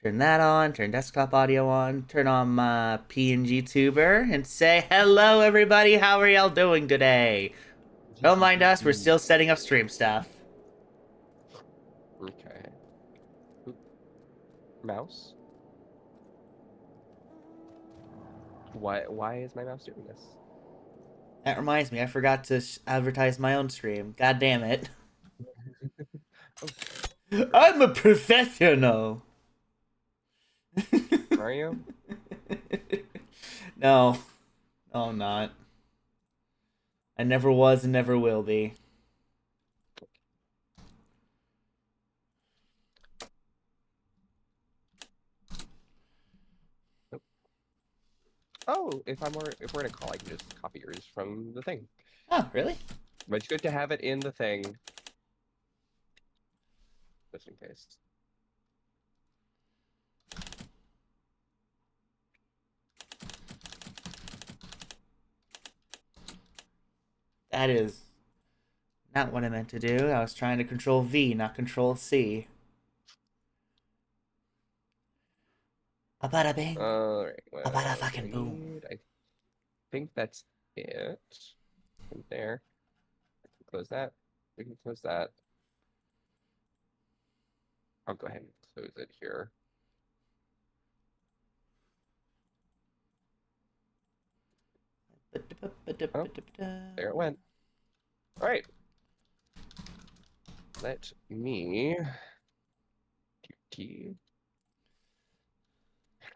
Turn that on, turn desktop audio on, turn on my PNG tuber, and say hello, everybody. How are y'all doing today? Don't mind us, we're still setting up stream stuff. Okay. Oop. Mouse? Why is my mouse doing this? That reminds me, I forgot to advertise my own stream. God damn it. I'm a professional. Mario? No, I'm not. I never was and never will be. Nope. Oh, if we're in a call, I can just copy yours from the thing. Oh, really? But it's good to have it in the thing. Just in case. That is not what I meant to do. I was trying to control V, not control C. A bada bing. Alright, A bada well, fucking boom. I think that's it. From there. I can close that. We can close that. I'll go ahead and close it here. Oh, there it went. All right. Let me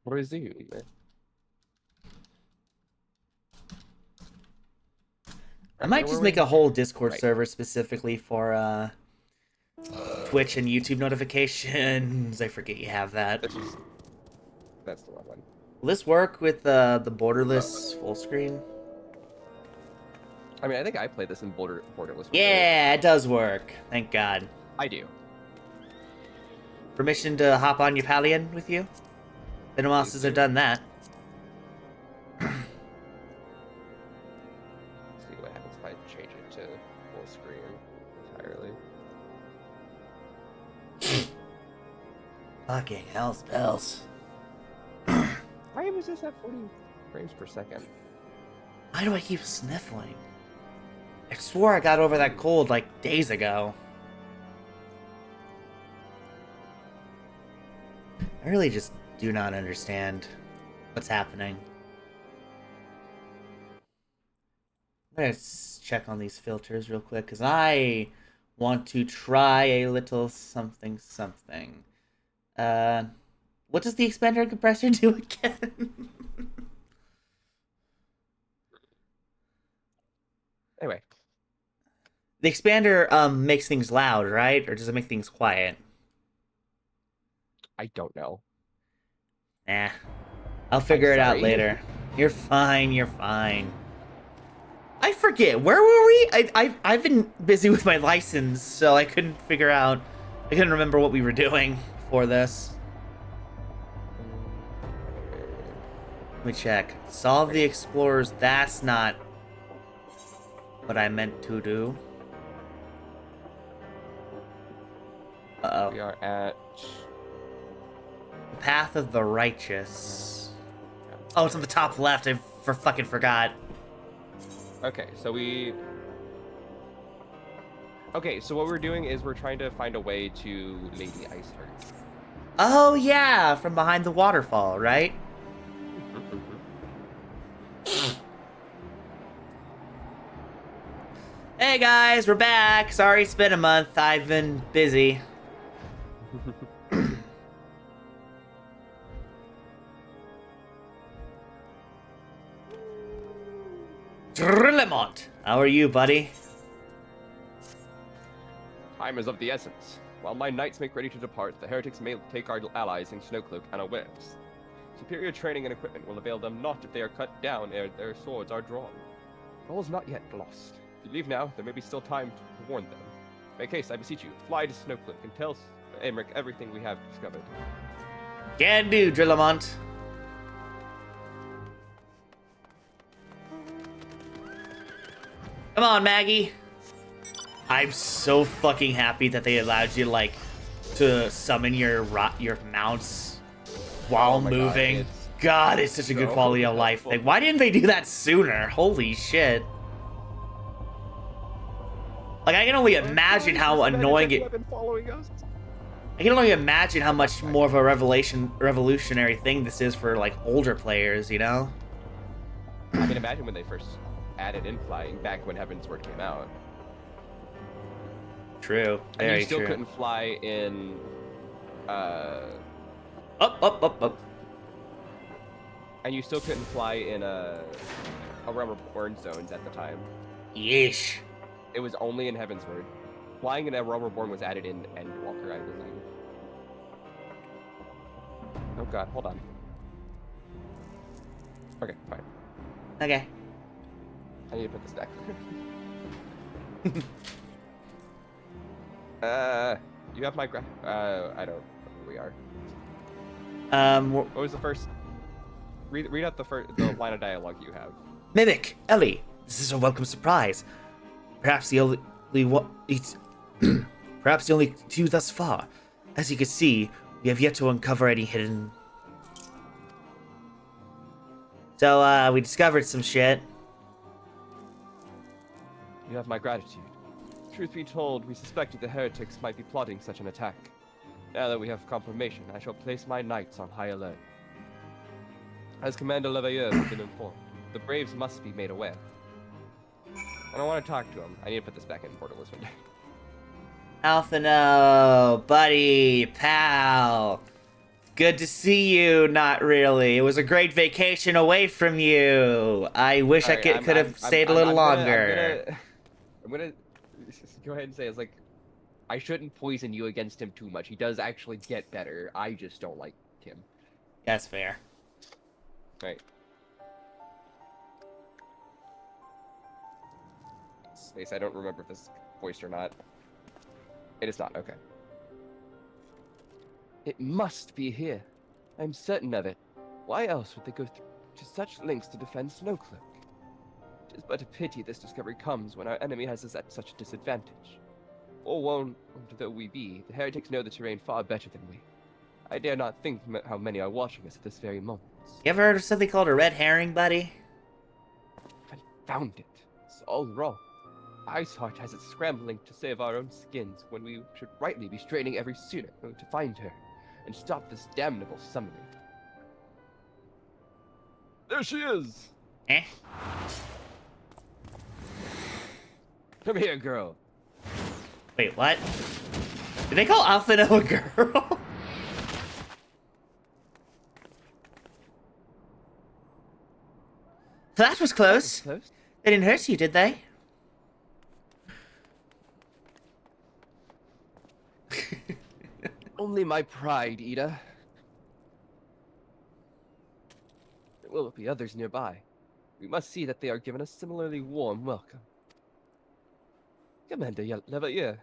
resume. I might just make a whole Discord server specifically for Twitch and YouTube notifications. I forget you have that. That's the wrong one. Will this work with the borderless full screen? I mean, I think I played this in borderless. Yeah, it does work. Thank God. I do. Permission to hop on your Palian with you? No one else has done that. Let's see what happens if I change it to full screen entirely. Fucking hell's bells. Why was this at 40 frames per second? Why do I keep sniffling? I swore I got over that cold like days ago. I really just do not understand what's happening. Let's check on these filters real quick, because I want to try a little something. What does the expander and compressor do again? Anyway. The expander makes things loud, right? Or does it make things quiet? I don't know. Nah. I'll figure it out later. You're fine. I forget. Where were we? I've been busy with my license, so I couldn't remember what we were doing for this. Let me check. Solve the explorers. That's not what I meant to do. Uh-oh. We are at the Path of the Righteous. Oh, it's on the top left. I fucking forgot. Okay, so what we're doing is we're trying to find a way to Lady Iceheart. Oh yeah, from behind the waterfall, right? Hey guys, we're back. Sorry it's been a month. I've been busy. Drillemont, how are you, buddy? Time is of the essence. While my knights make ready to depart, the heretics may take our allies in Snowcloak unawares. Superior training and equipment will avail them not if they are cut down ere their swords are drawn. All is not yet lost. If you leave now, there may be still time to warn them. Make haste, I beseech you. Fly to Snowcloak and tell Aymeric everything we have discovered. Can do, Drillemont. Come on, Maggie. I'm so fucking happy that they allowed you, like, to summon your mounts while my moving. it's God, it's such a good so quality of life helpful. thing. Why didn't they do that sooner? Holy shit. Like, I can only imagine how annoying it... Been following us. I can only imagine how much more of a revolutionary thing this is for, like, older players, you know? I mean, imagine when they first added in flying back when Heavensward came out. True. And Very you still true. couldn't fly in, Up. and you still couldn't fly in a realm reborn zones at the time. Yeesh. It was only in Heavensward. Flying in a realm reborn was added in Endwalker, I believe. Oh god, hold on. Okay, fine. Okay. I need to put this back. You have my I don't know who we are. What was the first? Read out the line of dialogue you have. Mimic, Ellie, this is a welcome surprise. Perhaps the only perhaps the only two thus far. As you can see, we have yet to uncover any hidden. So, we discovered some shit. You have my gratitude. Truth be told, we suspected the heretics might be plotting such an attack. Now that we have confirmation, I shall place my knights on high alert. As Commander Leveilleur has been informed, the Braves must be made aware. And I want to talk to him. I need to put this back in Portalist window. Alphino, buddy, pal. Good to see you. Not really. It was a great vacation away from you. I wish I could have stayed a little longer. I'm gonna go ahead and say it's like I shouldn't poison you against him too much. He does actually get better. I just don't like him. That's fair. Right. Space. I don't remember if this is voiced or not. It is not. Okay. It must be here. I'm certain of it. Why else would they go to such lengths to defend Snowcloak? It is but a pity this discovery comes when our enemy has us at such a disadvantage. Forewarned though we be, the heretics know the terrain far better than we. I dare not think how many are watching us at this very moment. You ever heard of something called a red herring, buddy? Confound it. It's all wrong. Iceheart has it scrambling to save our own skins when we should rightly be straining every sooner to find her and stop this damnable summoning. There she is! Eh? Come here, girl. Wait, what? Did they call Alphino a girl? That was close. That was close. They didn't hurt you, did they? Only my pride, Ida. There will be others nearby. We must see that they are given a similarly warm welcome. Commander Leveilleur.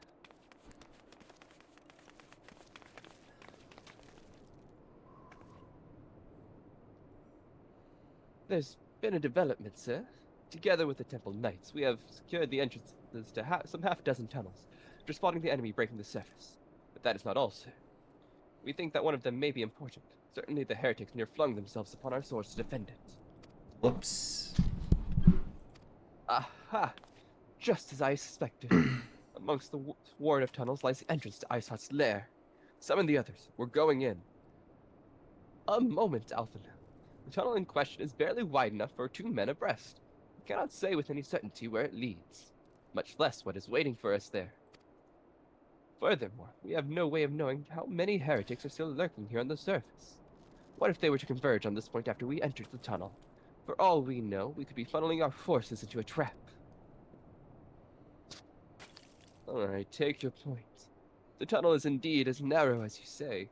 There's been a development, sir. Together with the Temple Knights, we have secured the entrances to some half-dozen tunnels, after spotting the enemy breaking the surface. But that is not all, sir. We think that one of them may be important. Certainly the heretics near flung themselves upon our swords to defend it. Whoops. Aha! Just as I suspected. Amongst the ward of tunnels lies the entrance to Iceheart's lair. Summon the others. We're going in. A moment, Alphina. The tunnel in question is barely wide enough for 2 men abreast. We cannot say with any certainty where it leads, much less what is waiting for us there. Furthermore, we have no way of knowing how many heretics are still lurking here on the surface. What if they were to converge on this point after we entered the tunnel? For all we know, we could be funneling our forces into a trap. Alright, take your point. The tunnel is indeed as narrow as you say.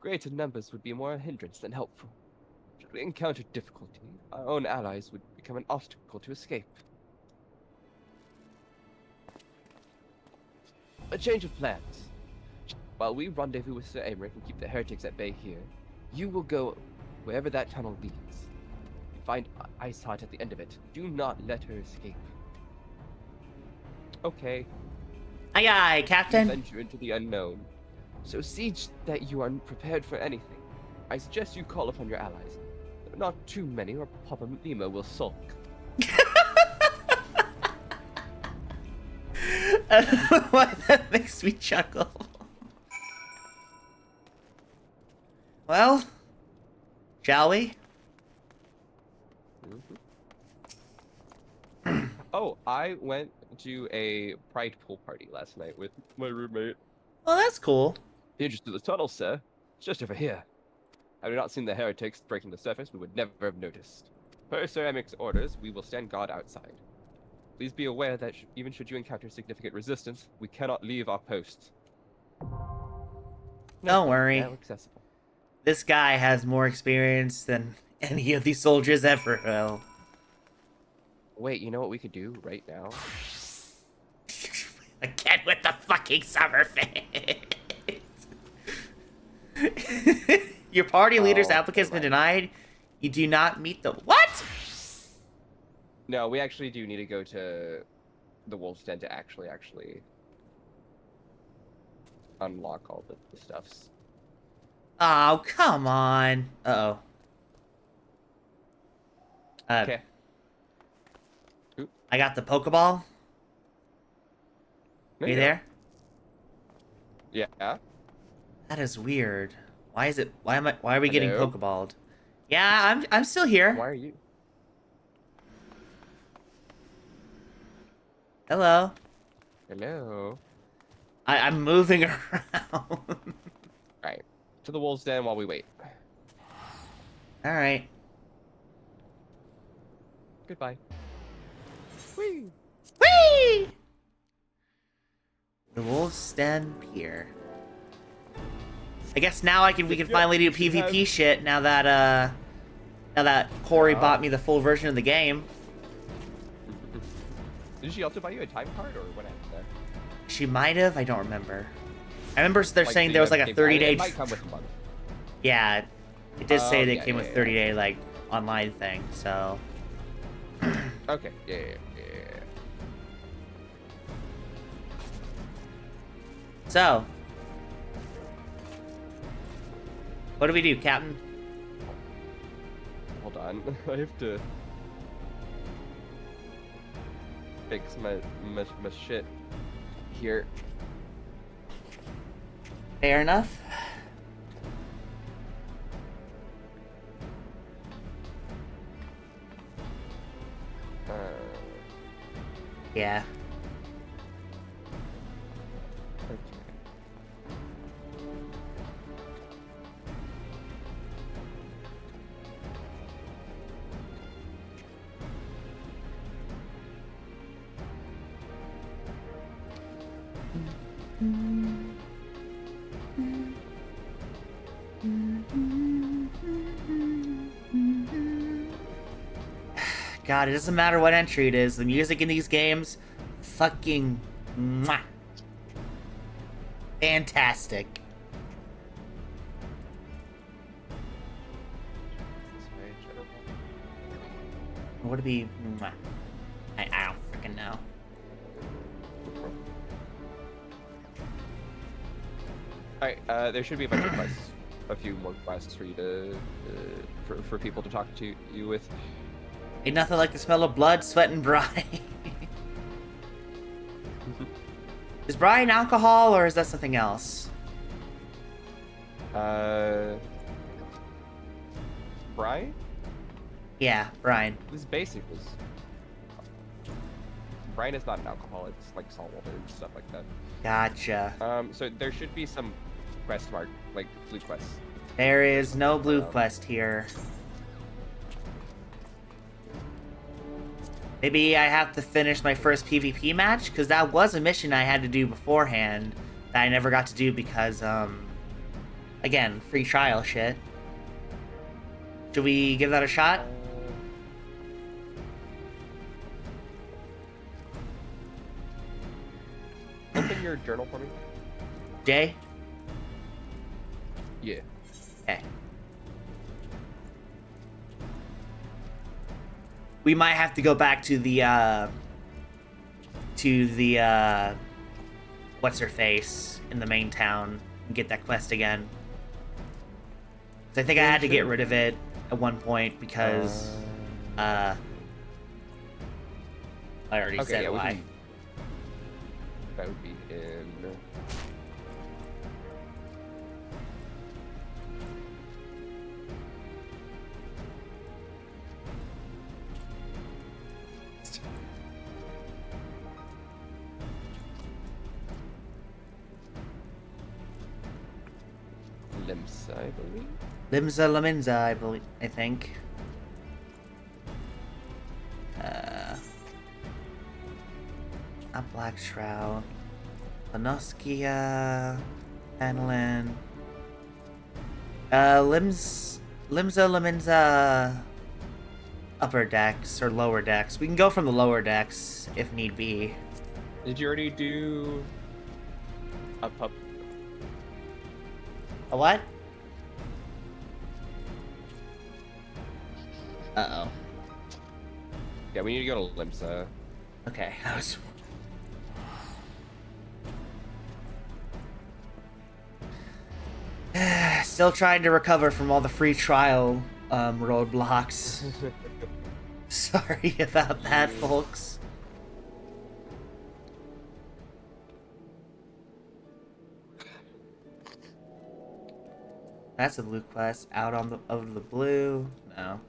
Greater numbers would be more a hindrance than helpful. Should we encounter difficulty, our own allies would become an obstacle to escape. A change of plans. While we rendezvous with Sir Aymeric and keep the heretics at bay here, you will go wherever that tunnel leads. Find Iceheart at the end of it. Do not let her escape. Okay. Aye, aye, Captain. Venture into the unknown. So see that you are prepared for anything. I suggest you call upon your allies. Not too many, or Papa Nemo will sulk. I don't know why that makes me chuckle. Well, shall we? Oh, I went to a pride pool party last night with my roommate. Well, that's cool. Interested in the tunnel, sir? It's just over here. Had we not seen the heretics breaking the surface, we would never have noticed. Per Sir Emic's orders, we will stand guard outside. Please be aware that even should you encounter significant resistance, we cannot leave our posts. Don't worry. Now accessible. This guy has more experience than any of these soldiers ever will. Wait, you know what we could do right now? Again with the fucking summer face. Your party leader's applicant's been denied. You do not meet the what? No, we actually do need to go to the Wolf's Den to actually unlock all the stuffs. Oh, come on. Uh-oh. Okay. I got the Pokeball. Are you there? Yeah. That is weird. Why is it? Why are we getting Hello? Pokeballed? Yeah, I'm still here. Why are you? Hello. Hello. I'm moving around. Alright. To the Wolf's Den while we wait. All right. Goodbye. Whee! Whee! The Wolf's Den Pier. I guess now we can finally do PvP shit now that Corey bought me the full version of the game. Did she also buy you a time card or what happened there? She might have, I don't remember. I remember they're Like, saying so there was you like a have 30-day. It might come with a month. Yeah, it did say they yeah, came yeah, with yeah. 30-day like online thing, so. Okay. Yeah. So, what do we do, Captain? Hold on. I have to fix my shit here. Fair enough. Yeah. Okay. God, it doesn't matter what entry it is. The music in these games, fucking mwah. Fantastic. What would be? Mwah. I don't freaking know. Alright, there should be a bunch of quests, a few more quests for you to, for people to talk to you with. Ain't nothing like the smell of blood, sweat, and brine. Is brine alcohol, or is that something else? Brine? Yeah, brine. This is basic. Brine is not an alcohol, it's like salt water and stuff like that. Gotcha. So there should be some quest mark, like blue quests. There is no blue quest here. Maybe I have to finish my first PvP match, because that was a mission I had to do beforehand that I never got to do because, again, free trial shit. Should we give that a shot? Open your journal for me. Jay? Yeah. Okay. We might have to go back to the, what's-her-face in the main town and get that quest again. I think I had to get rid of it at one point because I already said why. That would be in. Limsa, I believe. Limsa Laminza, I think. Not Black Shroud. Lanoskia. Anilin. Limsa Laminza. Upper decks or lower decks. We can go from the lower decks if need be. Did you already do a pup? A what? Uh-oh. Yeah, we need to go to Limsa. Okay, I was... Still trying to recover from all the free trial roadblocks. Sorry about that, folks. That's a blue quest. Out on the over the blue. No.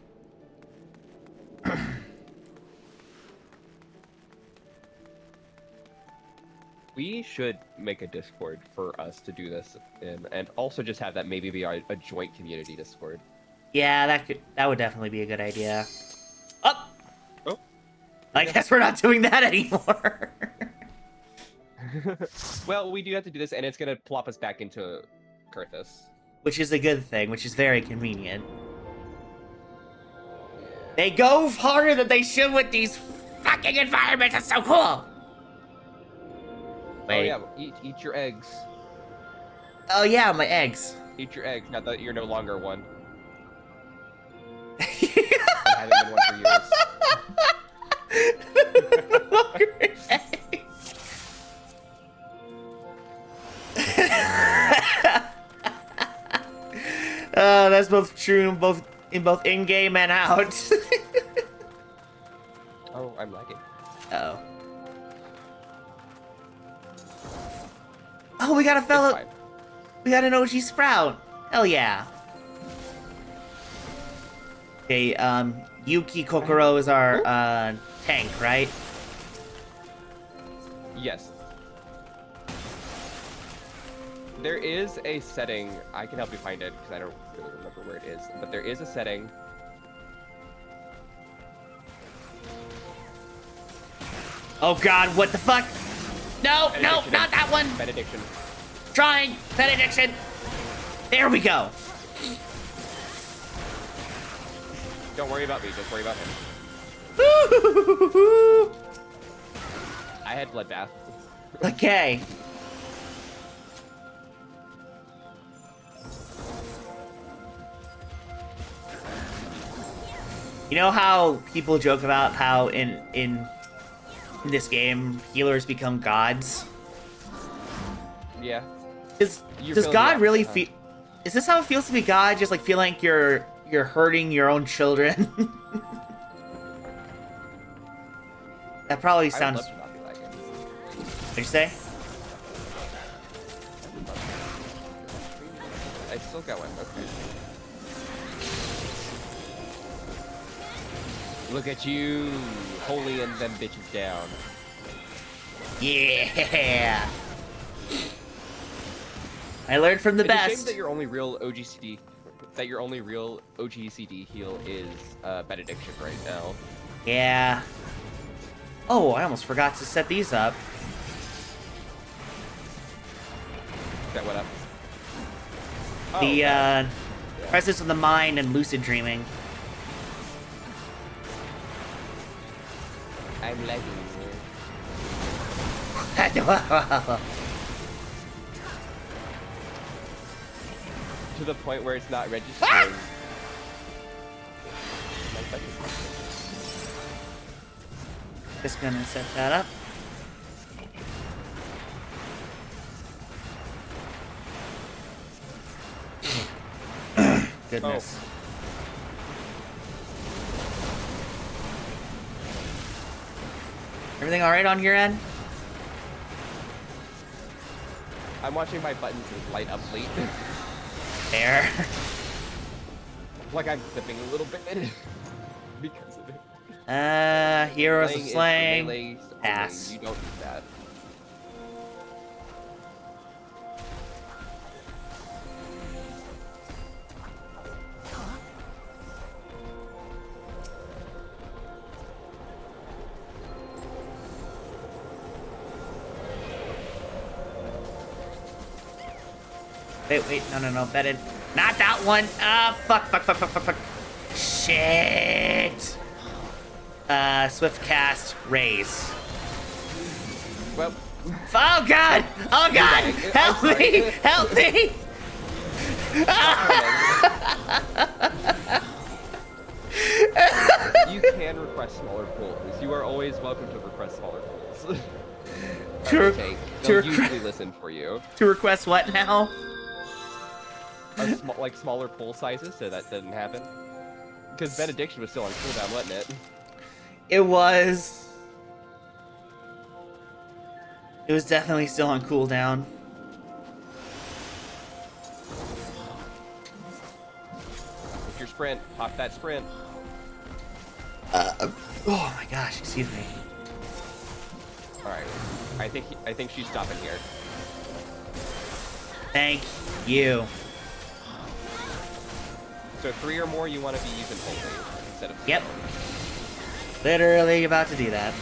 We should make a Discord for us to do this in, and also just have that maybe be a joint community Discord. Yeah, that would definitely be a good idea. Oh! Oh. I guess we're not doing that anymore. Well, we do have to do this, and it's gonna plop us back into Kurthus. Which is a good thing, which is very convenient. They go harder than they should with these fucking environments. It's so cool. Wait. Oh yeah, eat your eggs. Oh yeah, my eggs. Eat your eggs, now that you're no longer one. I haven't been one for years. That's both true in both in-game and out. Oh, I'm lagging. Oh. Oh, we got a fellow. We got an OG Sprout. Hell yeah. Okay, Yuki Kokoro is our tank, right? Yes. There is a setting, I can help you find it because I don't really remember where it is, but there is a setting. Oh god, what the fuck? No, no, Benediction. not that one. Benediction. Trying, benediction. There we go. Don't worry about me, just worry about him. I had bloodbath. Okay. You know how people joke about how in this game healers become gods? Yeah. Does God really feel? Is this how it feels to be God? Just like feeling like you're hurting your own children? That probably sounds. I would love to not be like it. What'd you say? I still got one. Okay. Look at you, holding them bitches down. Yeah. I learned from the It's best. a shame that your only real OGCD heal is Benediction right now. Yeah. Oh, I almost forgot to set these up. That went up. Oh, The okay. Presence of the Mind and Lucid Dreaming. I'm lagging. To the point where it's not registering. Just gonna set that up. Goodness. Everything all right on your end? I'm watching my buttons light up late. There. Like I'm clipping a little bit because of it. Heroes of Slaying is for Slaying. melees only. Pass. You don't do that. Wait, no, betted. Not that one. Ah, fuck. Shit. Swift cast, raise. Well, Oh god! Oh god! Help me! Help me! you can request smaller pools. You are always welcome to request smaller pools. They'll usually listen for you. To request what now? Like smaller pool sizes, so that doesn't happen. Because Benediction was still on cooldown, wasn't it? It was. It was definitely still on cooldown. If your sprint, pop that sprint. Oh my gosh! Excuse me. All right, I think she's stopping here. Thank you. So 3 or more, you want to be using holy instead of. Yep. Literally about to do that.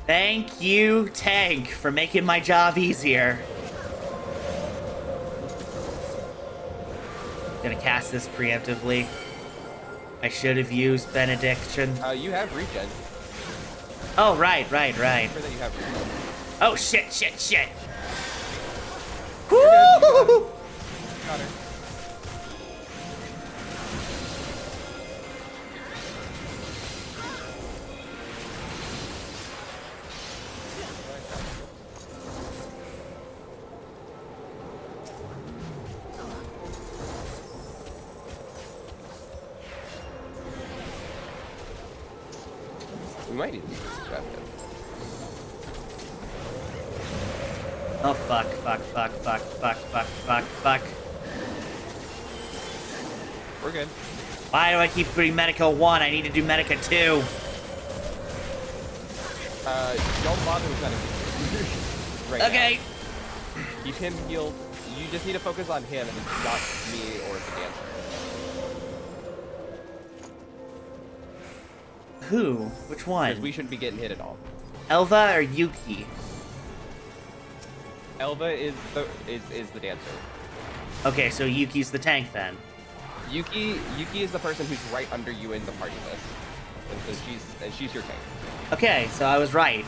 Thank you, Tank, for making my job easier. Gonna cast this preemptively. I should have used Benediction. You have regen. Oh, right. I'm sure that you have regen. Oh, shit. You're good. Woo! Got her. We might need to trap him. Oh, fuck. We're good. Why do I keep putting Medica 1? I need to do Medica 2. Don't bother with Medic. Okay. Now. Keep him healed. You just need to focus on him and not me or the dancer. Who? Which one? Because we shouldn't be getting hit at all. Elva or Yuki? Elva is the dancer. Okay, so Yuki's the tank then. Yuki is the person who's right under you in the party list. And she's your tank. Okay, so I was right.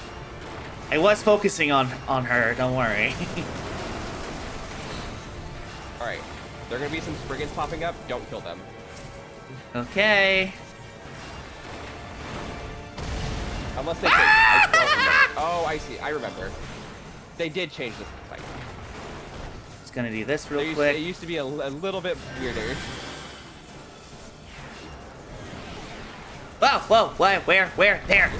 I was focusing on her, don't worry. Alright. There are gonna be some Spriggans popping up, don't kill them. Okay. Unless they change. Oh, I see. I remember. They did change this fight. Just gonna do this real quick. It used to be a little bit weirder. Whoa, where? There.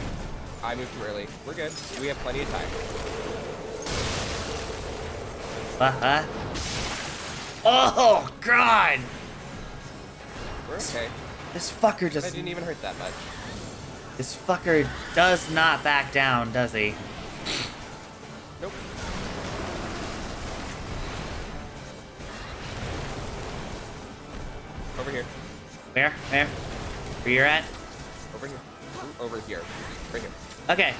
I moved too early. We're good. We have plenty of time. Oh, God! We're okay. This fucker That just... didn't even hurt that much. This fucker does not back down, does he? Nope. Over here. Where? Where you're at? Over here. Over here. Right here. Okay.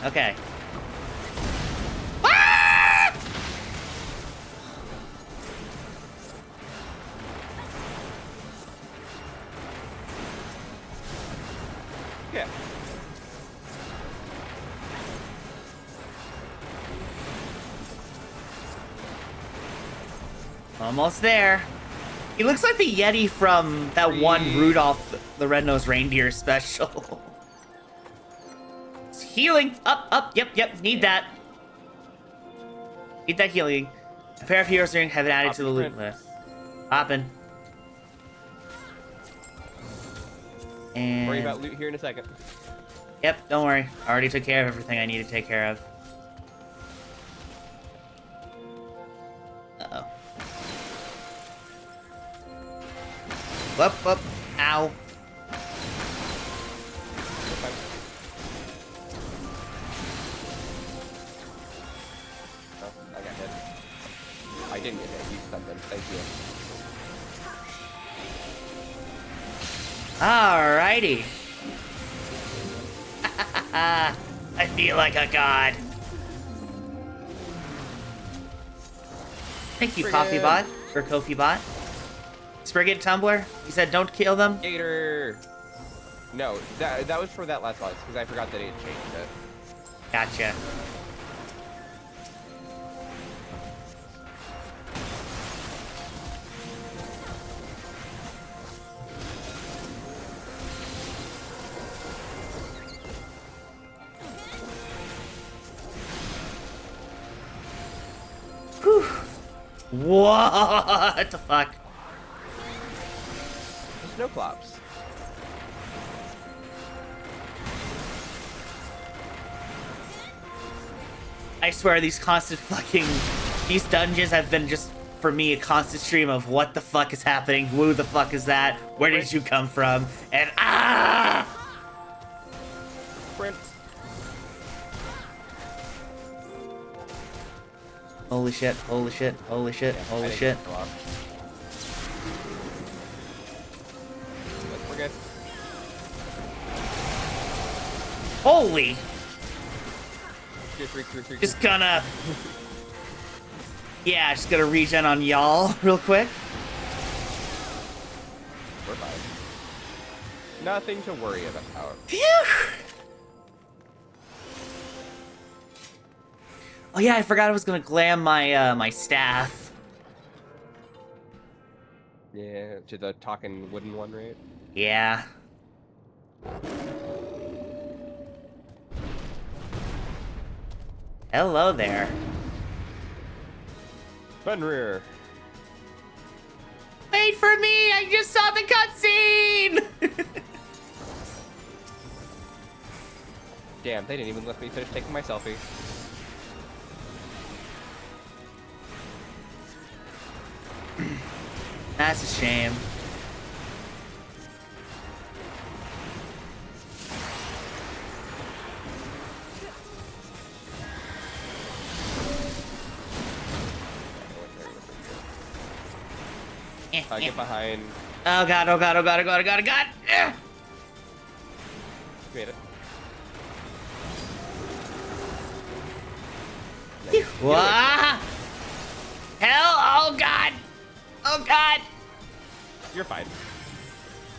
Yeah. Almost there. He looks like the Yeti from that one Rudolph the Red-Nosed Reindeer special. It's healing. Up. Yep. Need that. Need that healing. A pair of heroes have been added to the loot Print. list. Poppin'. And... Worry about loot here in a second. Yep, don't worry. I already took care of everything I need to take care of. Uh-oh. Whoop, whoop. Ow. Oh, I got hit. I didn't get hit. You something. Thank you. Alrighty. I feel like a god. Thank you, Frigate. Coffee Bot, or Kofi Bot. Sprigget Tumbler, you said don't kill them? Gator! No, that was for that last boss, because I forgot that it changed it. Gotcha. Whew. What the fuck? Snowclops. I swear these these dungeons have been just, for me, a constant stream of what the fuck is happening, who the fuck is that, where did you come from, and ah! Sprint. Holy shit, holy shit, holy shit, Yeah, holy I didn't shit. get to go off. But we're good. Holy! Three. Just gonna... Yeah, just gonna regen on y'all real quick. We're fine. Nothing to worry about. Phew! Oh yeah, I forgot I was gonna glam my, my staff. Yeah, to the talking wooden one, right? Yeah. Hello there. Fenrir. Wait for me! I just saw the cutscene! Damn, they didn't even let me finish taking my selfie. That's a shame. Get behind. Oh god, oh god, oh god, oh god, oh god, oh god! Ugh. You made it. Phew. Wah! Hell! Oh god! Oh god! You're fine.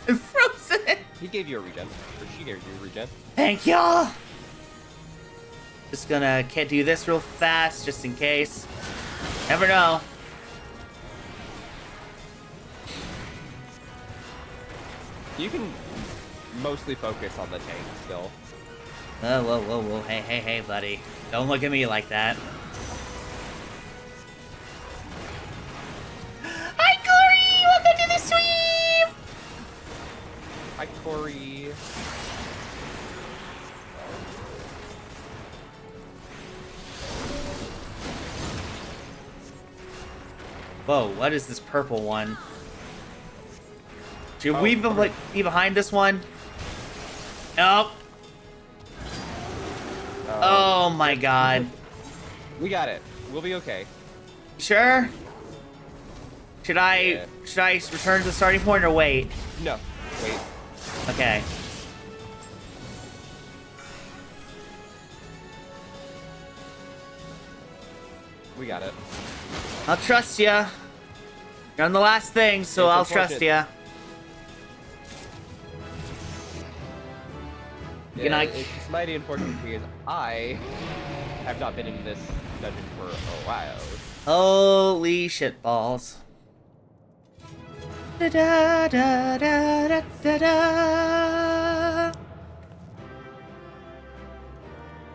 I'm frozen! He gave you a regen. Or she gave you a regen. Thank y'all! Just gonna can't do this real fast, just in case. Never know. You can mostly focus on the tank still. Whoa, whoa, whoa, whoa. Hey, hey, hey, buddy. Don't look at me like that. Hi, Corey! Welcome to the stream! Hi, Corey. Whoa, what is this purple one? Should Oh, we be behind this one? Nope. Oh my god. We got it. We'll be okay. Sure? Should I Yeah. return to the starting point or wait? No. Wait. Okay. We got it. I'll trust ya. You're on the last thing, so It's I'll trust unfortunate. ya. Yeah, Good night. it's just mighty unfortunate because I have not been in this dungeon for a while. Holy shit balls. Da da da da da da da.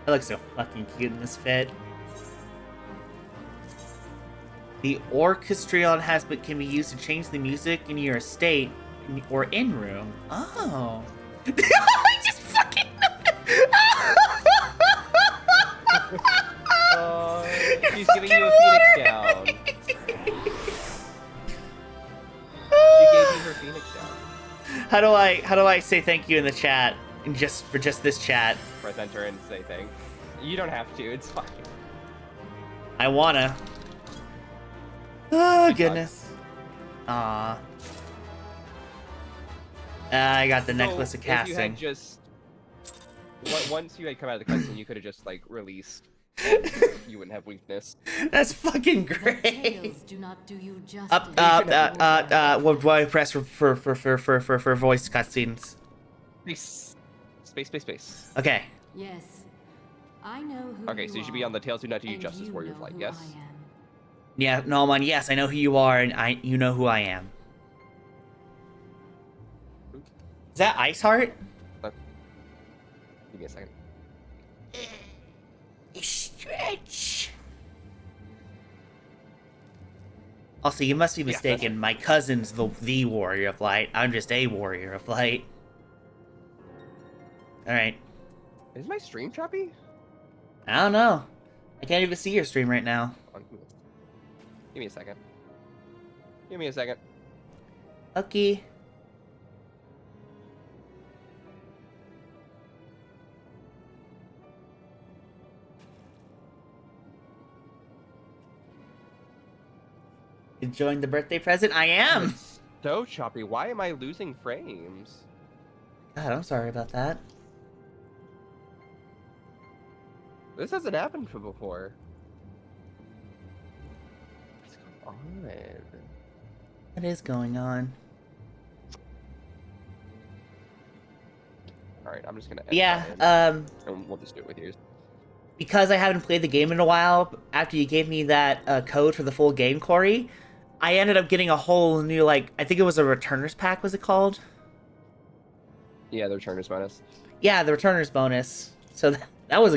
I look so fucking cute in this fit. The orchestrion can be used to change the music in your estate or in room. Oh. I just fucking She's giving you a phoenix down. She gave you her phoenix down. How do I say thank you in the chat? For just this chat. Press enter and say thanks. You don't have to, it's fine. I wanna. Oh goodness. Aw. I got the necklace of casting. If you had just once you had come out of the cutscene, you could have just like released. And you wouldn't have weakness. That's fucking great. Tales do not do you justice. What do I press for voice cutscenes? Space. Okay. Yes. I know who Okay, so you should be on the Tales Do Not Do You and Justice you Warrior know flight, who yes? I am. Yeah, no, man. Yes, I know who you are, and you know who I am. Is that Ice Heart? Give me a second. Stretch. Also, you must be mistaken. My cousin's the warrior of light. I'm just a warrior of light. All right. Is my stream choppy? I don't know. I can't even see your stream right now. Give me a second. Give me a second. Okay. Enjoying the birthday present? I am! It's so choppy. Why am I losing frames? God, I'm sorry about that. This hasn't happened before. What's going on? What is going on? Alright, I'm just gonna end Yeah, that in, and we'll just do it with yours. because I haven't played the game in a while, after you gave me that code for the full game, Corey, I ended up getting a whole new, like, I think it was a Returners Pack, was it called? Yeah, the returners bonus. Yeah, the Returners bonus. So that was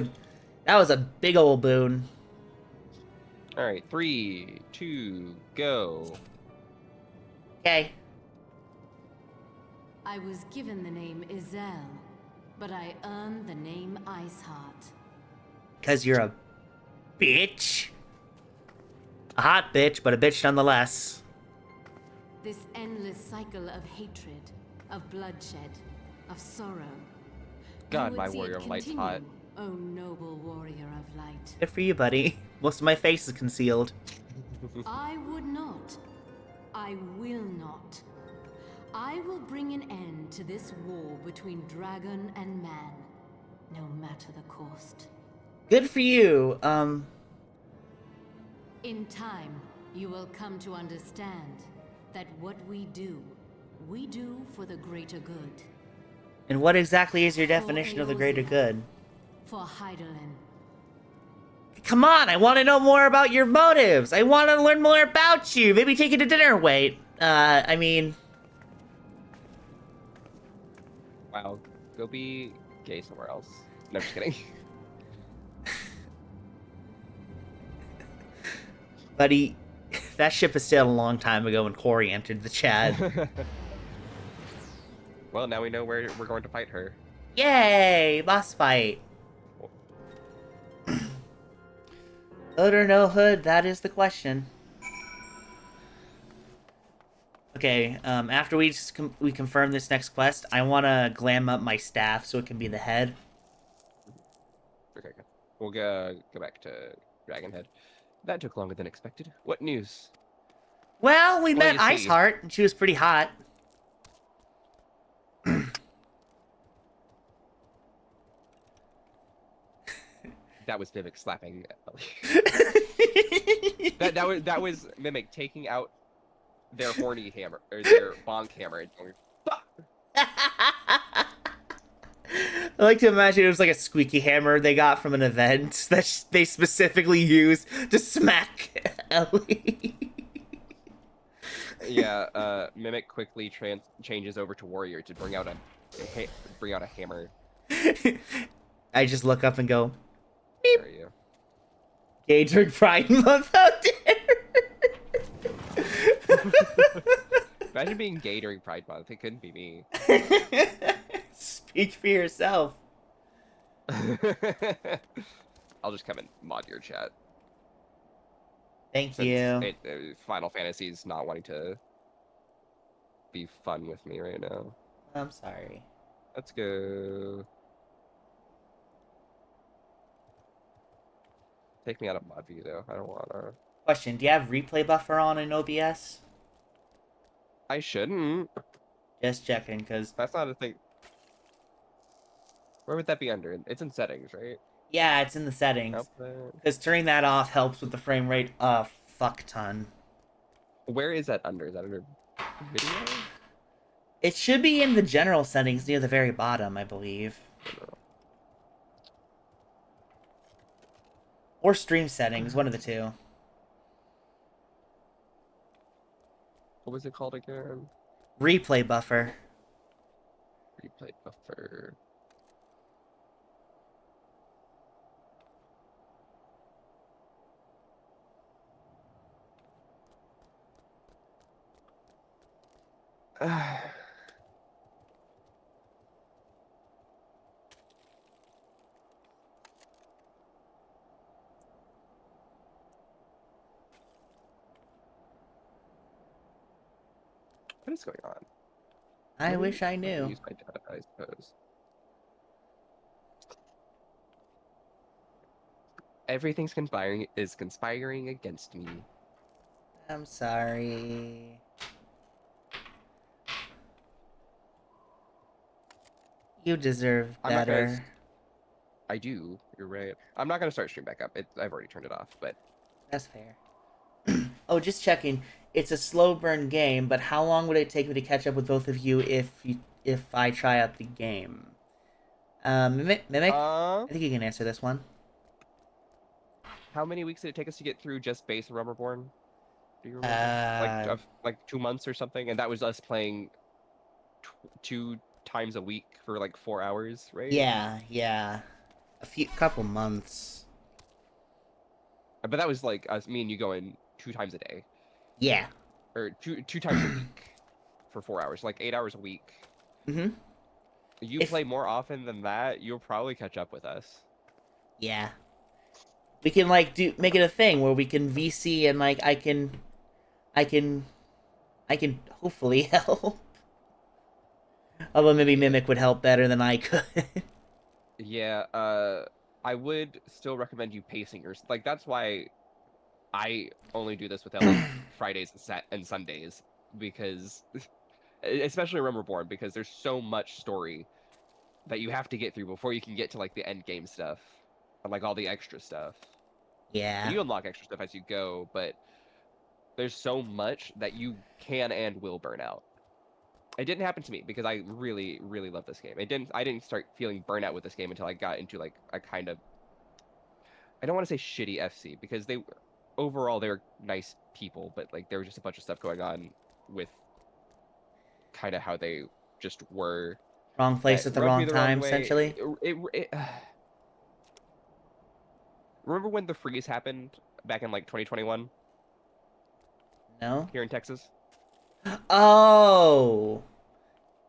a big old boon. Alright, 3, 2, go. Okay. I was given the name Izel, but I earned the name Iceheart. Because you're a bitch. A hot bitch, but a bitch nonetheless. This endless cycle of hatred, of bloodshed, of sorrow. God, You my would see warrior it of light's continue, hot. O noble warrior of light. Good for you, buddy. Most of my face is concealed. I would not. I will not. I will bring an end to this war between dragon and man, no matter the cost. Good for you. In time, you will come to understand that what we do for the greater good. And what exactly is your definition of the greater good? For Heidelin. Come on, I want to know more about your motives. I want to learn more about you. Maybe take you to dinner. Wait, I mean... Wow, go be gay somewhere else. No, I'm just kidding. Buddy, that ship has sailed a long time ago when Corey entered the chat. Well, now we know where we're going to fight her. Yay! Boss fight. Hood or no hood? That is the question. Okay, after we confirm this next quest, I want to glam up my staff so it can be the head. Okay, good. We'll go back to Dragonhead. That took longer than expected. What news? Well, we met you see. Iceheart, and she was pretty hot. That was Mimic slapping Ellie. that was Mimic taking out their horny hammer or their bonk hammer and going, "Fuck!" I like to imagine it was like a squeaky hammer they got from an event that they specifically used to smack Ellie. Yeah, Mimic quickly changes over to Warrior to bring out a hammer. I just look up and go, Where are you? gay during Pride Month out there. Imagine being gay during Pride Month. It couldn't be me. Speak for yourself. I'll just come and mod your chat. Thank Since you. Final Fantasy is not wanting to be fun with me right now. I'm sorry. Let's go. Take me out of mod view though. I don't wanna. Question: do you have replay buffer on in OBS? I shouldn't. Just checking, because... That's not a thing. Where would that be under? It's in settings, right? yeah, it's in the settings. Because turning that off helps with the frame rate a fuck ton. Where is that under? Is that under video? It should be in the general settings near the very bottom, I believe. Or stream settings, one of the two. What was it called again? Replay buffer. Replay buffer. What is going on? I wish I can knew. use my data, I suppose. Everything's conspiring against me. I'm sorry. You deserve better. I do. You're right. I'm not gonna start stream back up. I've already turned it off, but That's fair. Oh, just checking. It's a slow burn game, but how long would it take me to catch up with both of you if I try out the game? Mimic? I think you can answer this one. How many weeks did it take us to get through just base Rubberborn? Do you remember? Like 2 months or something, and that was us playing 2 times a week for like 4 hours, right? Yeah. Couple months. But that was like me and you going 2 times a day. Yeah. Or two times a week for 4 hours, like 8 hours a week. Mm-hmm. You play more often than that, you'll probably catch up with us. Yeah. We can like make it a thing where we can VC and like I can hopefully help. Although maybe Mimic would help better than I could. Yeah, I would still recommend you pacing your like. That's why I only do this with like Fridays and Sundays, because especially Rememberborn, because there's so much story that you have to get through before you can get to like the end game stuff and like all the extra stuff. Yeah. And you unlock extra stuff as you go, but there's so much that you can and will burn out. It didn't happen to me because I really, really love this game. I didn't start feeling burnout with this game until I got into like a kind of, I don't want to say shitty FC, because overall they were nice people, but like there was just a bunch of stuff going on with kind of how they just were. Wrong place at the wrong time, essentially. Remember when the freeze happened back in like 2021? No. Here in Texas? Oh.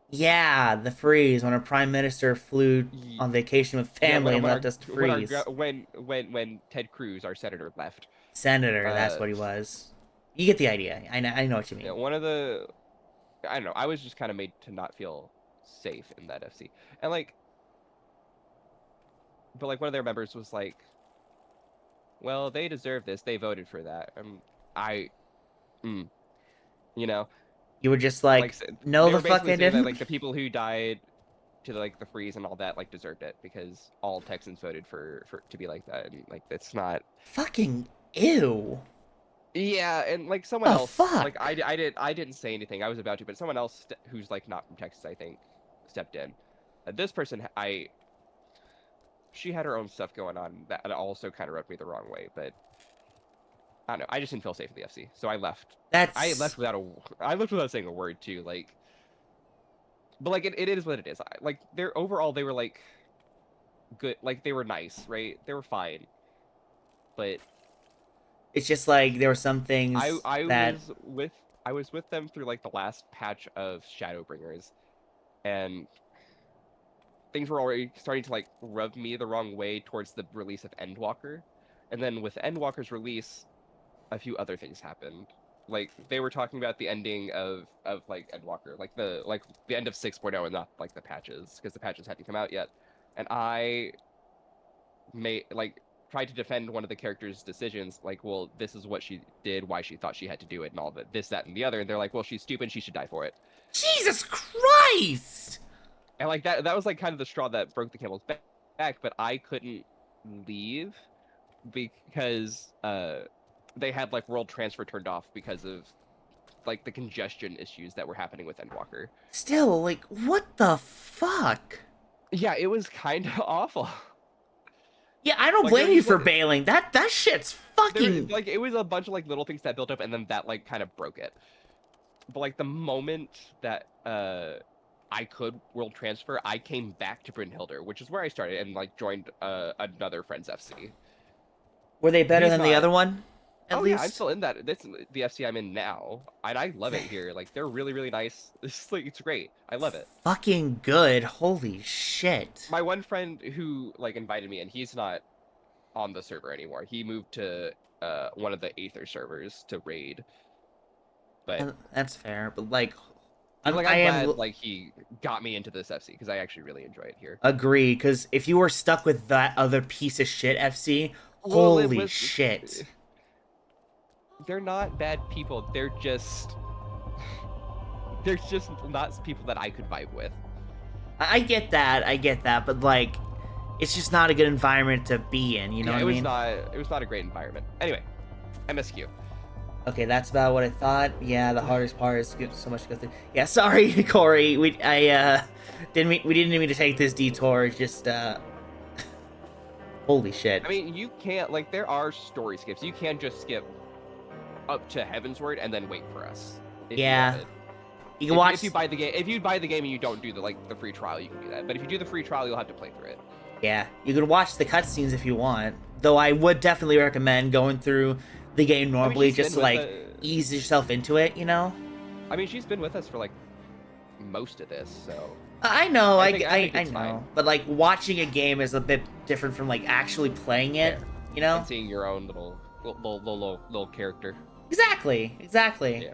Yeah, the freeze when our prime minister flew on vacation with family and left us to freeze. When Ted Cruz, our senator, left. Senator, that's what he was. You get the idea. I know what you mean. Yeah, I don't know. I was just kind of made to not feel safe in that FC, and like, but like one of their members was like, "Well, they deserve this. They voted for that." You know. You were just like no, the fuck I didn't. That, like the people who died to like the freeze and all that like deserved it because all Texans voted for to be like that, and like that's not fucking ew. Yeah, and like someone else, fuck? like I didn't say anything. I was about to, but someone else who's like not from Texas, I think, stepped in. This person, she had her own stuff going on that also kind of rubbed me the wrong way, but I don't know. I just didn't feel safe in the FC, so I left. I left without saying a word too. Like, but like it is what it is. Like overall they were like good. Like they were nice, right? They were fine, but it's just like there were some things I that was with I was with them through like the last patch of Shadowbringers, and things were already starting to like rub me the wrong way towards the release of Endwalker. And then with Endwalker's release, a few other things happened. Like they were talking about the ending of like Endwalker, like the end of 6.0 and not like the patches, because the patches hadn't come out yet. And I tried to defend one of the characters' decisions, like, well, this is what she did, why she thought she had to do it, and all of it, this, that, and the other. And they're like, well, she's stupid, she should die for it. Jesus Christ! And like that was like kind of the straw that broke the camel's back. But I couldn't leave because they had like world transfer turned off because of like the congestion issues that were happening with Endwalker. Still, like, what the fuck? Yeah, it was kind of awful. Yeah, I don't Like, blame you for like, bailing. That shit's fucking... like, it was a bunch of like little things that built up, and then that like kind of broke it. But like the moment that I could world transfer, I came back to Brynhildr, which is where I started, and like joined another friend's FC. Were they better He's than the not- other one? At Oh least? yeah, I'm still in that. That's the FC I'm in now, and I love it here. Like they're really, really nice. It's like it's great. I love it. Fucking good. Holy shit. My one friend who like invited me, and he's not on the server anymore. He moved to one of the Aether servers to raid. But That's fair, but like... I'm I glad am... like he got me into this FC because I actually really enjoy it here. Agree, because if you were stuck with that other piece of shit FC, Well, holy shit. They're not bad people. They're just not people that I could vibe with. I get that, but like, it's just not a good environment to be in, you know what I mean? It was not a great environment. Anyway, MSQ. Okay, that's about what I thought. Yeah, the hardest part is so much to go through. Yeah, sorry, Corey. We didn't mean to take this detour. Just holy shit. I mean, you can't like there are story skips. You can just skip up to Heavensward and then wait for us. Yeah. You can if, watch if you buy the game. If you buy the game and you don't do the free trial, you can do that. But if you do the free trial, you'll have to play through it. Yeah, you can watch the cutscenes if you want. Though I would definitely recommend going through the game normally, just to like ease yourself into it, you know? I mean, she's been with us for like most of this, so I know, I think know. fine. But like watching a game is a bit different from like actually playing it, you know? And seeing your own little character. Exactly. Yeah.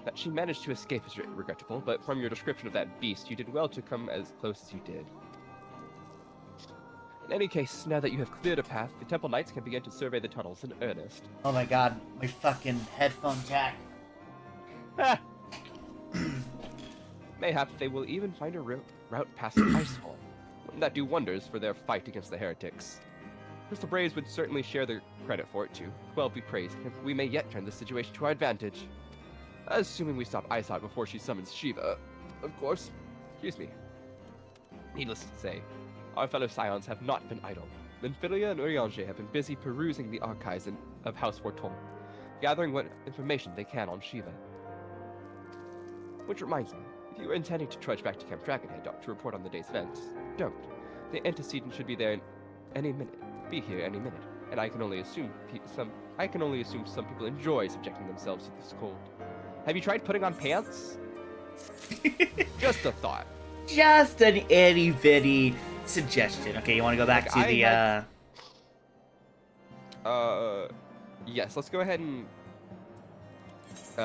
That she managed to escape is regrettable, but from your description of that beast, you did well to come as close as you did. In any case, now that you have cleared a path, the Temple Knights can begin to survey the tunnels in earnest. Oh my god, my fucking headphone jack. Ah! Mayhap they will even find a route past Icefall. Wouldn't that do wonders for their fight against the heretics? Crystal Braves would certainly share the credit for it too. 12 be praised, and we may yet turn this situation to our advantage. Assuming we stop Aesop before she summons Shiva, of course. Excuse me. Needless to say, our fellow Scions have not been idle. Nymphilia and Urianger have been busy perusing the archives of House Forton, gathering what information they can on Shiva. Which reminds me, if you are intending to trudge back to Camp Dragonhead to report on the day's events, don't. The antecedent should be there any minute. Be here any minute, and I can only assume some people enjoy subjecting themselves to this cold. Have you tried putting on pants? Just a thought. Just an itty bitty suggestion. Okay, you want to go back Like, to the yes. Let's go ahead and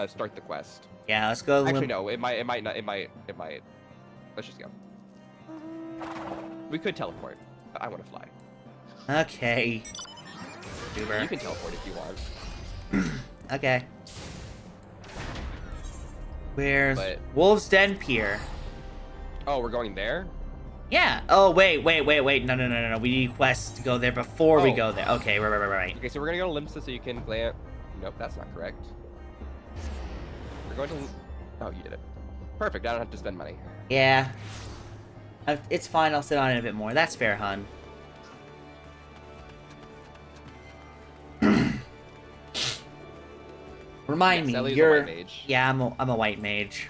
start the quest. Yeah, let's go. Actually, no. It might not. It might. Let's just go. We could teleport, but I want to fly. Okay. Uber. You can teleport if you want. Okay. Where's But- Wolf's Den Pier? Oh, we're going there? Yeah. Oh, wait. No. We need quests to go there before we Oh. go there. Okay, right. Okay, so we're gonna go to Limsa so you can glance. Nope, that's not correct. We're going to. Oh, you did it. Perfect. I don't have to spend money. Yeah. It's fine. I'll sit on it a bit more. That's fair, hun. Remind me, Ellie's a you're... white mage. Yeah, I'm a white mage.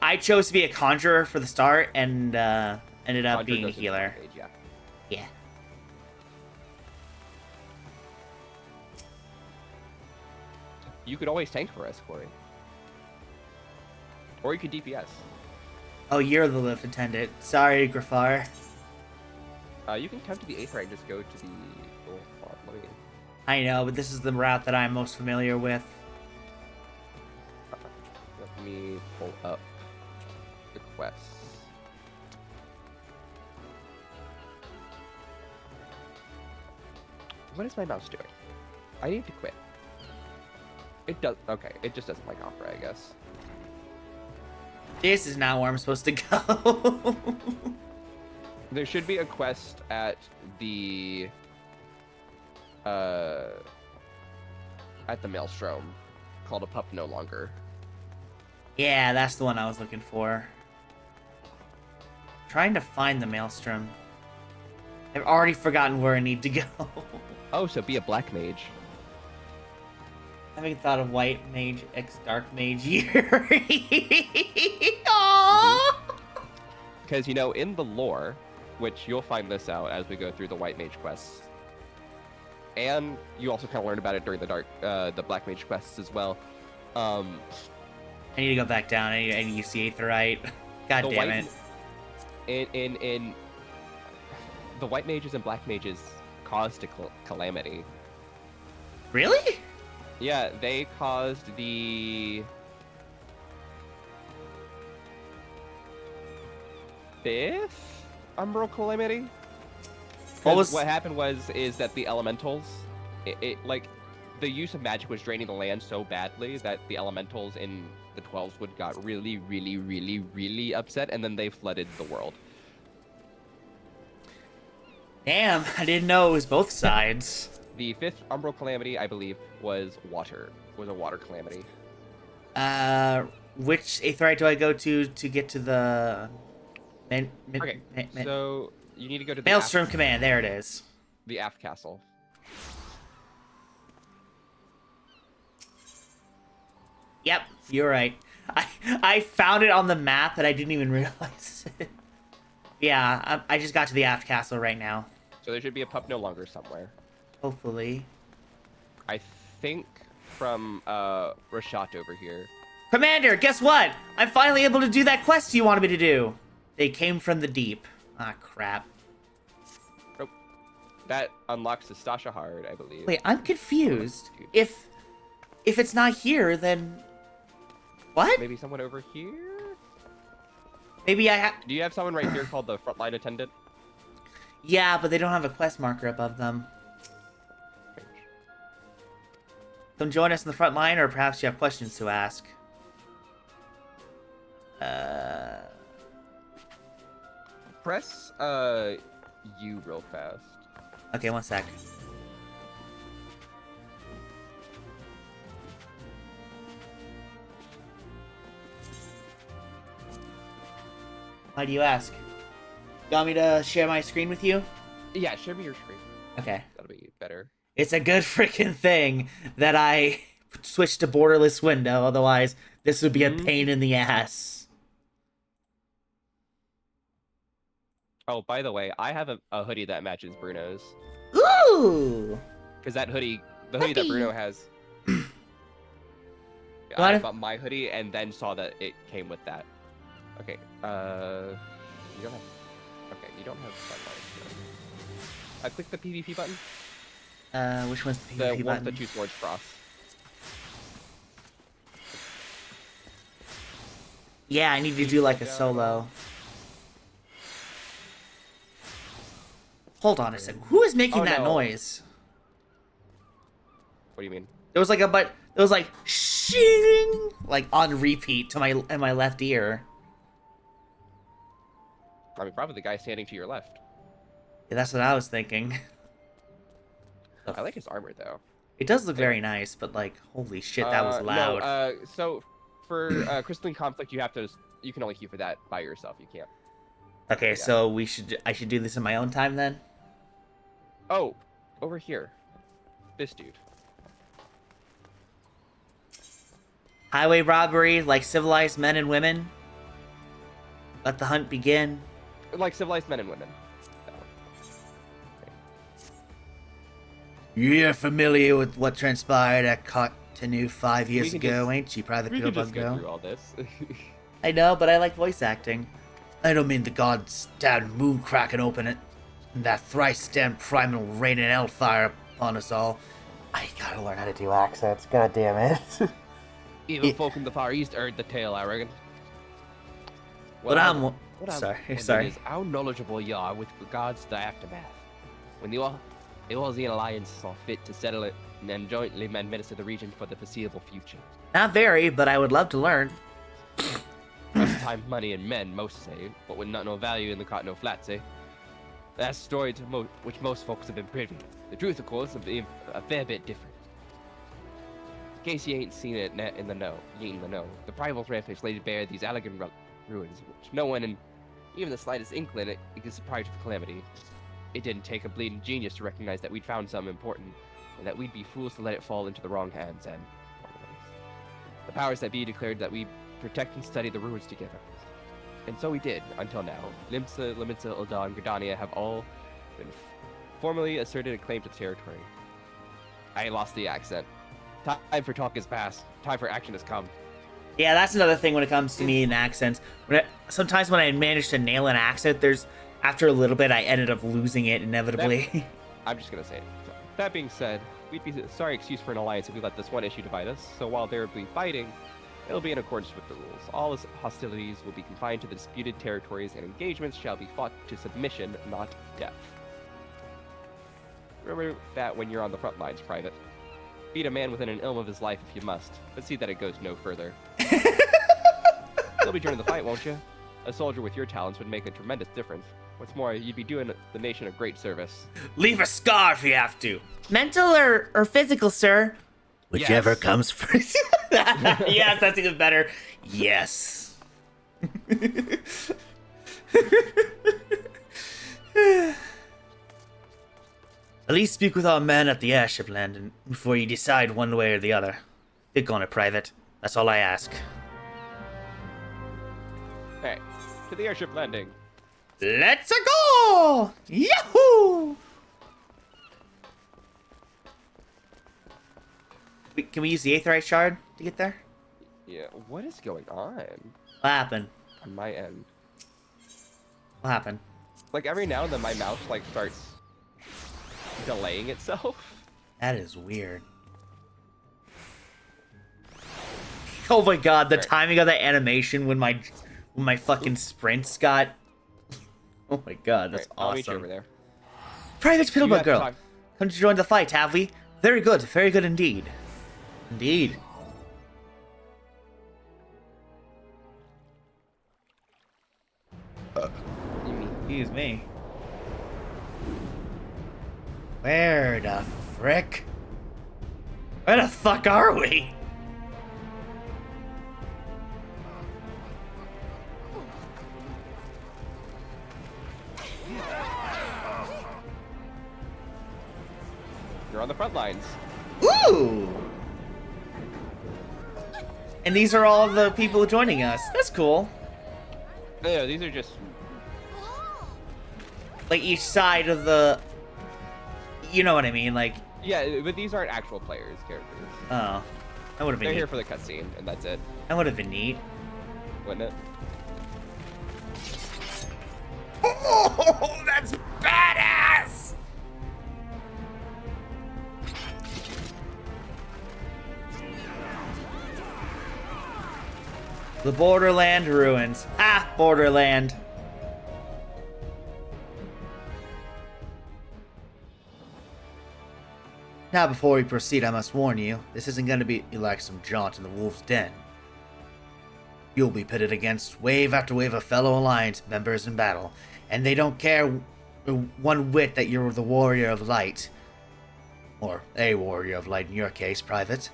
I chose to be a conjurer for the start, and ended up Conjure being a doesn't healer. have mage, yeah. Yeah. You could always tank for us, Corey. Or you could DPS. Oh, you're the lift attendant. Sorry, Grafar. You can come to the 8th rank, just go to the... Oh, hold on, let me... I know, but this is the route that I'm most familiar with. Let me pull up the quests. What is my mouse doing? I need to quit. It does... Okay, it just doesn't like Opera, I guess. This is not where I'm supposed to go. There should be a quest at the... at the Maelstrom called a Pup No Longer. Yeah, that's the one I was looking for. Trying to find the Maelstrom. I've already forgotten where I need to go. Oh, so be a black mage. Having thought of white mage x dark mage year. Aww. Because, you know, in the lore, which you'll find this out as we go through the white mage quests, and you also kind of learn about it during the black mage quests as well. I need to go back down. I need to see Aetherite. God The damn white- it. In the white mages and black mages caused a calamity. Really? Yeah, they caused the 5th Umbral Calamity. What happened is that the elementals, like, the use of magic was draining the land so badly that the elementals in the 12s wood got really, really, really, really upset, and then they flooded the world. Damn, I didn't know it was both sides. The 5th Umbral Calamity, I believe, was a water calamity. Which Aetherite do I go to get to the... Okay, so you need to go to the Maelstrom Command, there it is. The Aft Castle. Yep, you're right. I found it on the map and I didn't even realize it. Yeah, I just got to the Aft Castle right now. So there should be a Pup No Longer somewhere. Hopefully. I think from Rashat over here. Commander, guess what? I'm finally able to do that quest you wanted me to do. They came from the deep. Ah, crap. Oh, that unlocks the Stasha Hard, I believe. Wait, I'm confused. If it's not here, then... What? Maybe someone over here? Maybe I have... Do you have someone right here called the Frontline Attendant? Yeah, but they don't have a quest marker above them. Come join us in the front line, or perhaps you have questions to ask. Press U real fast. Okay, one sec. Why do you ask? You want me to share my screen with you? Yeah, share me your screen. Okay. That'll be better. It's a good freaking thing that I switched to borderless window, otherwise this would be a pain in the ass. Oh, by the way, I have a hoodie that matches Bruno's. Ooh! Because that hoodie, the hoodie that Bruno has... What? I bought my hoodie and then saw that it came with that. Okay, you don't have... Okay, you don't have that. Click the PvP button. Which one's the PvP The one button? with the 2 swords cross. Yeah, I need to do like a solo. Hold on a second. Who is making that noise? What do you mean? There was like a but. There was like shing, like on repeat to my left ear. I mean, probably the guy standing to your left. Yeah, that's what I was thinking. I like his armor though. It does look very nice, but like, holy shit, that was loud. No, so for Crystalline Conflict, you can only queue for that by yourself. You can't. Okay, yeah. so I should do this in my own time then. Oh, over here, this dude. Highway robbery, like civilized men and women. Let the hunt begin. Like civilized men and women. You're familiar with what transpired at to new 5 years ago, ain't she, Private We can Peanut just go Butter? through all this. I know, but I like voice acting. I don't mean the gods damned moon cracking open it, and that thrice damned primal raining hellfire upon us all. I gotta learn how to do accents, god damn it. Even folk in the Far East heard the tale, I reckon. But I'm sorry. wondering is how knowledgeable you are with regards to the aftermath. When the Orzian Alliance saw fit to settle it and then jointly administer the region for the foreseeable future. Not very, but I would love to learn. Less time, money, and men, most say, but with not no value in the Cotton Flats, eh? That's a story to which most folks have been privy. The truth, of course, is a fair bit different. In case you ain't seen it in the know, the Prival's rampage laid bare these elegant ruins, which no one, in even the slightest inkling, it could surprise with calamity. It didn't take a bleeding genius to recognize that we'd found something important, and that we'd be fools to let it fall into the wrong hands, and the powers that be declared that we protect and study the ruins together. And so we did, until now. Limsa, Limitsa, Ul'dah, and Gridania have all been formally asserted a claim to the territory. I lost the accent. Time for talk is past. Time for action has come. Yeah, that's another thing when it comes to me and accents. Sometimes when I manage to nail an accent, after a little bit, I ended up losing it inevitably. I'm just gonna say it. So, that being said, we'd be a sorry excuse for an alliance if we let this one issue divide us. So while there will be fighting, it'll be in accordance with the rules. All hostilities will be confined to the disputed territories, and engagements shall be fought to submission, not death. Remember that when you're on the front lines, Private. Beat a man within an ilm of his life if you must, but see that it goes no further. You'll be joining the fight, won't you? A soldier with your talents would make a tremendous difference. What's more, you'd be doing the nation a great service. Leave a scar if you have to. Mental or physical, sir? Whichever comes first. Yes, that's even better. Yes. At least speak with our men at the airship landing before you decide one way or the other. Think on it, Private. That's all I ask. Hey, to the airship landing. Let's go! Yahoo! Can we use the Aetheryte shard to get there? Yeah, what is going on? What happened? On my end. What happened? Like every now and then my mouse like starts delaying itself. That is weird. Oh my god, the timing of that animation when my fucking sprints got... Oh my god, that's I'll meet you awesome. over there. Private Pillbug Girl, time. come to join the fight, have we? Very good indeed. Indeed. Excuse me. Where the frick? Where the fuck are we? You're on the front lines. Ooh! And these are all the people joining us. That's cool. No, these are just... Like each side of the... You know what I mean, like... Yeah, but these aren't actual players, characters. Oh. That would have been They're neat. here for the cutscene, and that's it. That would have been neat. Wouldn't it? Oh, that's badass! The Borderland ruins. Ah, Borderland. Now, before we proceed, I must warn you, this isn't going to be like some jaunt in the Wolf's Den. You'll be pitted against wave after wave of fellow Alliance members in battle, and they don't care one whit that you're the Warrior of Light. Or a Warrior of Light in your case, Private.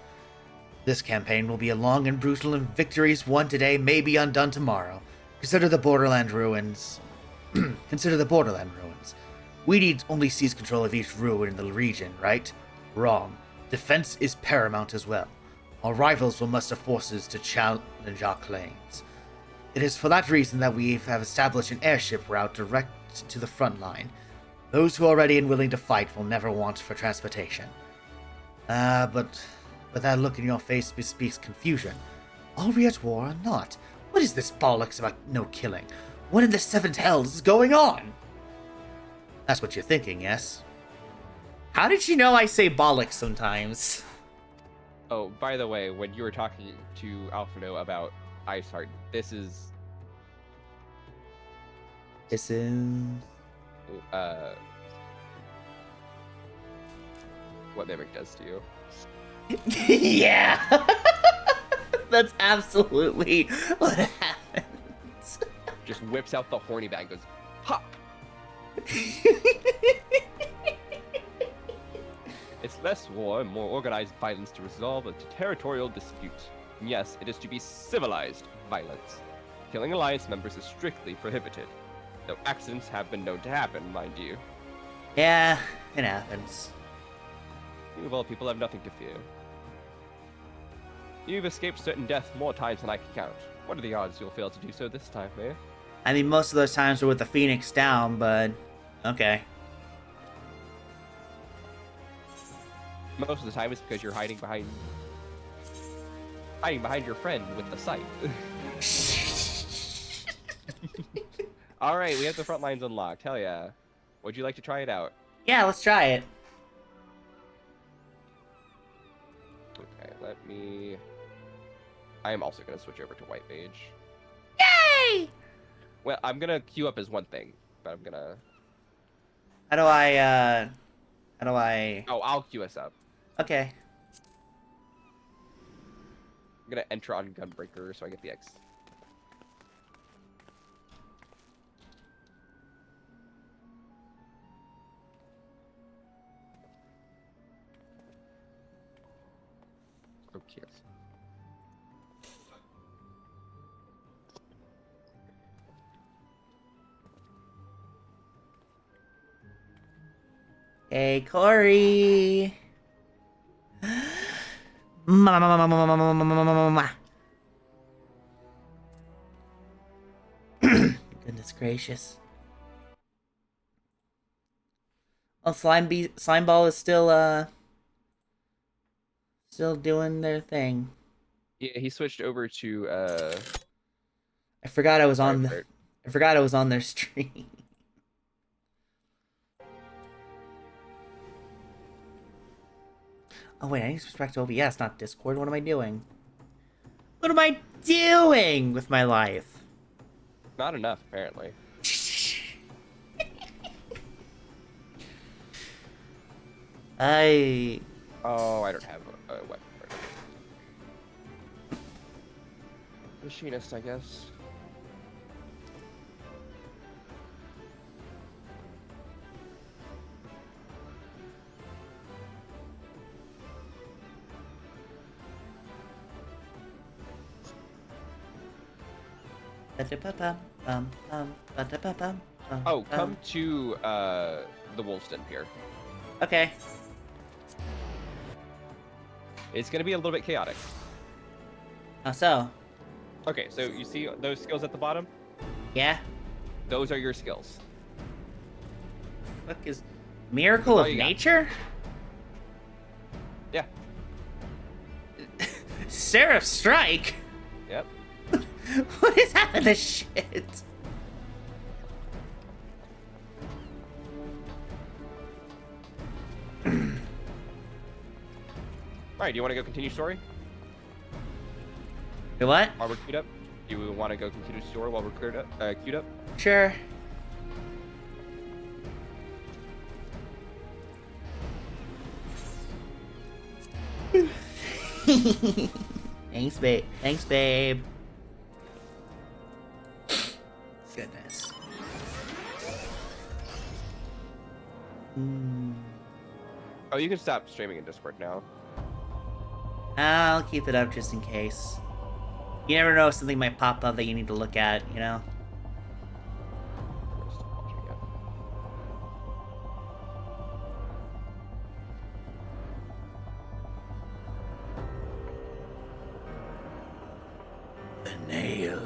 This campaign will be a long and brutal, and victories won today may be undone tomorrow. Consider the Borderland ruins. Consider the Borderland ruins. We need only seize control of each ruin in the region, right? Wrong. Defense is paramount as well. Our rivals will muster forces to challenge our claims. It is for that reason that we have established an airship route direct to the front line. Those who are ready and willing to fight will never want for transportation. But But that look in your face bespeaks confusion. Are we at war or not? What is this bollocks about no killing? What in the seventh hells is going on? That's what you're thinking, yes? How did you know I say bollocks sometimes? Oh, by the way, when you were talking to Alfredo about Iceheart, this is what Mimic does to you. Yeah! That's absolutely what happens. Just whips out the horny bag, goes, pop! It's less war and more organized violence to resolve a territorial dispute. And yes, it is to be civilized violence. Killing Alliance members is strictly prohibited. Though accidents have been known to happen, mind you. Yeah, it happens. You of all people have nothing to fear. You've escaped certain death more times than I can count. What are the odds you'll fail to do so this time, Mayor? I mean, most of those times were with the Phoenix down, but okay. Most of the time it's because you're hiding behind your friend with the scythe. Alright, we have the front lines unlocked. Hell yeah. Would you like to try it out? Yeah, let's try it. Okay, let me... I am also going to switch over to White Mage. Yay! Well, I'm going to queue up as one thing, but I'm going to... How do I... Oh, I'll queue us up. Okay. I'm going to enter on Gunbreaker so I get the X. Okay. Hey, Corey. Mama. Goodness gracious. Well, Slime Ball is still doing their thing. Yeah, he switched over to I forgot I was on their stream. Oh wait, I need to switch back to OBS, not Discord. What am I doing? What am I doing with my life? not enough apparently. Oh, I don't have a weapon. Machinist, I guess. Oh, come to the Wolf's Pier. Okay. It's gonna be a little bit chaotic. How so? Okay, so you see those skills at the bottom? Yeah? Those are your skills. What is Miracle of you got. Nature? Yeah. Seraph Strike? Yep. What is half of this shit? Alright, do you want to go continue story? Do what? While we're queued up? Do you want to go continue story while we're queued up? Sure. Thanks, babe. Thanks, babe. Goodness. Oh, you can stop streaming in Discord now. I'll keep it up just in case. You never know, something might pop up that you need to look at, you know? I'm gonna stop watching it. The nail.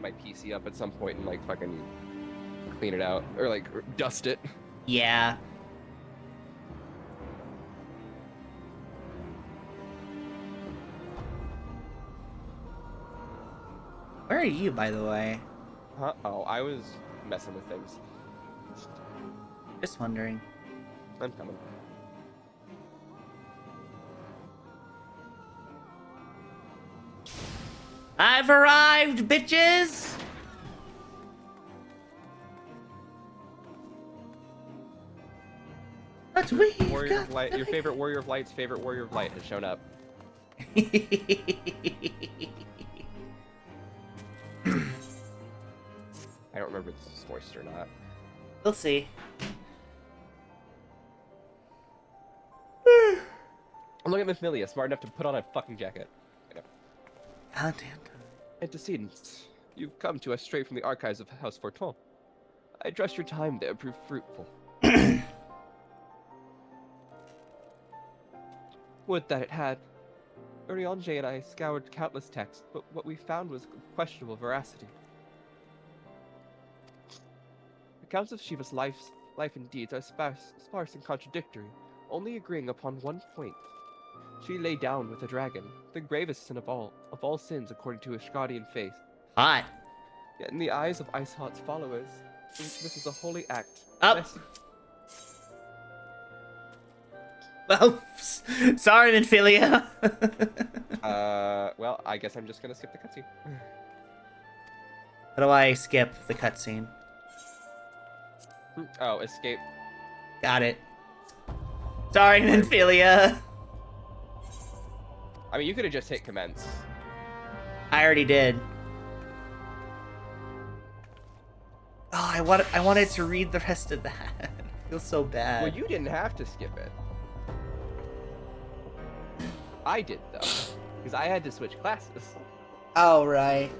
my PC up at some point and like fucking clean it out or like dust it. Yeah. Where are you, by the way? Huh? Oh, I was messing with things. Just wondering. I'm coming. I've arrived, bitches! But we've Warrior of got Light, your favorite Warrior of Light's favorite Warrior of Light has shown up. I don't remember if this is voiced or not. We'll see. I'm looking at Miss smart enough to put on a fucking jacket. I know. Goddamn. Antecedents. You've come to us straight from the archives of House Forton. I trust your time there proved fruitful. Would that it had. Uriange and I scoured countless texts, but what we found was of questionable veracity. Accounts of Shiva's life and deeds are sparse and contradictory, only agreeing upon one point. She lay down with a dragon, the gravest sin of all sins according to Ishgadian faith. Hot. Yet in the eyes of Iceheart's followers, this is a holy act. Up. Well, sorry, Minfilia. Well, I guess I'm just gonna skip the cutscene. How do I skip the cutscene? Oh, escape. Got it. Sorry, Minfilia. I mean, you could have just hit commence. I already did. Oh, I wanted to read the rest of that. I feel so bad. Well, you didn't have to skip it. I did, though. Because I had to switch classes. Oh, right.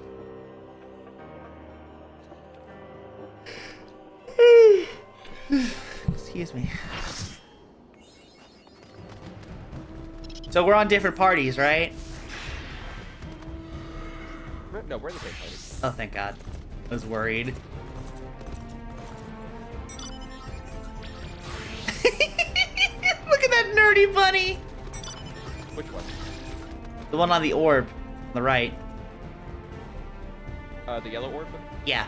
Excuse me. So we're on different parties, right? No, we're in the same party. Oh, thank God. I was worried. Look at that nerdy bunny! Which one? The one on the orb, on the right. The yellow orb? Yeah.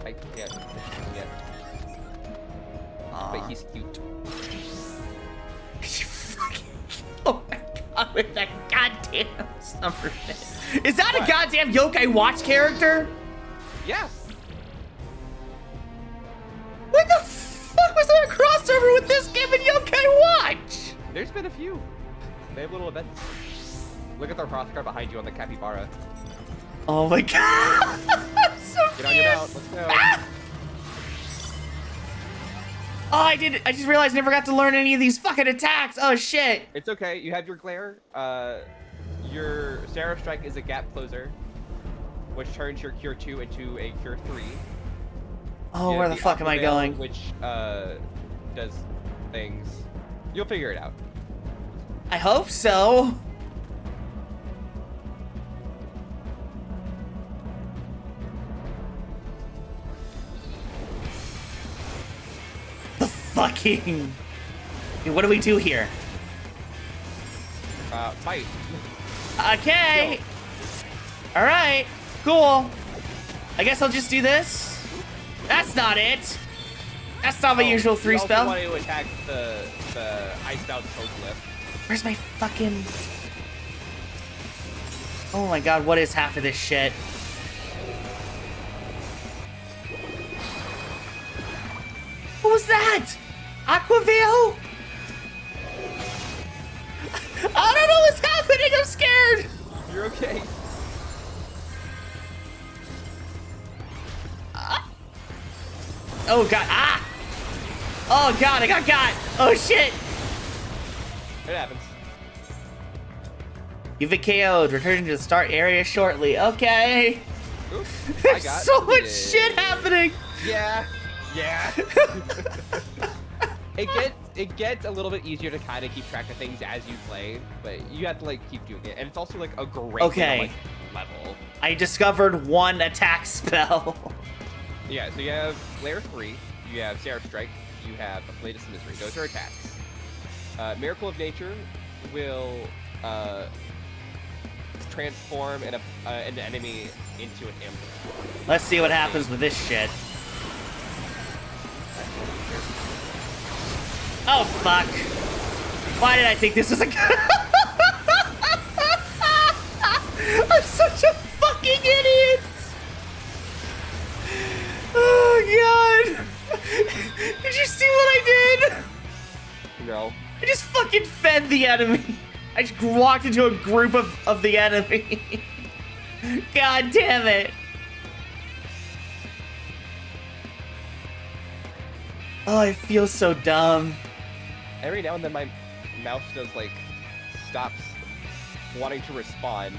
I can't yet. But he's cute. Oh my God, with that goddamn summer shit. Is that a goddamn Yokai Watch character? Yeah. What the fuck was there a crossover with this game and Yokai Watch? There's been a few. They have little events. Look at the Hrothgar behind you on the capybara. Oh my God. So Get on your mount. Let's go. Ah! Oh, I just realized I never got to learn any of these fucking attacks. Oh shit. It's okay. You have your glare. Your Seraph Strike is a gap closer, which turns your Cure 2 into a Cure 3. Oh, where the fuck am I going? Which does things. You'll figure it out. I hope so. The fucking... What do we do here? Fight. Okay. All right. Cool. I guess I'll just do this. That's not it. That's not my usual 3 spell. I want to attack the Icebound Coglyph. Where's my fucking... Oh my God, what is half of this shit? What was that? Aquavale? I don't know what's happening, I'm scared! You're okay. Oh God, ah! Oh God, I got! Oh shit! It happens. You've been KO'd, returning to the start area shortly. Okay. Oops, There's so much shit happening! Yeah. Yeah. it it gets a little bit easier to kind of keep track of things as you play, but you have to like keep doing it, and it's also like a great Okay. level. I discovered one attack spell. Yeah, so you have Flare 3, you have Seraph Strike, you have Afflatus Misery. Those are attacks. Miracle of Nature will transform an enemy into an ember. Let's see what happens with this shit. Oh, fuck. Why did I think this was a... I'm such a fucking idiot! Oh, God. Did you see what I did? No. I just fucking fed the enemy. I just walked into a group of the enemy. God damn it. Oh, I feel so dumb. Every now and then my mouse does like stops wanting to respond,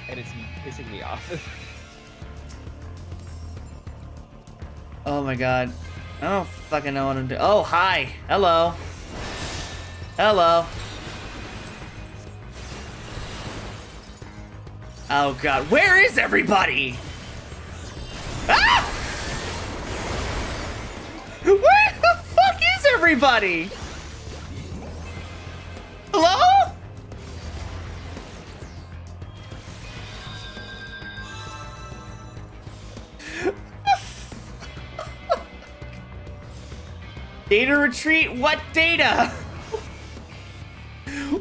and it's pissing me off. Oh my god. I don't fucking know what I'm doing. Oh, hi. Hello. Hello. Oh god. Where is everybody? Ah! Where the fuck is everybody? Hello? Data retreat? What data?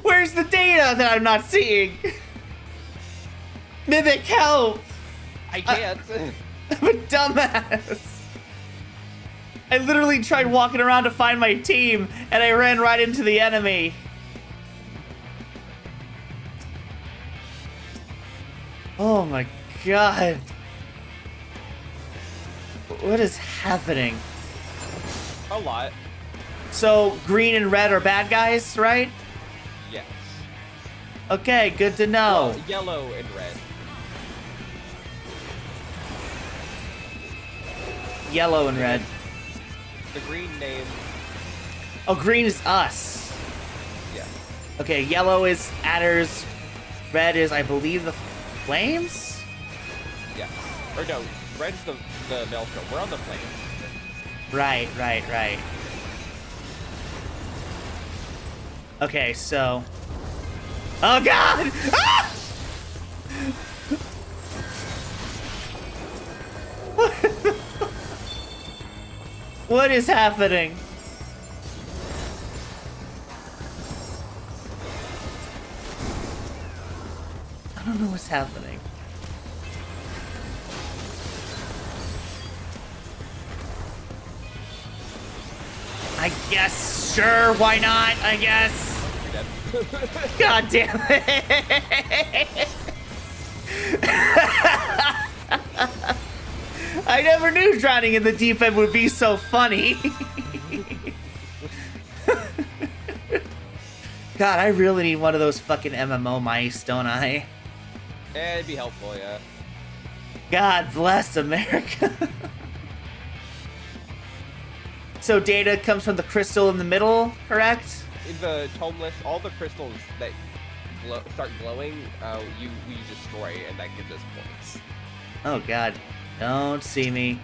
Where's the data that I'm not seeing? Mimic, help! I can't. I'm a dumbass. I literally tried walking around to find my team, and I ran right into the enemy. Oh my god. What is happening? A lot. So, green and red are bad guys, right? Yes. Okay, good to know. Well, yellow and red. Yellow and red. The green name. Oh, green is us. Yeah. Okay, yellow is adders. Red is, I believe, the flames? Yeah. Or no, red's the maelstrom. We're on the flames. Right. Okay, so... Oh god! Ah! What is happening? I don't know what's happening. I guess, sure, why not? I guess. You're dead. God damn it. I never knew drowning in the deep end would be so funny. God, I really need one of those fucking MMO mice, don't I? It'd be helpful, yeah. God bless America. So data comes from the crystal in the middle, correct? The tomeless, all the crystals that start glowing, we destroy, and that gives us points. Oh god. Don't see me.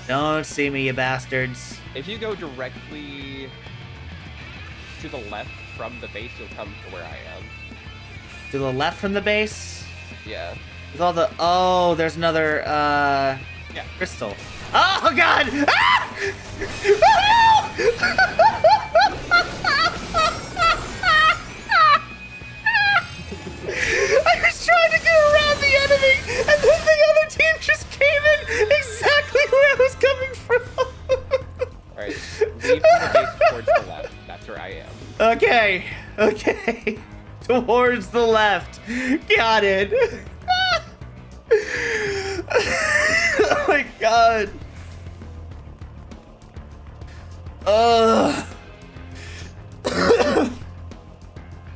Don't see me, you bastards. If you go directly to the left from the base, you'll come to where I am. To the left from the base? Yeah. With all the... Oh, there's another, Yeah. crystal. Oh, God! Ah! Oh, no! I was trying to get around the enemy, and then the other team just came in exactly where I was coming from. Alright, leave from the base towards the left. That's where I am. Okay. Towards the left. Got it. Oh my god. Oh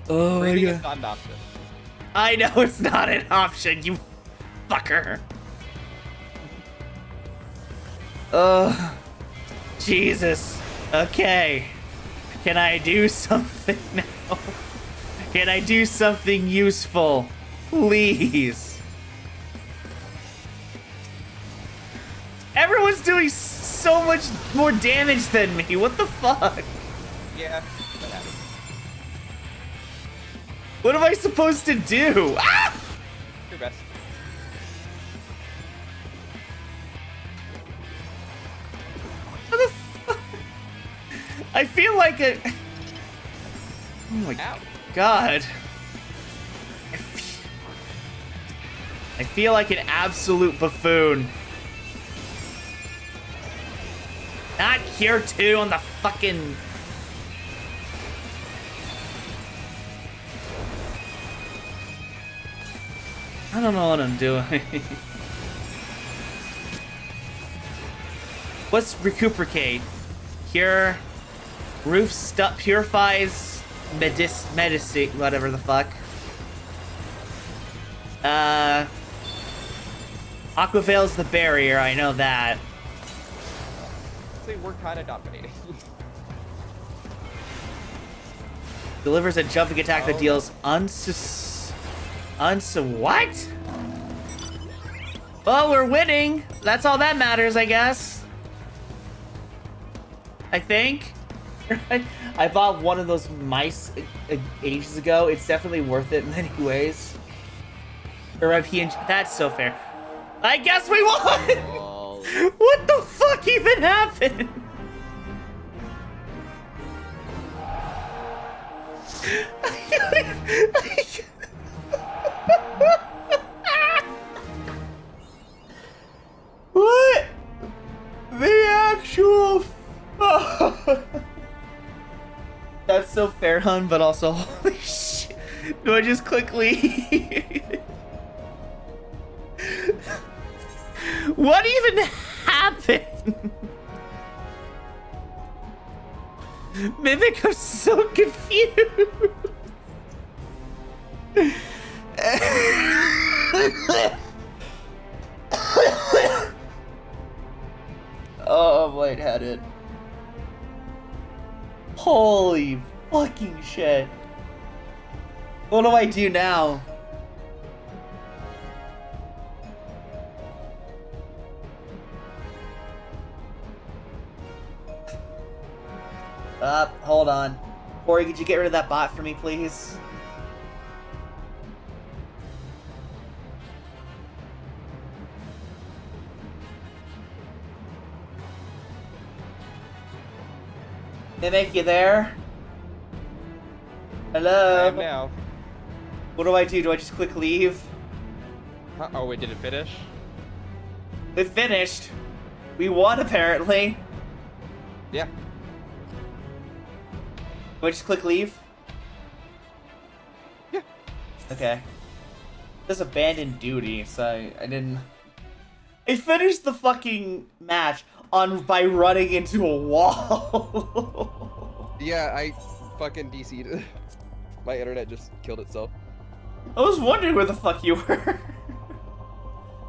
my Breathing god. is not an option. I know it's not an option, you fucker. Jesus. Okay. Can I do something now? Can I do something useful? Please. Everyone's doing so much more damage than me. What the fuck? Yeah, that happens. What am I supposed to do? Ah! Your best. What the fuck? I feel like a... Oh my Ow. god. I feel like an absolute buffoon. Not here too on the fucking... I don't know what I'm doing. What's recuperate? Cure, roof stuff purifies, medicine, whatever the fuck. Aquaveil's the barrier. I know that. See, we're kind of dominating. Delivers a jumping attack that Oh. deals what? Well, we're winning. That's all that matters, I guess. I think. I bought one of those mice ages ago. It's definitely worth it in many ways. That's so fair. I guess we won! Oh. What the fuck even happened? What? The actual... That's so fair, hun, but also, holy shit. Do I just click leave? What even happened? Mimic, I'm so confused. Oh, I'm lightheaded. Holy fucking shit. What do I do now? Hold on. Corey, could you get rid of that bot for me, please? Mimic, you there? I Hello? am now. What do I do? Do I just click leave? Huh? Oh, wait, did it finish? It finished. We won, apparently. Yeah. Do I just click leave? Yeah. Okay. There's abandoned duty, so I didn't... I finished the fucking match by running into a wall. Yeah, I fucking DC'd. My internet just killed itself. I was wondering where the fuck you were.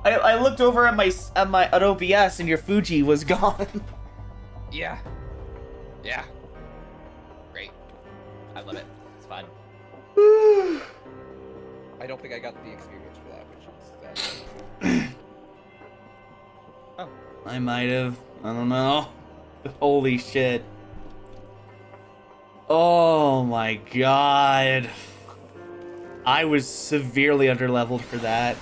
I looked over at my OBS and your Fuji was gone. Yeah. Yeah. Great. I love it. It's fun. I don't think I got the experience for that, which is sad. Oh. I might have. I don't know. Holy shit. Oh my god. I was severely underleveled for that.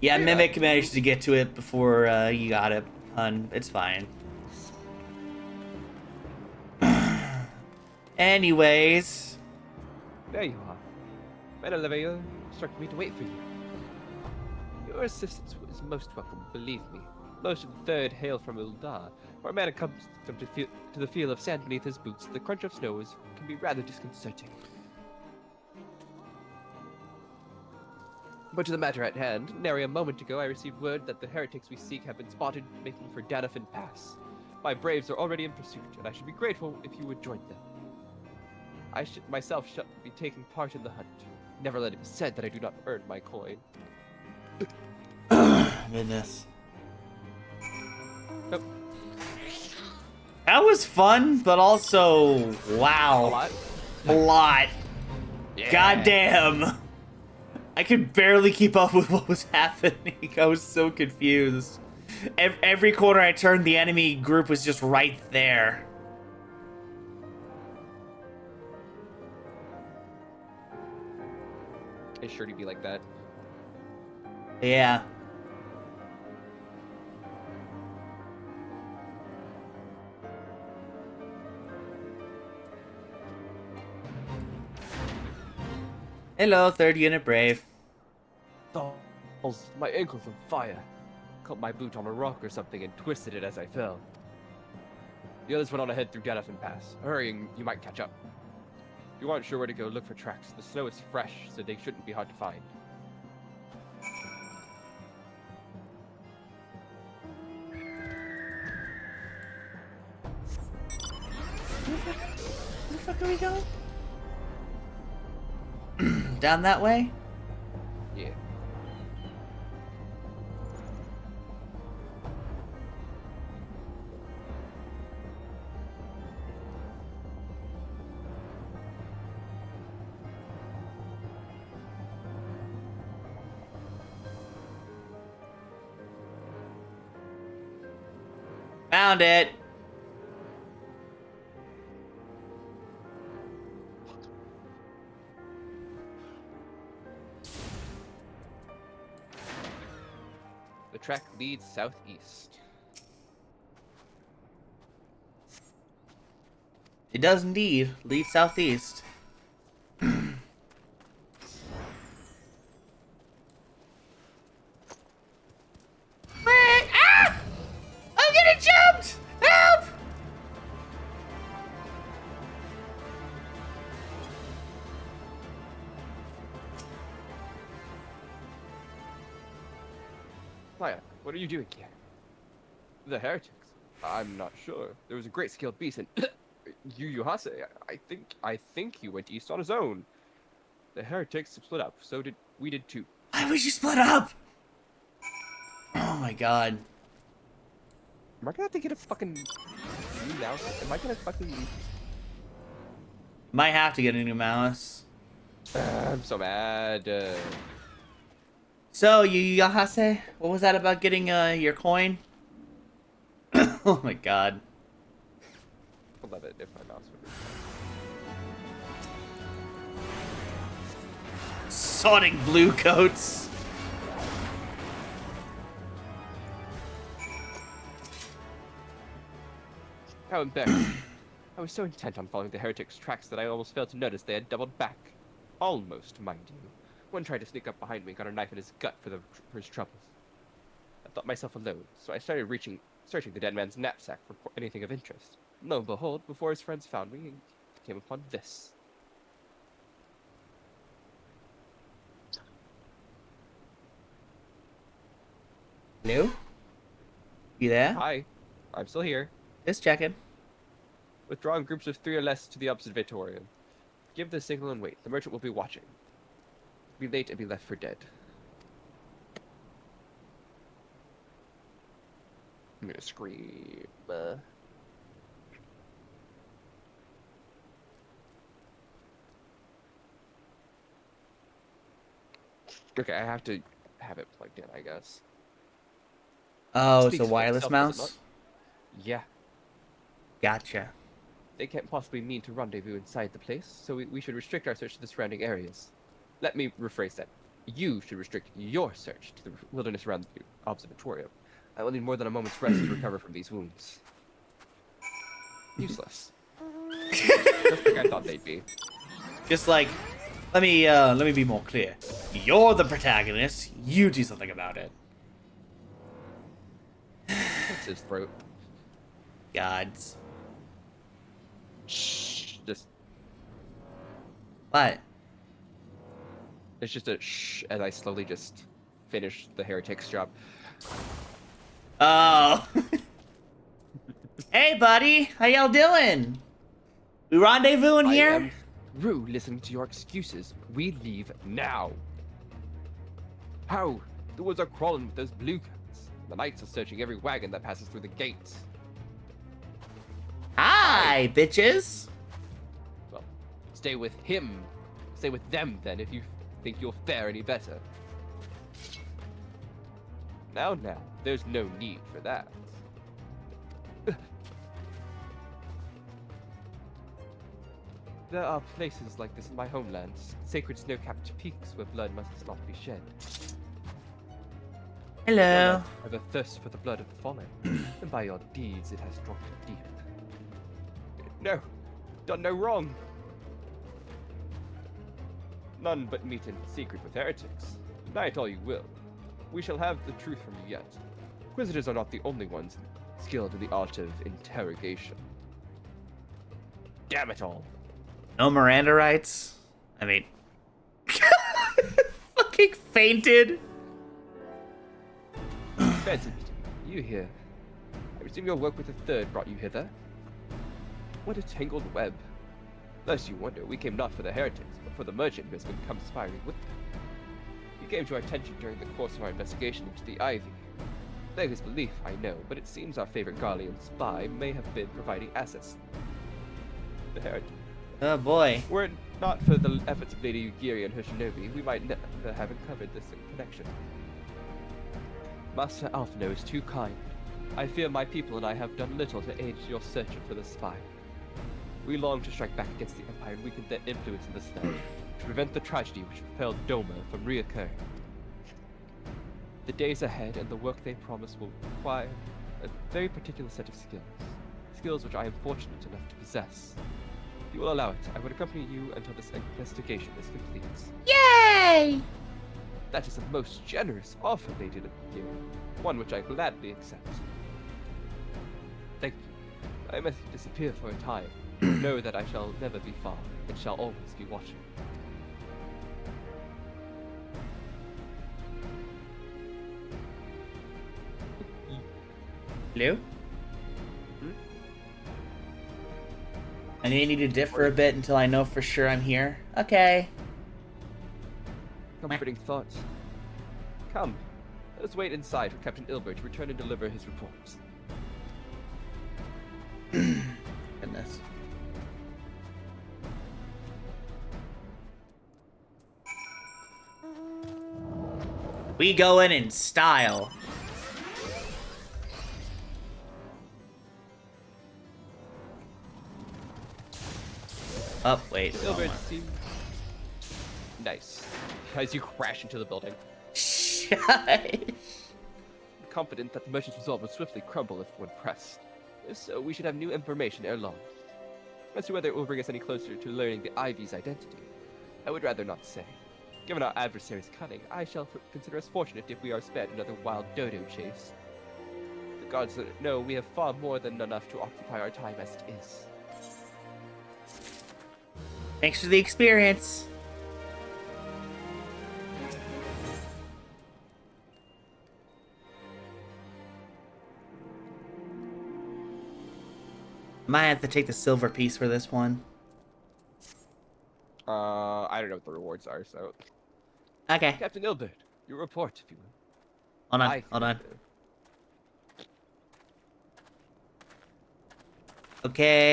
Yeah, Yeah. Mimic managed to get to it before you got it, hun. It's fine. Anyways. There you are. Madame Leveille instructed me to wait for you. Your assistance is most welcome, believe me. Most of the third hail from Uldar, where a man accustomed to the feel of sand beneath his boots. The crunch of snow can be rather disconcerting. But to the matter at hand, nary a moment ago I received word that the heretics we seek have been spotted making for Danafin Pass. My braves are already in pursuit, and I should be grateful if you would join them. I myself shall be taking part in the hunt. Never let it be said that I do not earn my coin. Goodness. Oh. That was fun, but also, wow. A lot. A lot. Yeah. God damn. I could barely keep up with what was happening. I was so confused. Every corner I turned, the enemy group was just right there. It's sure to be like that. Yeah. Hello, 3rd Unit Brave. Balls, my ankle's on fire. Caught my boot on a rock or something and twisted it as I fell. The others went on ahead through Denison Pass. Hurrying, you might catch up. If you aren't sure where to go, look for tracks. The snow is fresh, so they shouldn't be hard to find. Where the fuck are we going? Down that way? Yeah. Found it. The track leads southeast. It does indeed lead southeast. Ah! I'm getting jumped! Help! Maya, what are you doing here? The heretics? I'm not sure. There was a great skilled beast and Yuhase. I think he went east on his own. The heretics split up, so did we did too. Why would you split up? Oh my god. Am I gonna have to get a fucking new mouse? Am I gonna fucking Might have to get a new mouse. I'm so mad. So, Yahase, what was that about getting your coin? Oh my god. I'd love it if my mouse would. Sonic blue coats. How embarrassing. I was so intent on following the heretics' tracks that I almost failed to notice they had doubled back. Almost, mind you. One tried to sneak up behind me and got a knife in his gut for his troubles. I thought myself alone, so I started searching the dead man's knapsack for anything of interest. Lo and behold, before his friends found me, I came upon this. Hello? You there? Hi, I'm still here. Just checking. Withdraw in groups of 3 or less to the observatorium. Give the signal and wait. The merchant will be watching. Be late and be left for dead. I'm gonna scream. Okay, I have to have it plugged in, I guess. Oh, it's Speaks a for wireless itself, does it mouse? Yeah. Gotcha. They can't possibly mean to rendezvous inside the place, so we should restrict our search to the surrounding areas. Let me rephrase that. You should restrict your search to the wilderness around the observatorium. I will need more than a moment's rest to recover from these wounds. Useless. Just like I thought they'd be. Just like, let me be more clear. You're the protagonist. You do something about it. What's his throat? Gods. Shh. Just. What? It's just a shh as I slowly just finish the heretic's job. Oh. Hey, buddy. How y'all doing? We rendezvousing I here? am through listening to your excuses. We leave now. How? The woods are crawling with those blue coats. The knights are searching every wagon that passes through the gates. Bye, bitches. Well, stay with him. Stay with them, then, if you think you'll fare any better. Now, there's no need for that. There are places like this in my homeland, sacred snow-capped peaks where blood must not be shed. Hello. I have a thirst for the blood of the fallen, and by your deeds it has drunk deep. No, done no wrong. None but meet in secret with heretics. Deny it all you will. We shall have the truth from you yet. Inquisitors are not the only ones skilled in the art of interrogation. Damn it all. No Miranda rights? I mean... fucking fainted. Fancy you here. I presume your work with the Third brought you hither? What a tangled web. Lest you wonder, we came not for the heretics, but for the merchant who has been conspiring with them. He came to our attention during the course of our investigation into the Ivy. Beg his belief, I know, but it seems our favorite Garlean spy may have been providing assets. The heretic. Oh boy. Were it not for the efforts of Lady Ugiri and her shinobi, we might never have uncovered this connection. Master Alphino is too kind. I fear my people and I have done little to aid your search for the spy. We long to strike back against the Empire and weaken their influence in this land, to prevent the tragedy which befell Doma from reoccurring. The days ahead and the work they promise will require a very particular set of skills. Skills which I am fortunate enough to possess. If you will allow it, I would accompany you until this investigation is complete. Yay! That is a most generous offer, Lady Ugiri. One which I gladly accept. Thank you. I must disappear for a time. Know that I shall never be far, and shall always be watching. Hello? Hmm? I need to dip for a bit until I know for sure I'm here. Okay. Comforting thoughts. Come, let us wait inside for Captain Ilbert to return and deliver his reports. Goodness. We going in style. Oh, wait. Ilbert seems nice as you crash into the building. Shush. Confident that the merchant's resolve will swiftly crumble if when pressed. If so, we should have new information ere long. As to whether it will bring us any closer to learning the Ivy's identity, I would rather not say. Given our adversary's cunning, I shall consider us fortunate if we are spared another wild dodo chase. The gods know we have far more than enough to occupy our time as it is. Thanks for the experience. Might have to take the silver piece for this one. I don't know what the rewards are, so... Okay. Captain Ilbert, your report, if you will. Hold on. Okay.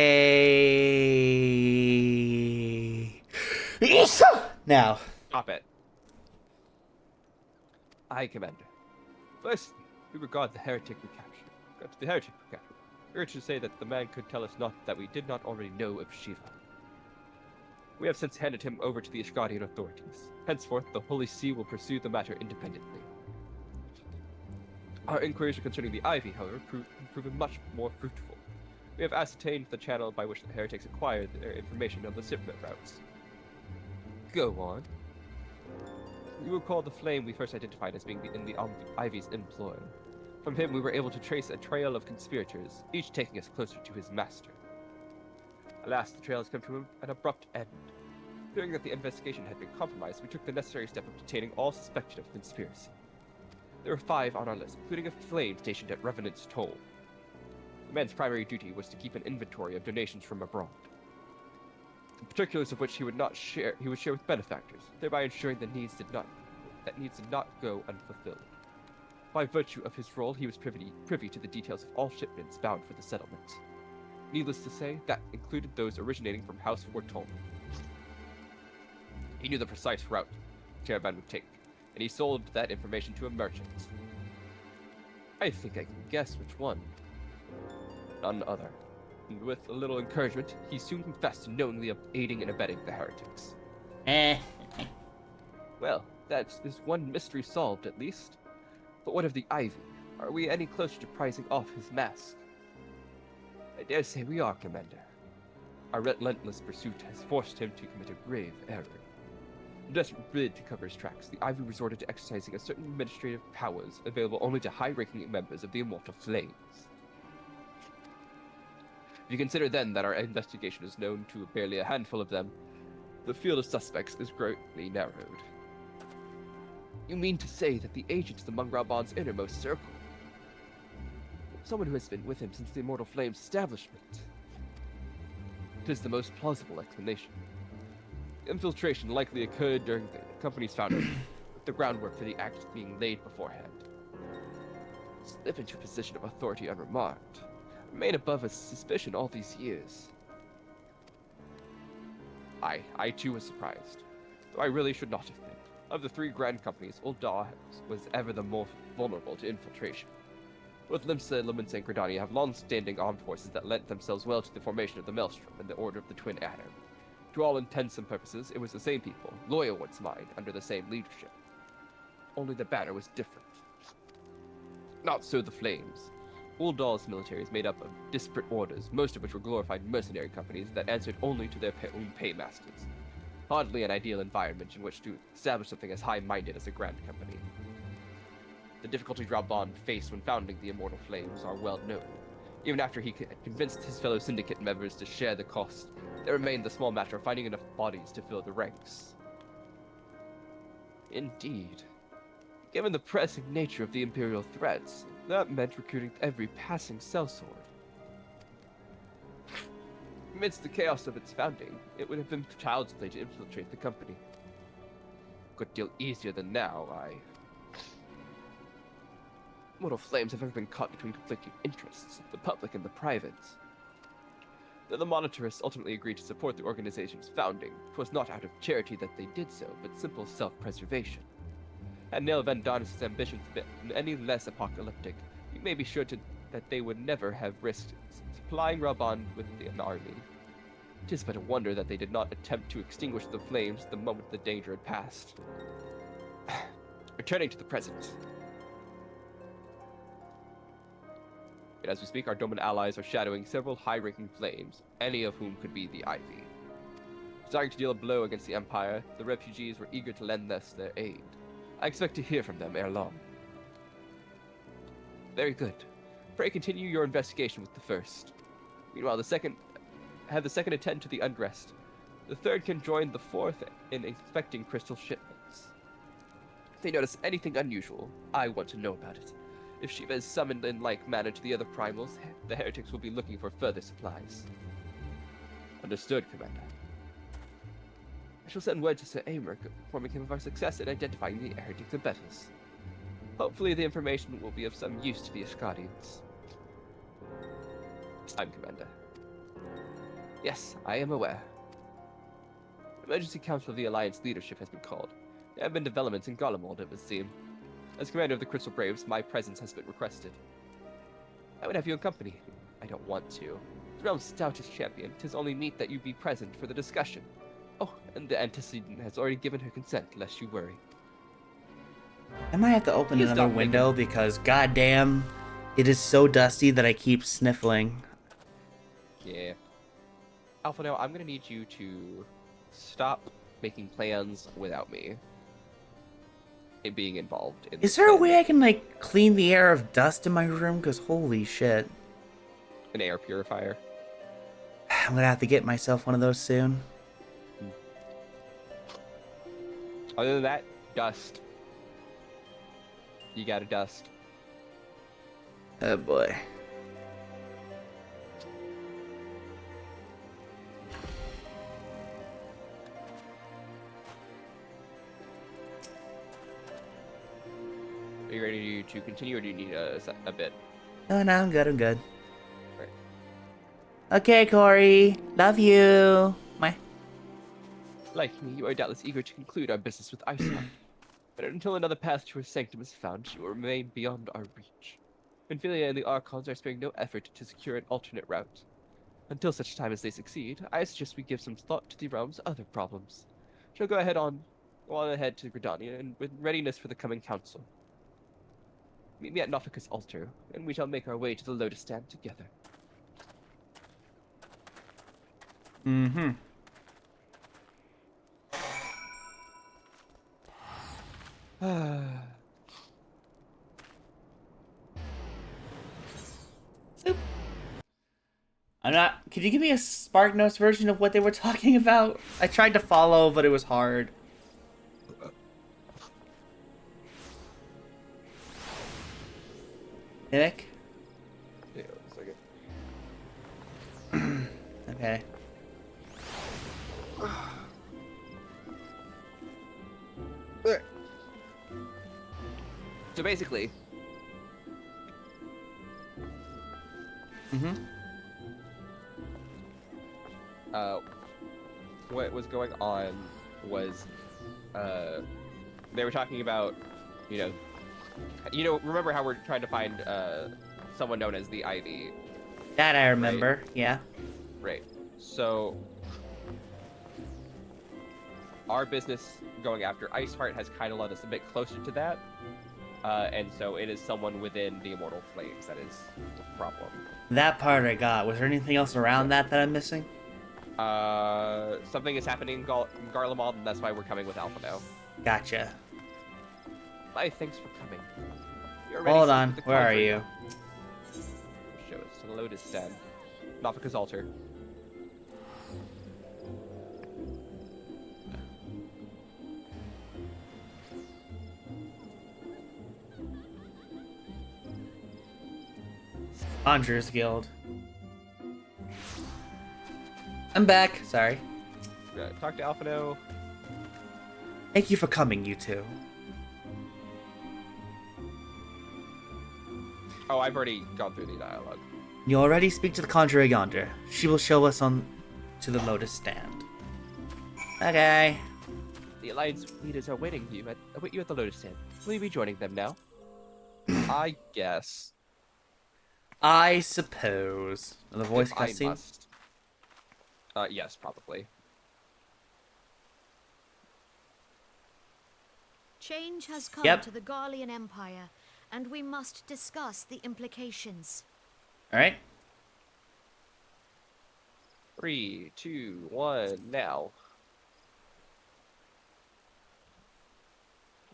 Now. Stop it. Aye, Commander. First, we regard the heretic we captured. Urge to say that the man could tell us not that we did not already know of Shiva. We have since handed him over to the Ishgadian authorities. Henceforth, the Holy See will pursue the matter independently. Our inquiries concerning the Ivy, however, proven much more fruitful. We have ascertained the channel by which the heretics acquired their information on the shipment routes. Go on. You recall the flame we first identified as being in the Ivy's employ. From him, we were able to trace a trail of conspirators, each taking us closer to his master. Alas, the trail has come to an abrupt end. Fearing that the investigation had been compromised, we took the necessary step of detaining all suspected of conspiracy. There were 5 on our list, including a flame stationed at Revenant's Toll. The man's primary duty was to keep an inventory of donations from abroad. The particulars of which he would share with benefactors, thereby ensuring that needs did not go unfulfilled. By virtue of his role, he was privy to the details of all shipments bound for the settlement. Needless to say, that included those originating from House Fortune. He knew the precise route the caravan would take, and he sold that information to a merchant. I think I can guess which one. None other. And with a little encouragement, he soon confessed to knowingly aiding and abetting the heretics. Well, that is one mystery solved, at least. But what of the Ivy? Are we any closer to prizing off his mask? I dare say we are, Commander. Our relentless pursuit has forced him to commit a grave error. In a desperate bid to cover his tracks, the Ivy resorted to exercising a certain administrative powers available only to high-ranking members of the Immortal Flames. If you consider then that our investigation is known to barely a handful of them, the field of suspects is greatly narrowed. You mean to say that the agent is among Raban's innermost circle? Someone who has been with him since the Immortal Flames establishment. It is the most plausible explanation. The infiltration likely occurred during the company's founding, with the groundwork for the act being laid beforehand. Slip into a position of authority unremarked. Remain above his suspicion all these years. I too was surprised, though I really should not have been. Of the three grand companies, Old Daw was ever the more vulnerable to infiltration. Both Limsa, Lumens, and Gridani have long-standing armed forces that lent themselves well to the formation of the Maelstrom and the Order of the Twin Adder. To all intents and purposes, it was the same people, loyal once mine, under the same leadership. Only the banner was different. Not so the Flames. Uldal's military is made up of disparate orders, most of which were glorified mercenary companies that answered only to their own paymasters. Hardly an ideal environment in which to establish something as high-minded as a grand company. The difficulties Raban faced when founding the Immortal Flames are well known. Even after he had convinced his fellow syndicate members to share the cost, there remained the small matter of finding enough bodies to fill the ranks. Indeed. Given the pressing nature of the Imperial threats, that meant recruiting every passing sellsword. Amidst the chaos of its founding, it would have been child's play to infiltrate the company. A good deal easier than now, Mortal Flames have ever been caught between conflicting interests, the public and the privates. Though the Monitorists ultimately agreed to support the organization's founding, it was not out of charity that they did so, but simple self-preservation. Had Neil Vandanis' ambitions been any less apocalyptic, you may be sure that they would never have risked supplying Raban with an army. It is but a wonder that they did not attempt to extinguish the flames the moment the danger had passed. Returning to the present. And as we speak, our Doman allies are shadowing several high-ranking flames, any of whom could be the Ivy. Desiring to deal a blow against the Empire, the refugees were eager to lend us their aid. I expect to hear from them ere long. Very good. Pray continue your investigation with the first. Meanwhile, the second attend to the unrest. The third can join the fourth in inspecting crystal shipments. If they notice anything unusual, I want to know about it. If Shiva is summoned in like manner to the other primals, the heretics will be looking for further supplies. Understood, Commander. I shall send word to Sir Aymeric, informing him of our success in identifying the heretics and betters. Hopefully the information will be of some use to the Asgardians. It's time, Commander. Yes, I am aware. An emergency council of the Alliance leadership has been called. There have been developments in Garlemald, it would seem. As commander of the Crystal Braves, my presence has been requested. I would have you accompany. I don't want to. The realm's stoutest champion, 'tis only meet that you be present for the discussion. Oh, and the antecedent has already given her consent, lest you worry. I might have to open Please another stop window because, goddamn, it is so dusty that I keep sniffling. Yeah. Alpha, now I'm gonna need you to stop making plans without me being involved in Is there a way I can, like, clean the air of dust in my room? Because holy shit. an air purifier. I'm gonna have to get myself one of those soon. Other than that, dust. You gotta dust. Oh boy. Are you ready to continue, or do you need a bit? Oh, no, I'm good, I'm good. Okay, Corey. Love you. My. Like me, you are doubtless eager to conclude our business with Iceheart. But until another path to her sanctum is found, she will remain beyond our reach. Ophelia and the Archons are sparing no effort to secure an alternate route. Until such time as they succeed, I suggest we give some thought to the realm's other problems. She'll go on ahead to Gridania and with readiness for the coming council. Meet me at Nofika's altar, and we shall make our way to the Lotus Stand together. Mm-hmm. So, I'm not. Could you give me a Spark Notes version of what they were talking about? I tried to follow, but it was hard. Nick? Yeah, 1 second. Okay. So basically, Mm-hmm. what was going on was, they were talking about, remember how we're trying to find someone known as the Ivy, That I remember. Right? Yeah. right? So our business going after Iceheart has kind of led us a bit closer to that, and so it is someone within the Immortal Flames that is the problem. That part I got. Was there anything else around that I'm missing? Something is happening in Garlemald, and that's why we're coming with Alpha now. Gotcha. Bye, thanks for coming. Hold on, where are you? Show us the Lotus Stand. Nofika's altar. Conjurer's Guild. I'm back. Sorry. Talk to Alphino. Thank you for coming, you two. Oh, I've already gone through the dialogue. You already speak to the Conjurer yonder. She will show us on to the Lotus Stand. Okay. The Alliance leaders are await you at the Lotus Stand. Will you be joining them now? I guess. I suppose. The voice I cutscene? must. Yes, probably. Change has come to the Garlean Empire, and we must discuss the implications. Alright. 3, 2, 1, now.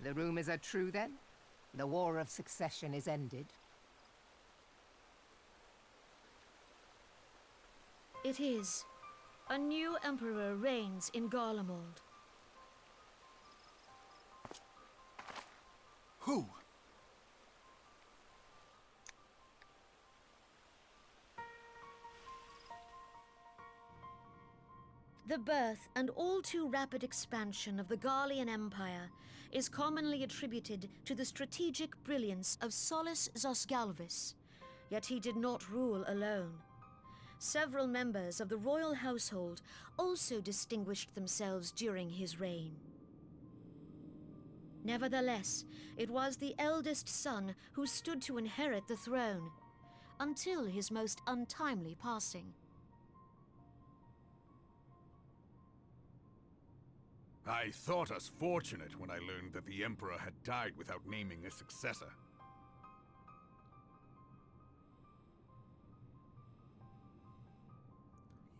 The rumors are true, then? The War of Succession is ended? It is. A new emperor reigns in Garlemald. Who? The birth and all too rapid expansion of the Garlean Empire is commonly attributed to the strategic brilliance of Solus Zosgalvis, yet he did not rule alone. Several members of the royal household also distinguished themselves during his reign. Nevertheless, it was the eldest son who stood to inherit the throne, until his most untimely passing. I thought us fortunate when I learned that the Emperor had died without naming a successor.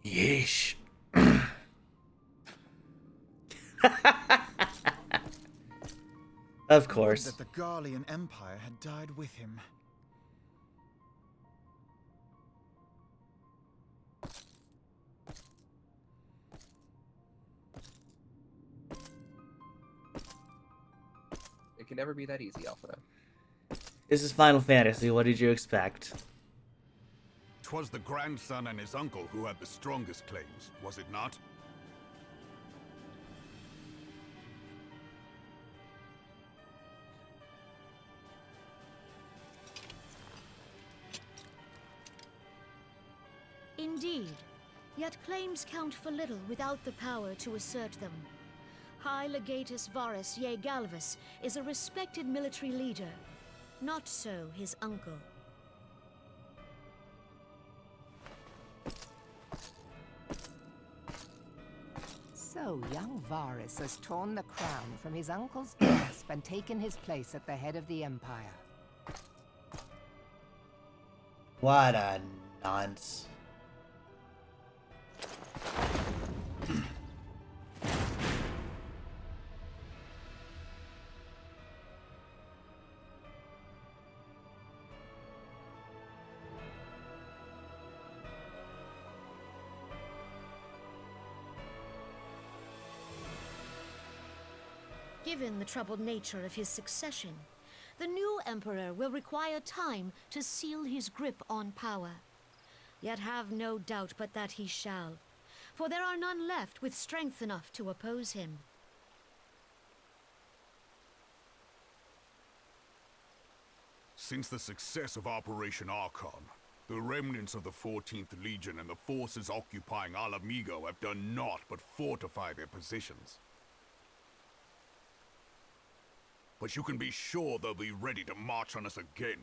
Yeesh. Of course. That the Garlean Empire had died with him. It can never be that easy, Alpha. This is Final Fantasy. What did you expect? 'Twas the grandson and his uncle who had the strongest claims, was it not? Indeed, yet claims count for little without the power to assert them. High Legatus Varus Ye Galvus is a respected military leader. Not so his uncle. So young Varus has torn the crown from his uncle's grasp and taken his place at the head of the Empire. What a nonce. Given the troubled nature of his succession, the new emperor will require time to seal his grip on power. Yet have no doubt but that he shall, for there are none left with strength enough to oppose him. Since the success of Operation Archon, the remnants of the 14th Legion and the forces occupying Alamigo have done naught but fortify their positions. But you can be sure they'll be ready to march on us again,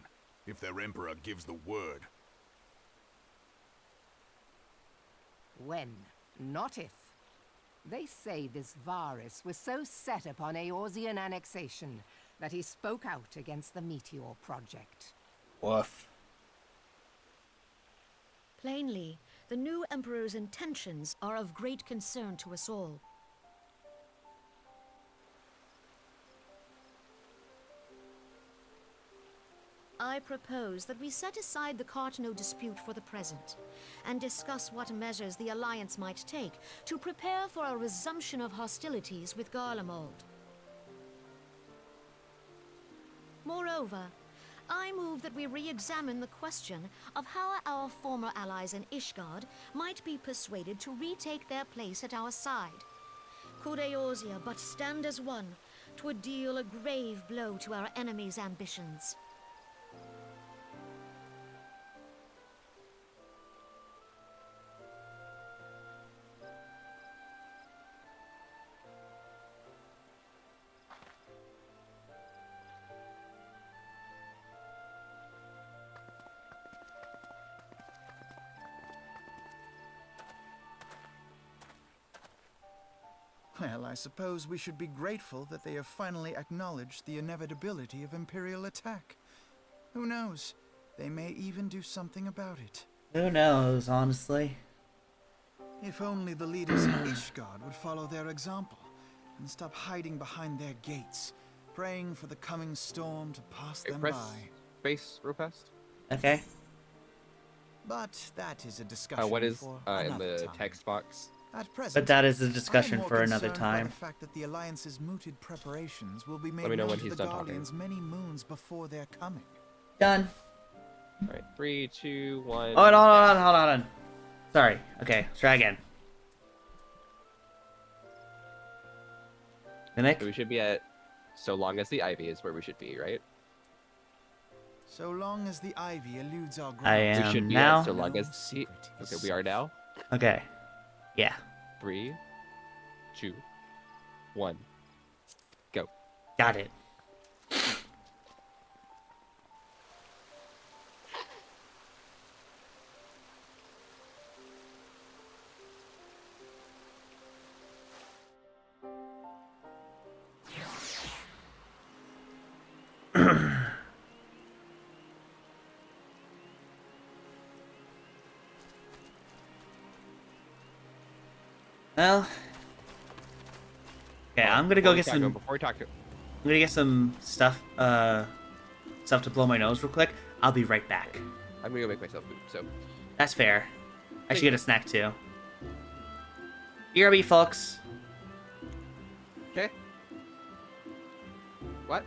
if their Emperor gives the word. When, not if. They say this Varus was so set upon Eorzean annexation that he spoke out against the Meteor Project. Woof. Plainly, the new emperor's intentions are of great concern to us all. I propose that we set aside the Cartno dispute for the present, and discuss what measures the Alliance might take to prepare for a resumption of hostilities with Garlemald. Moreover, I move that we re-examine the question of how our former allies in Ishgard might be persuaded to retake their place at our side. Could Eorzea but stand as one, 'twould deal a grave blow to our enemies' ambitions. Well, I suppose we should be grateful that they have finally acknowledged the inevitability of Imperial attack. Who knows? They may even do something about it. Who knows, honestly? If only the leaders of Ishgard would follow their example and stop hiding behind their gates, praying for the coming storm to pass them Press by. space real fast. Okay. But that is a discussion What is for in another the time. text box? At present, But that is a I'm discussion more for another concerned by time. the fact that the Alliance's mooted preparations will be made Let me know known when to he's the done talking. Guardians many moons before their coming. Done. All right, 3, 2, 1. Oh, hold on. Sorry. Okay, let's try again. Mimic? So we should be at so long as the ivy is where we should be, right? So long as the ivy eludes our I grasp, We should am be now. at so long no as the... secret is Okay, we are now. Okay. Yeah. 3, 2, 1. Go. Got it. Well, okay, I'm gonna go get some. Before we talk to... I'm gonna get some stuff. Stuff to blow my nose real quick. I'll be right back. I'm gonna go make myself food, so... That's fair. I should get a snack too. BRB, folks. Okay. What?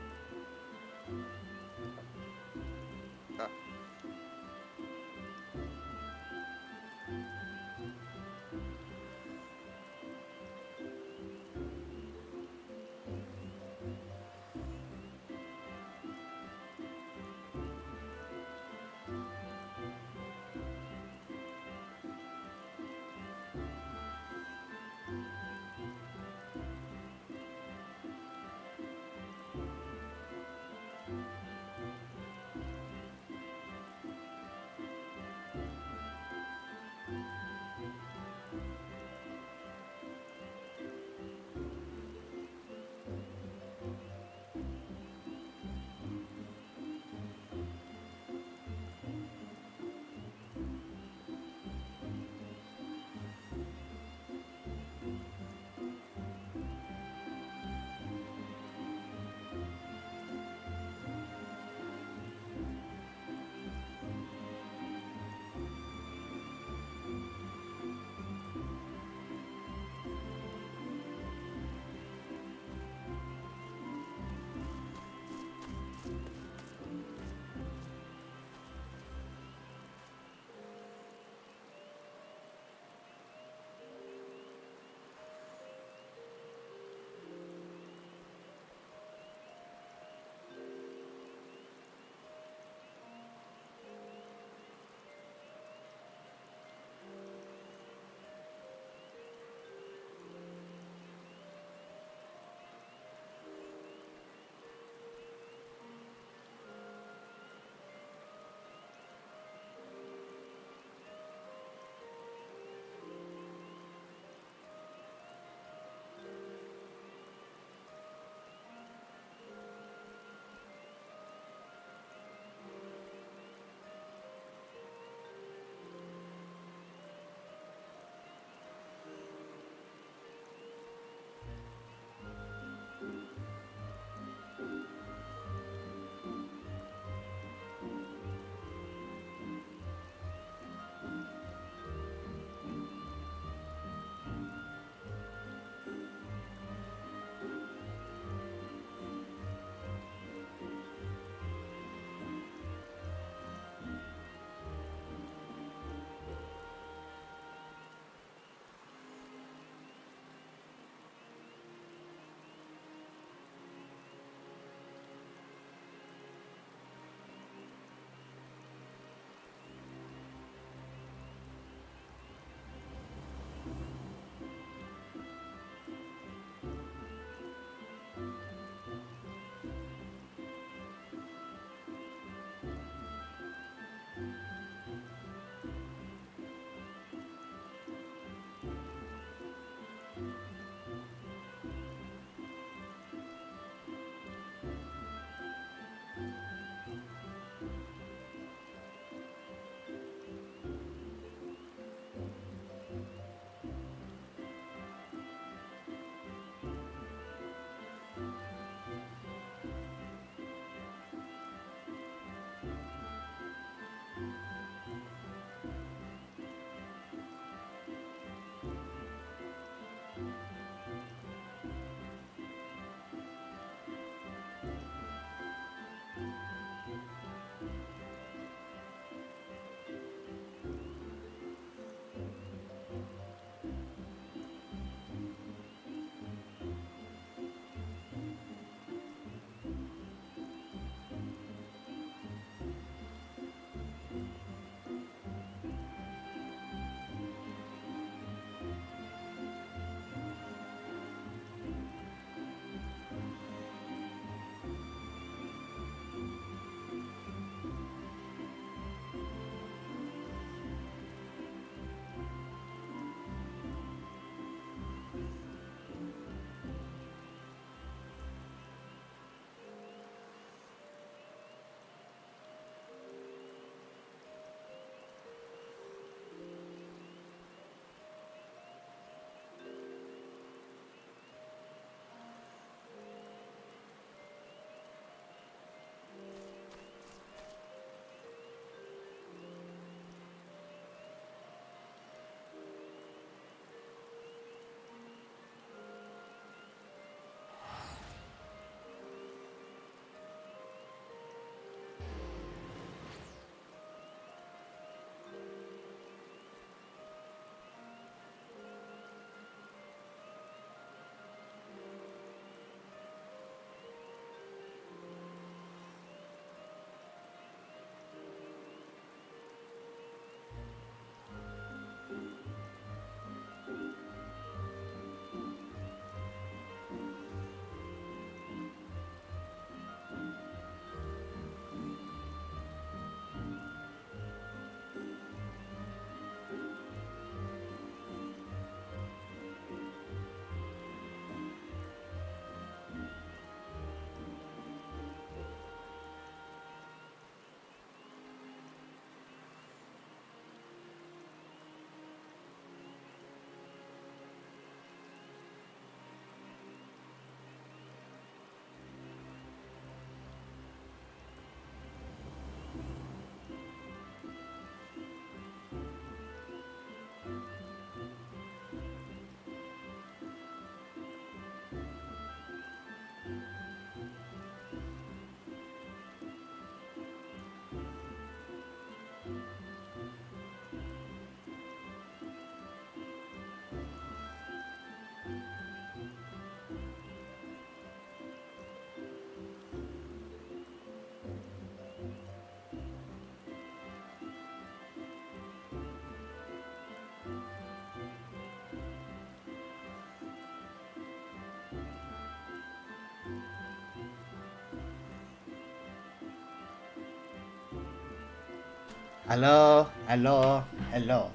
Hello, hello, hello.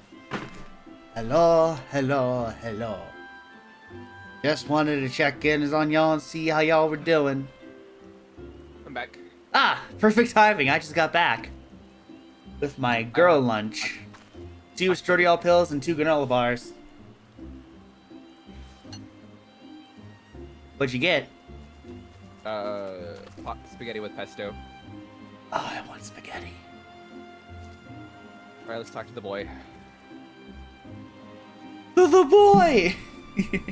Hello, hello, hello. Just wanted to check in on y'all and see how y'all were doing. I'm back. Ah, perfect timing. I just got back. With my girl lunch. 2 Strodiol pills and 2 granola bars. What'd you get? Hot spaghetti with pesto. Oh, I want spaghetti. Alright, let's talk to the boy. The boy! It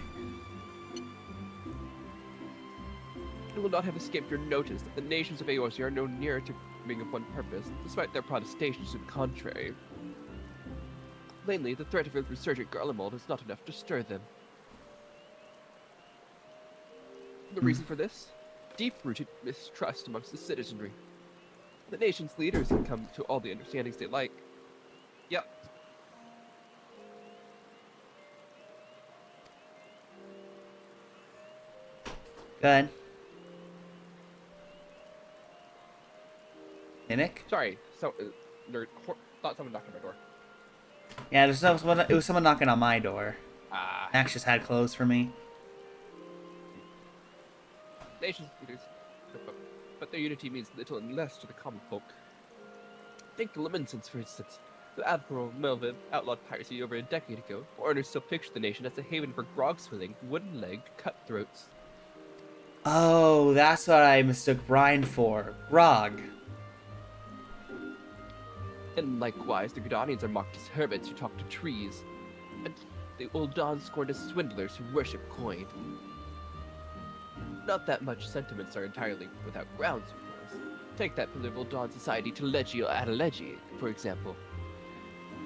will not have escaped your notice that the nations of Eorzea are no nearer to being of one purpose, despite their protestations to the contrary. Plainly, the threat of a resurgent Garlemald is not enough to stir them. The reason for this? Deep-rooted mistrust amongst the citizenry. The nation's leaders can come to all the understandings they like. Yep. Good. Hey, Nick? Sorry, thought someone knocked on my door. Yeah, it was someone knocking on my door. Ah. Max just had clothes for me. Nations leaders, but their unity means little unless to the common folk. Think Liminson's, for instance. The Admiral Melvin outlawed piracy over a decade ago. Foreigners still picture the nation as a haven for grog-swilling, wooden-legged cutthroats. Oh, that's what I mistook Brian for. Grog. And likewise, the Gridanians are mocked as hermits who talk to trees. And the Old Dons scorned as swindlers who worship coin. Not that much sentiments are entirely without grounds, of course. Take that political Dawn society to Legio Adalegi, for example.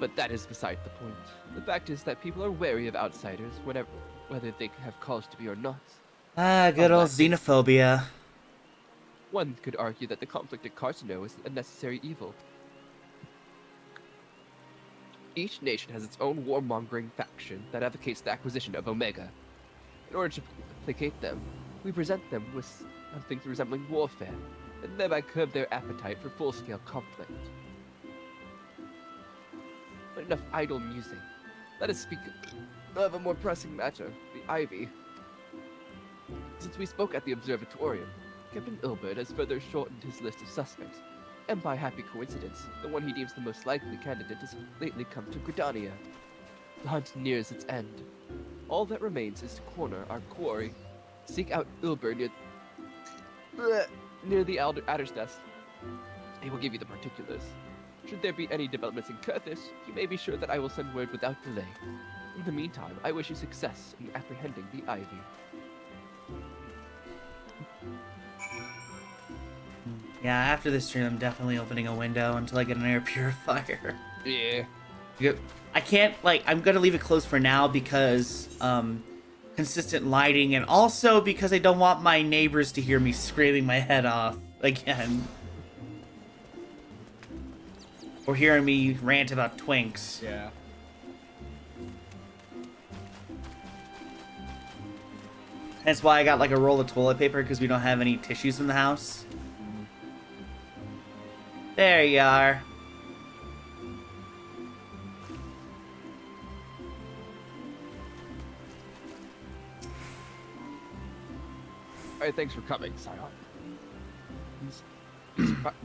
But that is beside the point. The fact is that people are wary of outsiders, whether they have cause to be or not. Ah, good old xenophobia. One could argue that the conflict at Carcino is a necessary evil. Each nation has its own warmongering faction that advocates the acquisition of Omega. In order to placate them, we present them with something resembling warfare, and thereby curb their appetite for full-scale conflict. But enough idle musing. Let us speak of a more pressing matter, the Ivy. Since we spoke at the Observatorium, Captain Ilbert has further shortened his list of suspects, and by happy coincidence, the one he deems the most likely candidate has lately come to Gridania. The hunt nears its end. All that remains is to corner our quarry. Seek out Ilbert near the Adder's Nest. He will give you the particulars. Should there be any developments in Kurthis, you may be sure that I will send word without delay. In the meantime, I wish you success in apprehending the Ivy. Yeah, after this stream, I'm definitely opening a window until I get an air purifier. Yeah. I can't, I'm gonna leave it closed for now because, consistent lighting, and also because I don't want my neighbors to hear me screaming my head off again. Or hearing me rant about twinks. Yeah. That's why I got, a roll of toilet paper, because we don't have any tissues in the house. There you are. Alright, thanks for coming, Scion.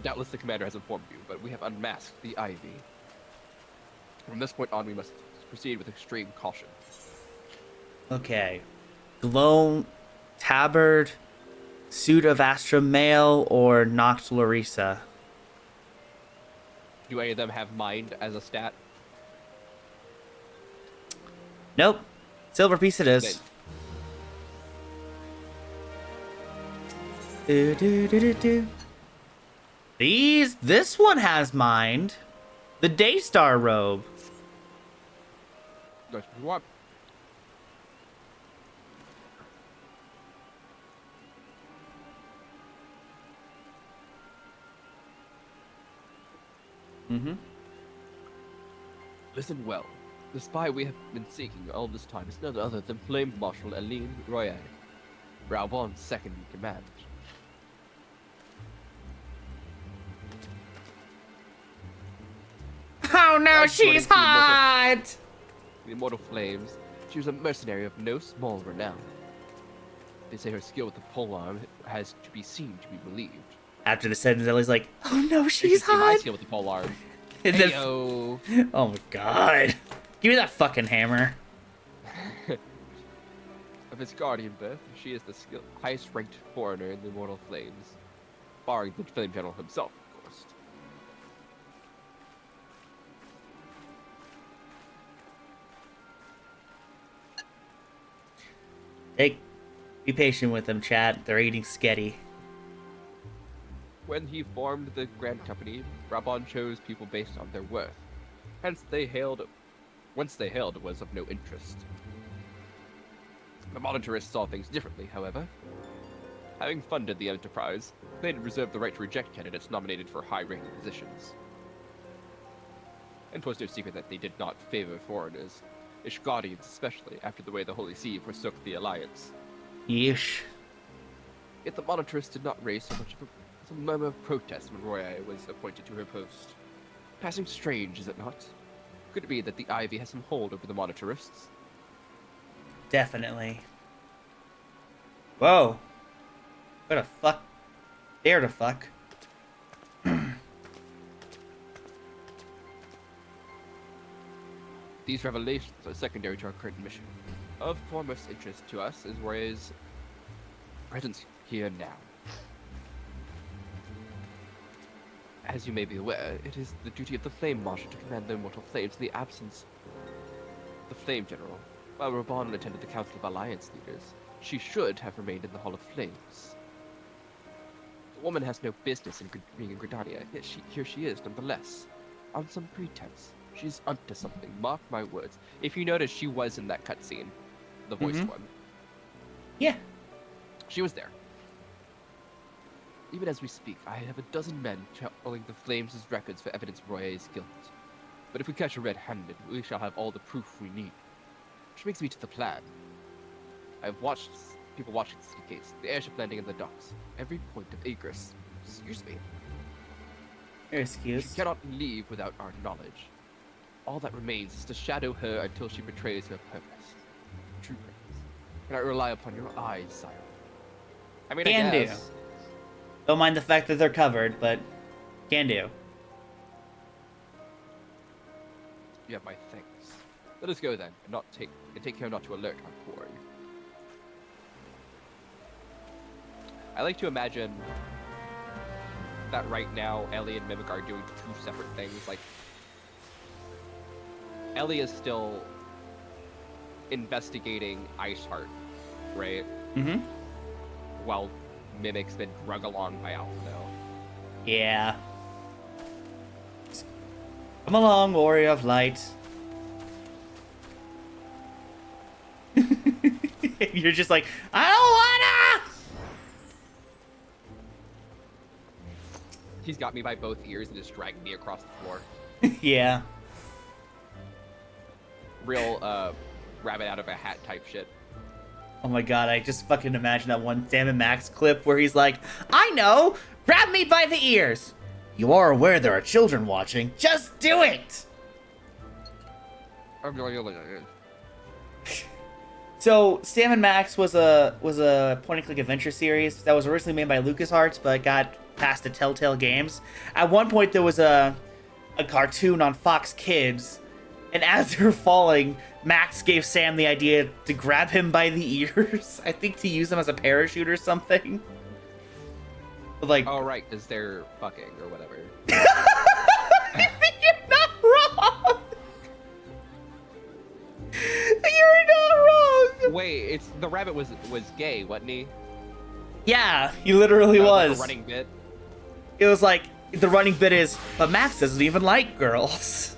Doubtless the commander has informed you, but we have unmasked the Ivy. From this point on, we must proceed with extreme caution. Okay. Glow, tabard, suit of Astra Male, or Noct Larissa? Do any of them have mind as a stat? Nope. Silver piece it is. This one has mind. The Daystar robe. That's what? Mm-hmm. Listen well. The spy we have been seeking all this time is none other than Flame Marshal Aline Royer, Raubon's second in command. no, According she's to hot! The Immortal Flames, she was a mercenary of no small renown. They say her skill with the polearm has to be seen to be believed. After the sentence, Ellie's like, oh no, You she's should see my hot! skill with the polearm. And then- Heyo. oh my god. Give me that fucking hammer. Of its guardian birth, she is the highest-ranked foreigner in the Immortal Flames, barring the Flame General himself, of course. Be patient with them, chat. They're eating sketty. When he formed the Grand Company, Rabon chose people based on their worth. Hence, whence they hailed was of no interest. The monetarists saw things differently, however. Having funded the enterprise, they had reserved the right to reject candidates nominated for high-ranking positions. And 'twas no secret that they did not favor foreigners, Ishgaudians especially, after the way the Holy See forsook the Alliance. Yeesh. Yet the monetarists did not raise so much of a murmur of protest when Roya was appointed to her post. Passing strange, is it not? Could it be that the Ivy has some hold over the monetarists? Definitely. Whoa. What a fuck. Dare to fuck. These revelations are secondary to our current mission. Of foremost interest to us is Roya's presence here now. As you may be aware, it is the duty of the Flame Marshal to command the Immortal Flames in the absence of the Flame General. While Rabon attended the Council of Alliance Leaders, she should have remained in the Hall of Flames. The woman has no business in being in Gridania, yet here she is nonetheless, on some pretense. She's onto something, mark my words. If you notice, she was in that cutscene, the voiced one. Yeah. She was there. Even as we speak, I have a dozen men traveling the Flames' records for evidence of Roya's guilt. But if we catch her red-handed, we shall have all the proof we need. Which brings me to the plan. I've watched people watching the city gates, the airship landing in the docks, every point of egress. Excuse me. Your She excuse. cannot leave without our knowledge. All that remains is to shadow her until she betrays her purpose. True purpose. Can I rely upon your eyes, sire? I mean, Can I do. guess. Don't mind the fact that they're covered, but can do. You have my thanks. Let us go then, and take care not to alert our quarry. I like to imagine that right now Ellie and Mimic are doing two separate things. Like, Ellie is still investigating Iceheart, right? Mm-hmm. While Mimic's been drug along by Alphino. Yeah. Come along, warrior of light. You're just like, I don't wanna! He's got me by both ears and just dragging me across the floor. Yeah. Real, rabbit out of a hat type shit. Oh my god, I just fucking imagine that one Sam and Max clip where he's like, I know! Grab me by the ears! You are aware there are children watching. Just do it! So, Sam and Max was a point-and-click adventure series that was originally made by LucasArts, but got passed to Telltale Games. At one point, there was a cartoon on Fox Kids, and as they were falling, Max gave Sam the idea to grab him by the ears. I think to use him as a parachute or something. But like, Oh, right, because they're fucking or whatever. you're not wrong. You're not wrong. Wait, the rabbit was gay, wasn't he? Yeah, he literally That was. like a running bit. It was like the running bit is, but Max doesn't even like girls.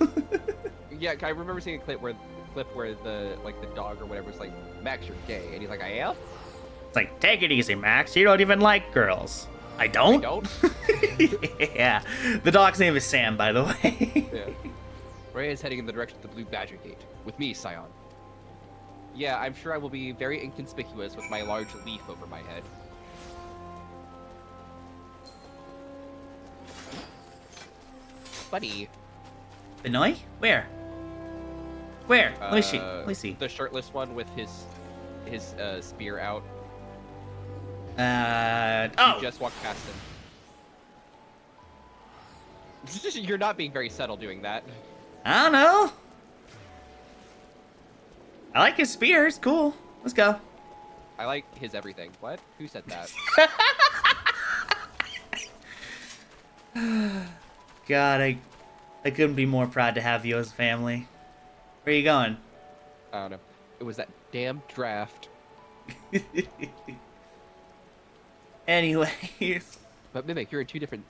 Yeah, I remember seeing a clip where the dog or whatever was like, Max, you're gay, and he's like, I am. It's like, take it easy, Max. You don't even like girls. I don't. Don't. Yeah, the dog's name is Sam, by the way. Yeah. Ray is heading in the direction of the Blue Badger Gate with me, Scion. Yeah, I'm sure I will be very inconspicuous with my large leaf over my head. Buddy. Benoit? Where? Where? Let me see. Let me see. The shirtless one with his spear out. Oh! You just walked past him. You're not being very subtle doing that. I don't know. I like his spear. It's cool. Let's go. I like his everything. What? Who said that? God, I couldn't be more proud to have you as a family. Where are you going? I don't know. It was that damn draft. Anyways. But Mimic, you're in two different...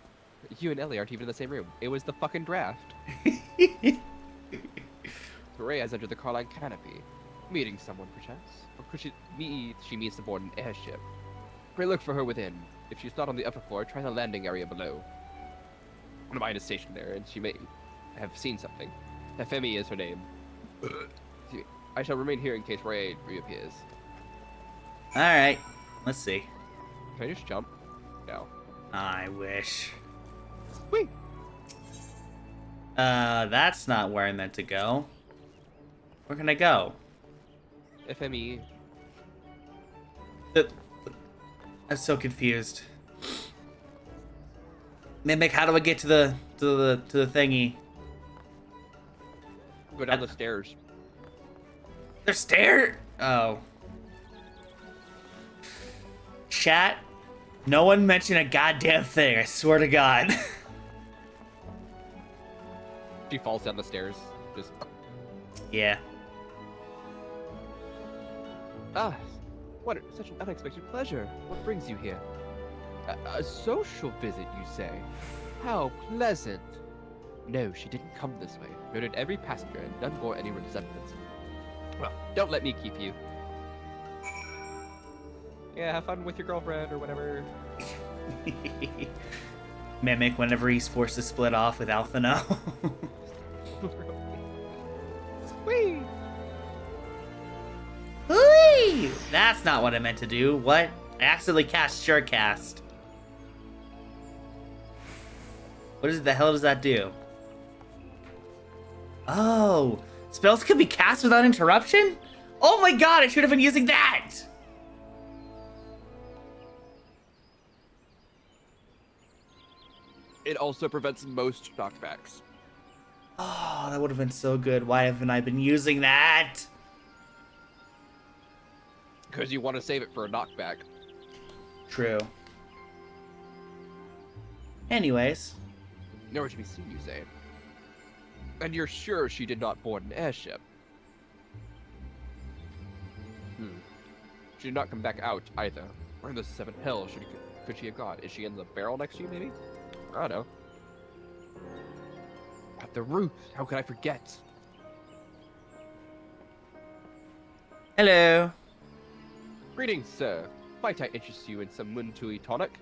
You and Ellie aren't even in the same room. It was the fucking draft. Ray has entered the Carline canopy. Meeting someone, perchance? Or could she meets aboard an airship? Pray look for her within. If she's not on the upper floor, try the landing area below. One of mine is stationed there, and she may have seen something. Femi is her name. I shall remain here in case Ray reappears. Alright. Let's see. Can I just jump? No. I wish. Whee! That's not where I meant to go. Where can I go? FME. I'm so confused. Mimic, how do I get to the thingy? Go down the stairs. The stair? Oh. Chat, no one mentioned a goddamn thing, I swear to God. She falls down the stairs. Just... Yeah. Ah, what such an unexpected pleasure. What brings you here? A social visit, you say? How pleasant. No, she didn't come this way. Noted every passenger and none bore any resemblance. Well, don't let me keep you. Yeah, have fun with your girlfriend or whatever. Mimic whenever he's forced to split off with Alphino. Whee! Whee! That's not what I meant to do. What? I accidentally cast Surecast. What the hell does that do? Oh, spells can be cast without interruption? Oh my god, I should have been using that! It also prevents most knockbacks. Oh, that would have been so good. Why haven't I been using that? Because you want to save it for a knockback. True. Anyways. Nowhere to be seen, you say. And you're sure she did not board an airship? She did not come back out, either. Where in the seventh hell could she have gone? Is she in the barrel next to you, maybe? I don't know. At the roof, how could I forget? Hello. Greetings, sir. Might I interest you in some Muntui tonic?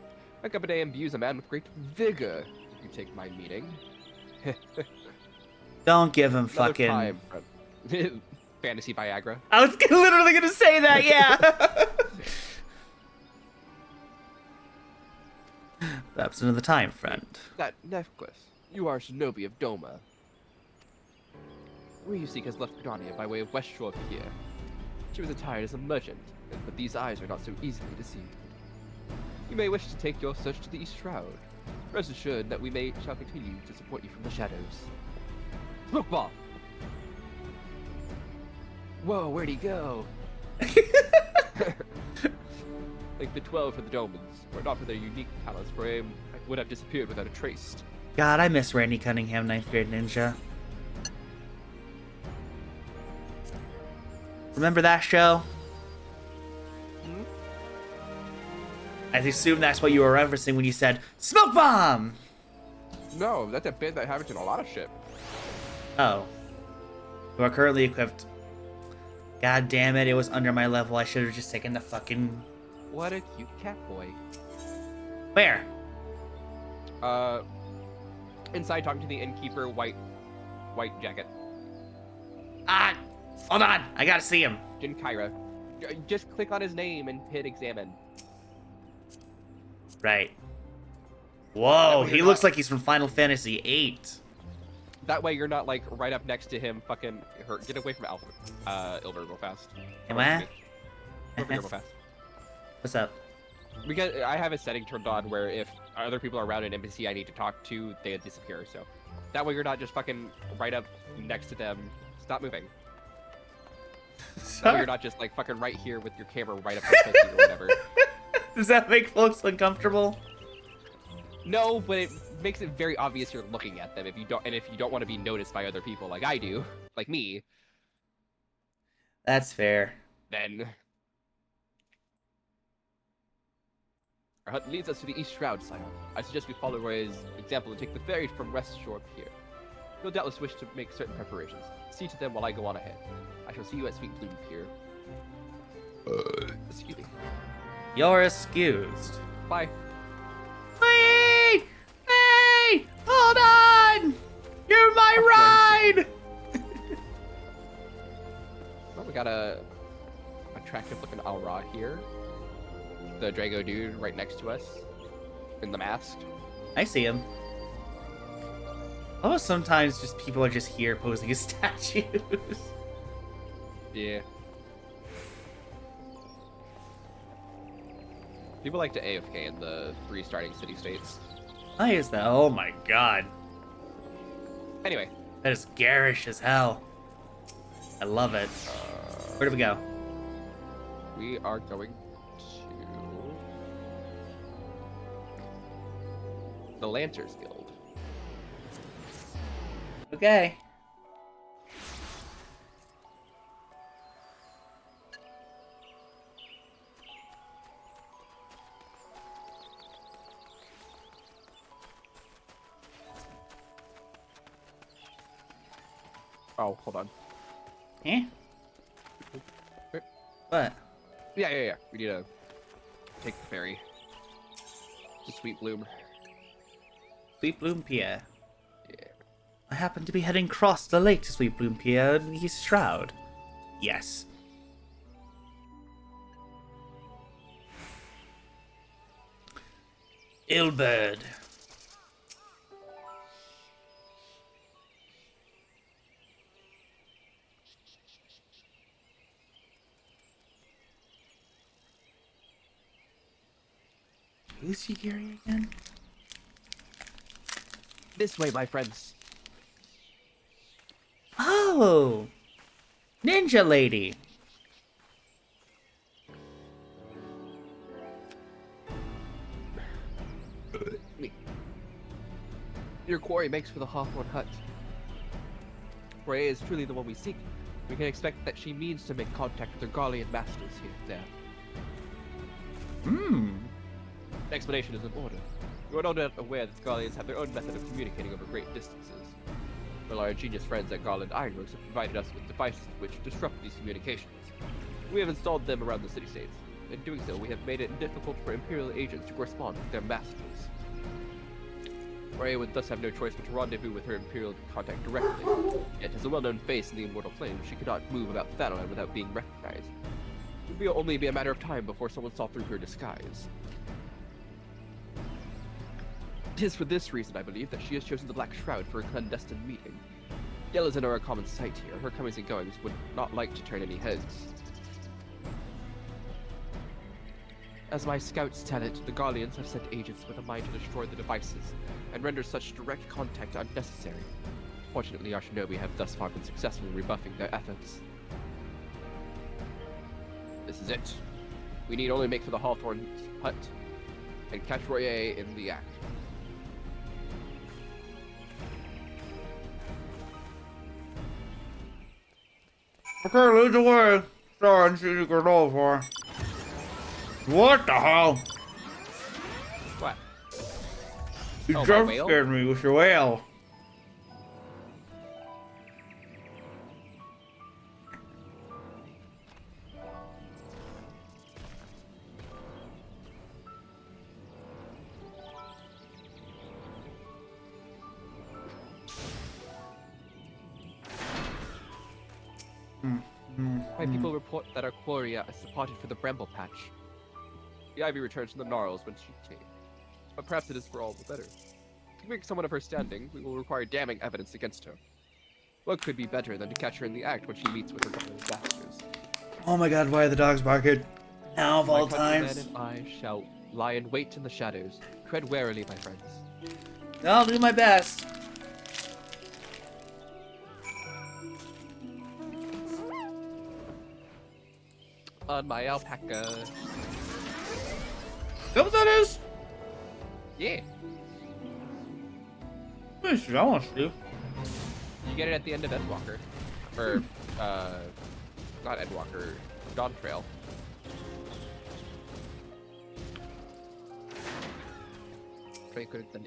A cup a day imbues a man with great vigor, if you take my meaning. Don't give him Another fucking... time, friend. Fantasy Viagra. I was literally gonna say that, yeah! Perhaps another time, friend. That necklace. You are Shinobi of Doma. Where you seek has left Gridania by way of west shore of here. She was attired as a merchant, but these eyes are not so easily deceived. You may wish to take your search to the East Shroud. Rest assured that we shall continue to support you from the shadows. Smoke ball! Whoa, where'd he go? Like the 12 for the Domans, were not for their unique talents, Graham would have disappeared without a trace. God, I miss Randy Cunningham, 9th grade ninja. Remember that show? Hmm? I assume that's what you were referencing when you said, Smoke Bomb! No, that's a bit that happens in a lot of shit. Oh. You are currently equipped. God damn it, it was under my level. I should have just taken the fucking... What a cute cat boy. Where? Inside talking to the innkeeper, white jacket. Ah! Hold on! I gotta see him. Jin Kyra. Just click on his name and hit examine. Right. Whoa, way he you're looks not- like he's from Final Fantasy VIII. That way you're not like right up next to him. Fucking hurt. Get away from Alfred. Ilbert real fast. Am I? Over here real fast. What's up? Because I have a setting turned on where if other people are around an NPC I need to talk to, they disappear. So that way you're not just fucking right up next to them. Stop moving. That way you're not just like fucking right here with your camera right up close to you or whatever. Does that make folks uncomfortable? No, but it makes it very obvious you're looking at them if you don't want to be noticed by other people like I do, like me, That's fair. then our hut leads us to the East Shroud site. I suggest we follow Roy's example and take the ferry from West Shore Pier. You'll doubtless wish to make certain preparations. See to them while I go on ahead. I shall see you at Sweet Bloom Pier. Excuse me. You're excused. Bye. Wait! Hey! Hold on! You're my ride! Well, we got a attractive looking Alra here. The Drago dude right next to us. In the mask. I see him. Almost sometimes just people are just here posing as statues. Yeah. People like to AFK in the restarting city-states. Why is that? Oh my god. Anyway. That is garish as hell. I love it. Where do we go? We are going to the Lancers Guild. Okay. Oh, hold on. Eh? Wait. What? Yeah. We need to take the ferry to Sweet Bloom. Sweet Bloom Pier. Yeah. I happen to be heading across the lake to Sweet Bloom Pier in the East Shroud. Yes. Ilbert. Who's he, Gary, again? This way, my friends. Oh! Ninja Lady! Your quarry makes for the Hawthorne Hut. Rhea is truly the one we seek. We can expect that she means to make contact with her Garlean masters here and there. Hmm. An explanation is in order. You are no doubt aware that the Garleans have their own method of communicating over great distances. Well, our ingenious friends at Garland Ironworks have provided us with devices which disrupt these communications. We have installed them around the city-states. In doing so, we have made it difficult for Imperial agents to correspond with their masters. Rhea would thus have no choice but to rendezvous with her Imperial contact directly. Yet, as a well-known face in the Immortal Flame, she could not move about Thanalan without being recognized. It would only be a matter of time before someone saw through her disguise. It is for this reason, I believe, that she has chosen the Black Shroud for a clandestine meeting. Yellowsen are a common sight here. Her comings and goings would not like to turn any heads. As my scouts tell it, the Garleans have sent agents with a mind to destroy the devices and render such direct contact unnecessary. Fortunately, our shinobi have thus far been successful in rebuffing their efforts. This is it. We need only make for the Hawthorne Hut and catch Royer in the act. Okay, lead the way. Sorry, you get over. What the hell? What? You Oh, my jump whale? scared me with your whale. My people report that our quarry is spotted for the bramble patch. The ivy returns from the gnarls when she came, but perhaps it is for all the better. To convict someone of her standing, we will require damning evidence against her. What could be better than to catch her in the act when she meets with her brother's bastards? Oh my god, why are the dogs barking? Now of all My countrymen times. and I shall lie in wait in the shadows. Tread warily, my friends. I'll do my best. On my alpaca. Is that what that is? Yeah. I want to. You get it at the end of Endwalker. Or, not Endwalker, Dawn Trail. Try good at the...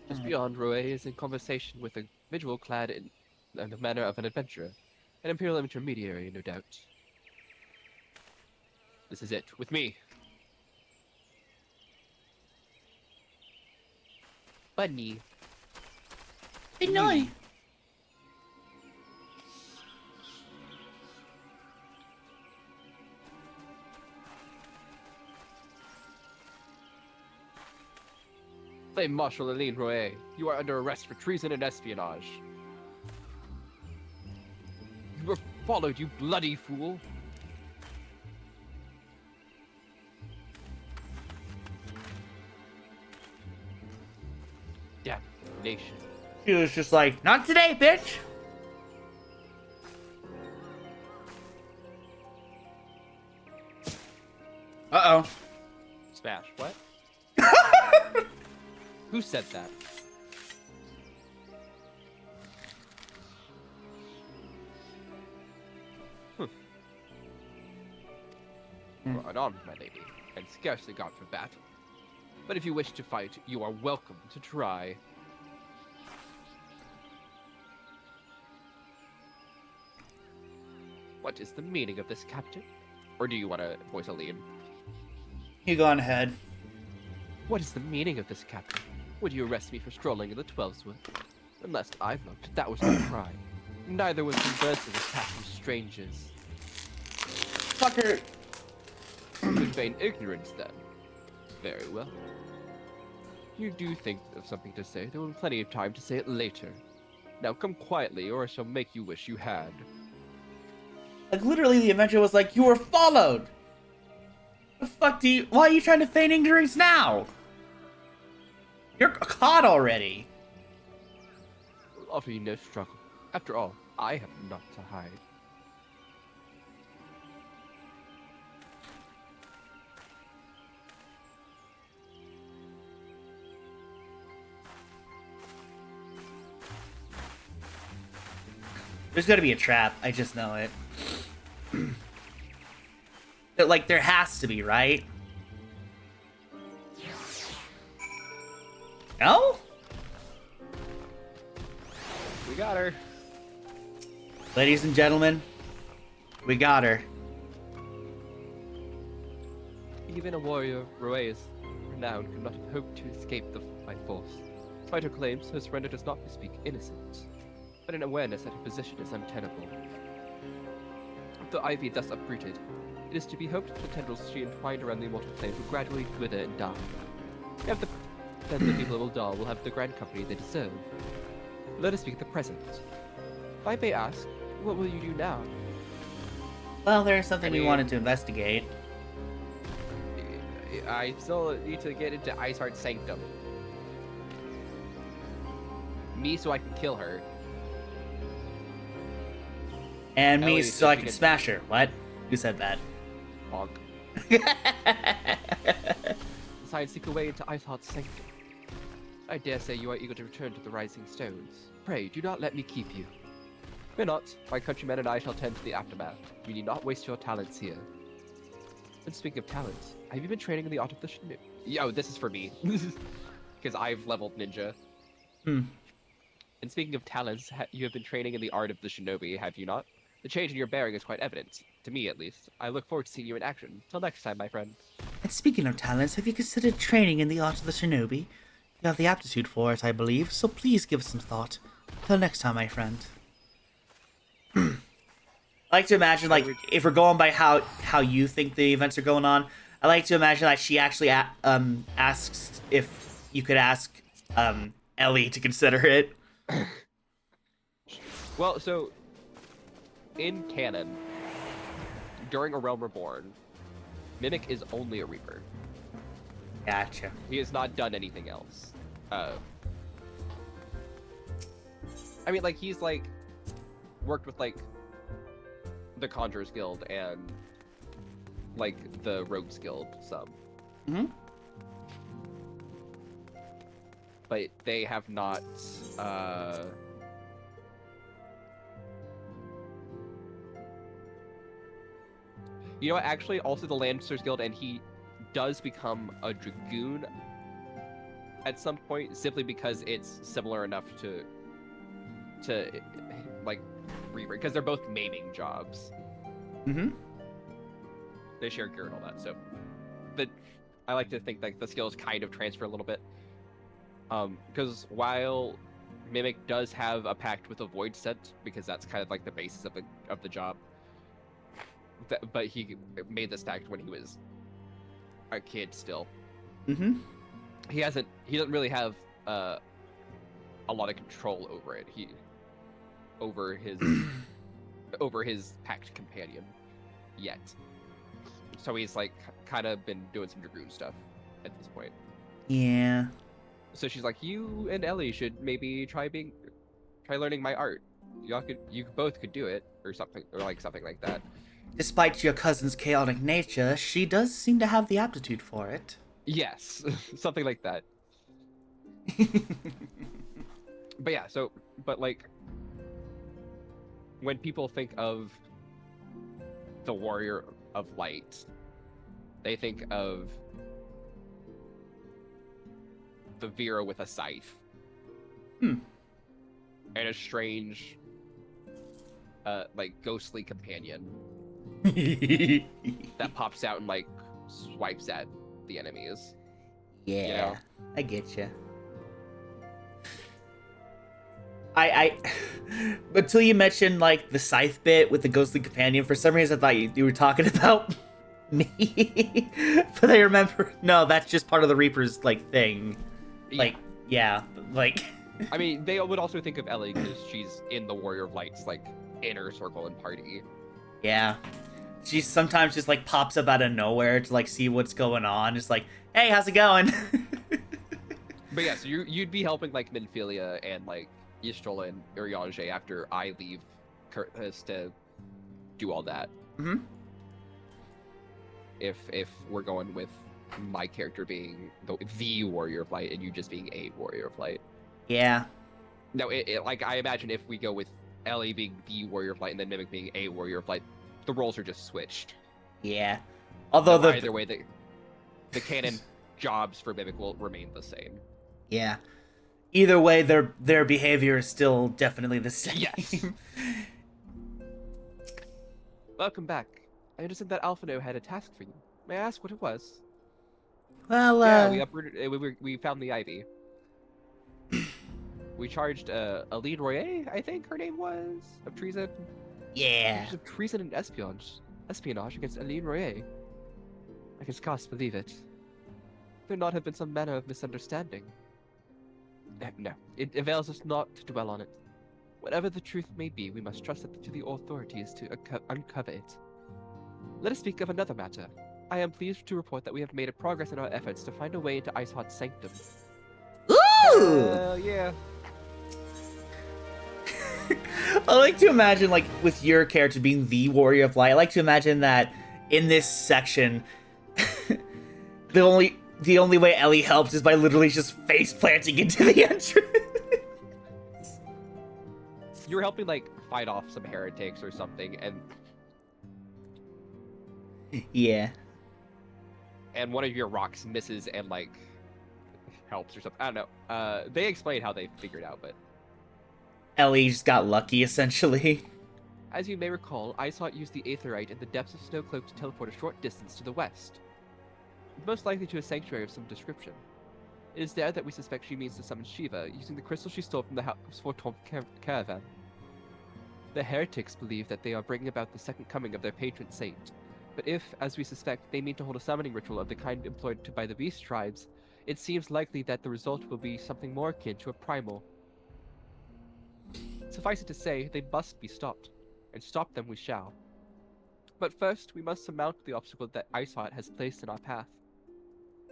Just beyond, Roe is in conversation with a individual clad in the manner of an adventurer. An Imperial intermediary, no doubt. This is it, with me. Bunny. Annoying. Flame Marshal Aline Roe, you are under arrest for treason and espionage. You were followed, you bloody fool. Damnation. She was just like, not today, bitch. Uh-oh. Smash. What? Who said that? You are unarmed, my lady, and scarcely gone for battle. But if you wish to fight, you are welcome to try. What is the meaning of this, Captain? Or do you want to voice Aline? You go on ahead. What is the meaning of this, Captain? Would you arrest me for strolling in the Twelveswood? Unless I've looked, that was no crime. Neither was conversing with passing strangers. Fucker. You feign ignorance, then. Very well. You do think of something to say. There will be plenty of time to say it later. Now come quietly, or I shall make you wish you had. Like, literally, the adventure was like, you were followed! The fuck do you... Why are you trying to feign ignorance now? You're caught already. I'll offer you no struggle. After all, I have naught to hide. There's gotta be a trap. I just know it. Like, there has to be, right? No? We got her. Ladies and gentlemen, we got her. Even a warrior of Roe's renown could not have hoped to escape my force. Despite her claims, her surrender does not bespeak innocence, but an awareness that her position is untenable. With the ivy thus uprooted, it is to be hoped the tendrils she entwined around the immortal flames will gradually wither and die. Then the people of Uldal will have the grand company they deserve. Let us speak of the present. If I may ask, what will you do now? Well, there's something we wanted to investigate. I still need to get into Iceheart's Sanctum. Me so I can kill her. And me Ellie, so I she can can- smash her. What? Who said that? Bonk. Besides, seek a way into Iceheart's Sanctum. I dare say you are eager to return to the Rising Stones. Pray, do not let me keep you. Fear not, my countrymen and I shall tend to the aftermath. You need not waste your talents here. And speaking of talents, have you been training in the art of the shinobi? Yo, this is for me. Because I've leveled ninja. Hmm. And speaking of talents, you have been training in the art of the shinobi, have you not? The change in your bearing is quite evident, to me at least. I look forward to seeing you in action. Till next time, my friend. And speaking of talents, have you considered training in the art of the shinobi? You have the aptitude for it, I believe, so please give it some thought. Till next time, my friend. I like to imagine, like, if we're going by how you think the events are going on, I like to imagine that she actually asks if you could ask Ellie to consider it. Well, so in canon, during A Realm Reborn, Mimic is only a Reaper. Gotcha. He has not done anything else. I mean, like, he's, like, worked with, like, the Conjurers Guild and, like, the Rogues Guild some. Mm-hmm. But they have not, You know what, actually, also the Lancers Guild, and he does become a Dragoon at some point, simply because it's similar enough to like, because they're both maiming jobs. Mm-hmm. They share gear and all that, so I like to think like the skills kind of transfer a little bit. Because while Mimic does have a pact with a Void Scent, because that's kind of like the basis of the job, but he made this pact when he was a kid still. Mm-hmm. He doesn't really have a lot of control over it. Over his pact companion yet. So he's like kind of been doing some Dragoon stuff at this point. Yeah. So she's like, you and Ellie should maybe try learning my art. You both could do it, or something like that. Despite your cousin's chaotic nature, she does seem to have the aptitude for it. Yes, something like that. But yeah, but like, when people think of the Warrior of Light, they think of the Vera with a scythe. And a strange, like, ghostly companion that pops out and, like, swipes at the enemies. Yeah, you know? I get you. Until you mentioned, like, the scythe bit with the ghostly companion, for some reason I thought you were talking about me. But I remember, no, that's just part of the Reaper's, like, thing. Like, yeah, like... I mean, they would also think of Ellie because she's in the Warrior of Light's, like, inner circle and party. Yeah. She sometimes just, like, pops up out of nowhere to, like, see what's going on. Just like, hey, how's it going? But yeah, so you'd be helping, like, Minfilia and, like, Ystrola and Urianger after I leave Kurthus to do all that. Mm-hmm. If we're going with my character being the Warrior of Light and you just being a Warrior of Light. Yeah. No, like, I imagine if we go with Ellie being the Warrior of Light and then Mimic being a Warrior of Light, the roles are just switched. Yeah. Although so either way, the canon jobs for Mimic will remain the same. Yeah. Either way, their behavior is still definitely the same. Yes. Welcome back. I understand that Alphino had a task for you. May I ask what it was? Well, Yeah, we found the Ivy. We charged Aline Royer, I think her name was, of treason. Yeah. Of treason and espionage against Aline Royer. I can scarce believe it. There not have been some manner of misunderstanding. No, it avails us not to dwell on it. Whatever the truth may be, we must trust it to the authorities to uncover it. Let us speak of another matter. I am pleased to report that we have made a progress in our efforts to find a way into Iceheart's sanctum. Ooh! Yeah. I like to imagine, like, with your character being the Warrior of Light, I like to imagine that in this section, the only way Ellie helps is by literally just face planting into the entrance. You were helping, like, fight off some heretics or something, and Yeah. and one of your rocks misses and, like, helps or something. I don't know. They explain how they figured out, but Ellie just got lucky, essentially. as you may recall, Iceheart used the Aetherite in the depths of Snowcloak to teleport a short distance to the west. Most likely to a sanctuary of some description. It is there that we suspect she means to summon Shiva, using the crystal she stole from the House Forton caravan. The heretics believe that they are bringing about the second coming of their patron saint, But if, as we suspect, they mean to hold a summoning ritual of the kind employed by the beast tribes, it seems likely that the result will be something more akin to a primal. Suffice it to say, they must be stopped, and stop them we shall. But first, we must surmount the obstacle that Iceheart has placed in our path.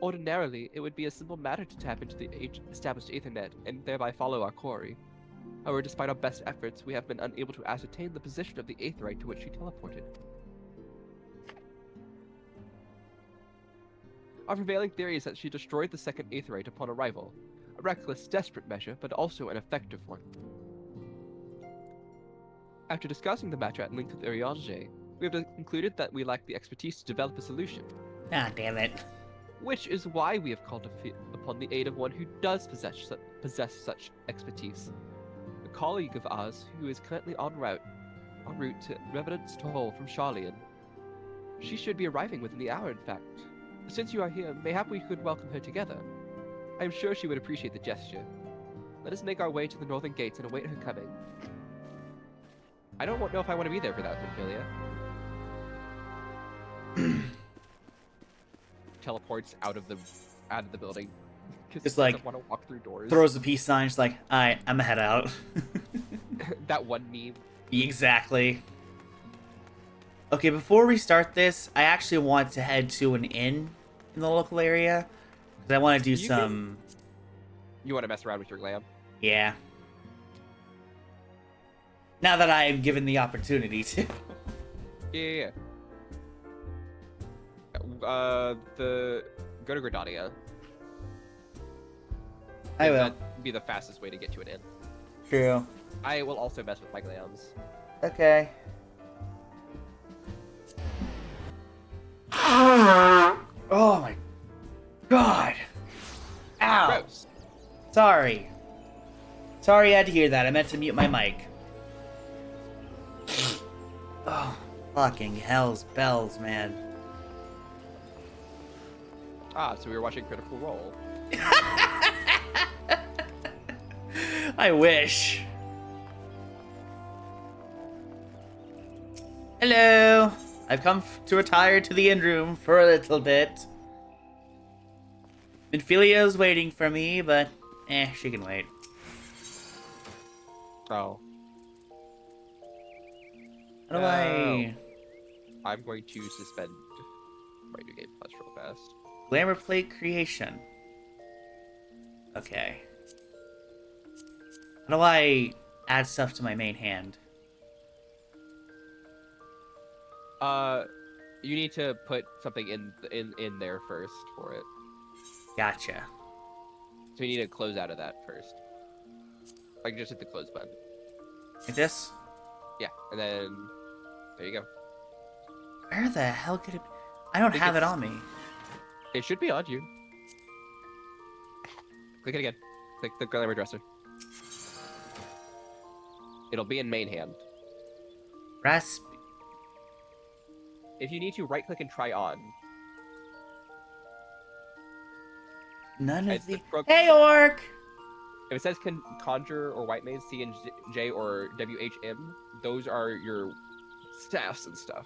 Ordinarily, it would be a simple matter to tap into the established Aethernet and thereby follow our quarry. However, despite our best efforts, we have been unable to ascertain the position of the Aetherite to which she teleported. Our prevailing theory is that she destroyed the second Aetherite upon arrival. A reckless, desperate measure, but also an effective one. After discussing the matter at length with Urianger, we have concluded that we lack the expertise to develop a solution. Ah, damn it. Which is why we have called upon the aid of one who does possess such expertise. A colleague of ours who is currently en route to Revenant's Toll from Charlian. She should be arriving within the hour, in fact. Since you are here, mayhap we could welcome her together. I am sure she would appreciate the gesture. Let us make our way to the northern gates and await her coming. I don't know if I want to be there for that, Ophelia. Teleports out of the building. Just like want to walk through doors. Throws the peace sign. She's like, alright, I'm gonna head out. That one meme. Exactly. Okay, before we start this, I actually want to head to an inn in the local area. Because I want to do some... You want to mess around with your glam? Yeah. Now that I am given the opportunity to. Yeah. Go to Gridania. I will. That'd be the fastest way to get to an inn. True. I will also mess with my glams. Okay. Oh my god. Ow. Gross. Sorry. Sorry I had to hear that. I meant to mute my mic. Oh, fucking hell's bells, man. Ah, so we were watching Critical Role. I wish. Hello. I've come to retire to the inn room for a little bit. Ophelio's waiting for me, but she can wait. Oh. How do I... I'm going to suspend my new game plus real fast. Glamour plate creation. Okay. How do I add stuff to my main hand? You need to put something in there first for it. Gotcha. So you need to close out of that first. Like, just hit the close button. Like this? Yeah, and then there you go. Where the hell could it be? I don't have it on me. It should be on you. Click it again. Click the glamour dresser. It'll be in main hand. Rasp. If you need to, right click and try on. None of It's the. the Hey, orc! If it says conjure or white maze, C and J or WHM, those are your staffs and stuff.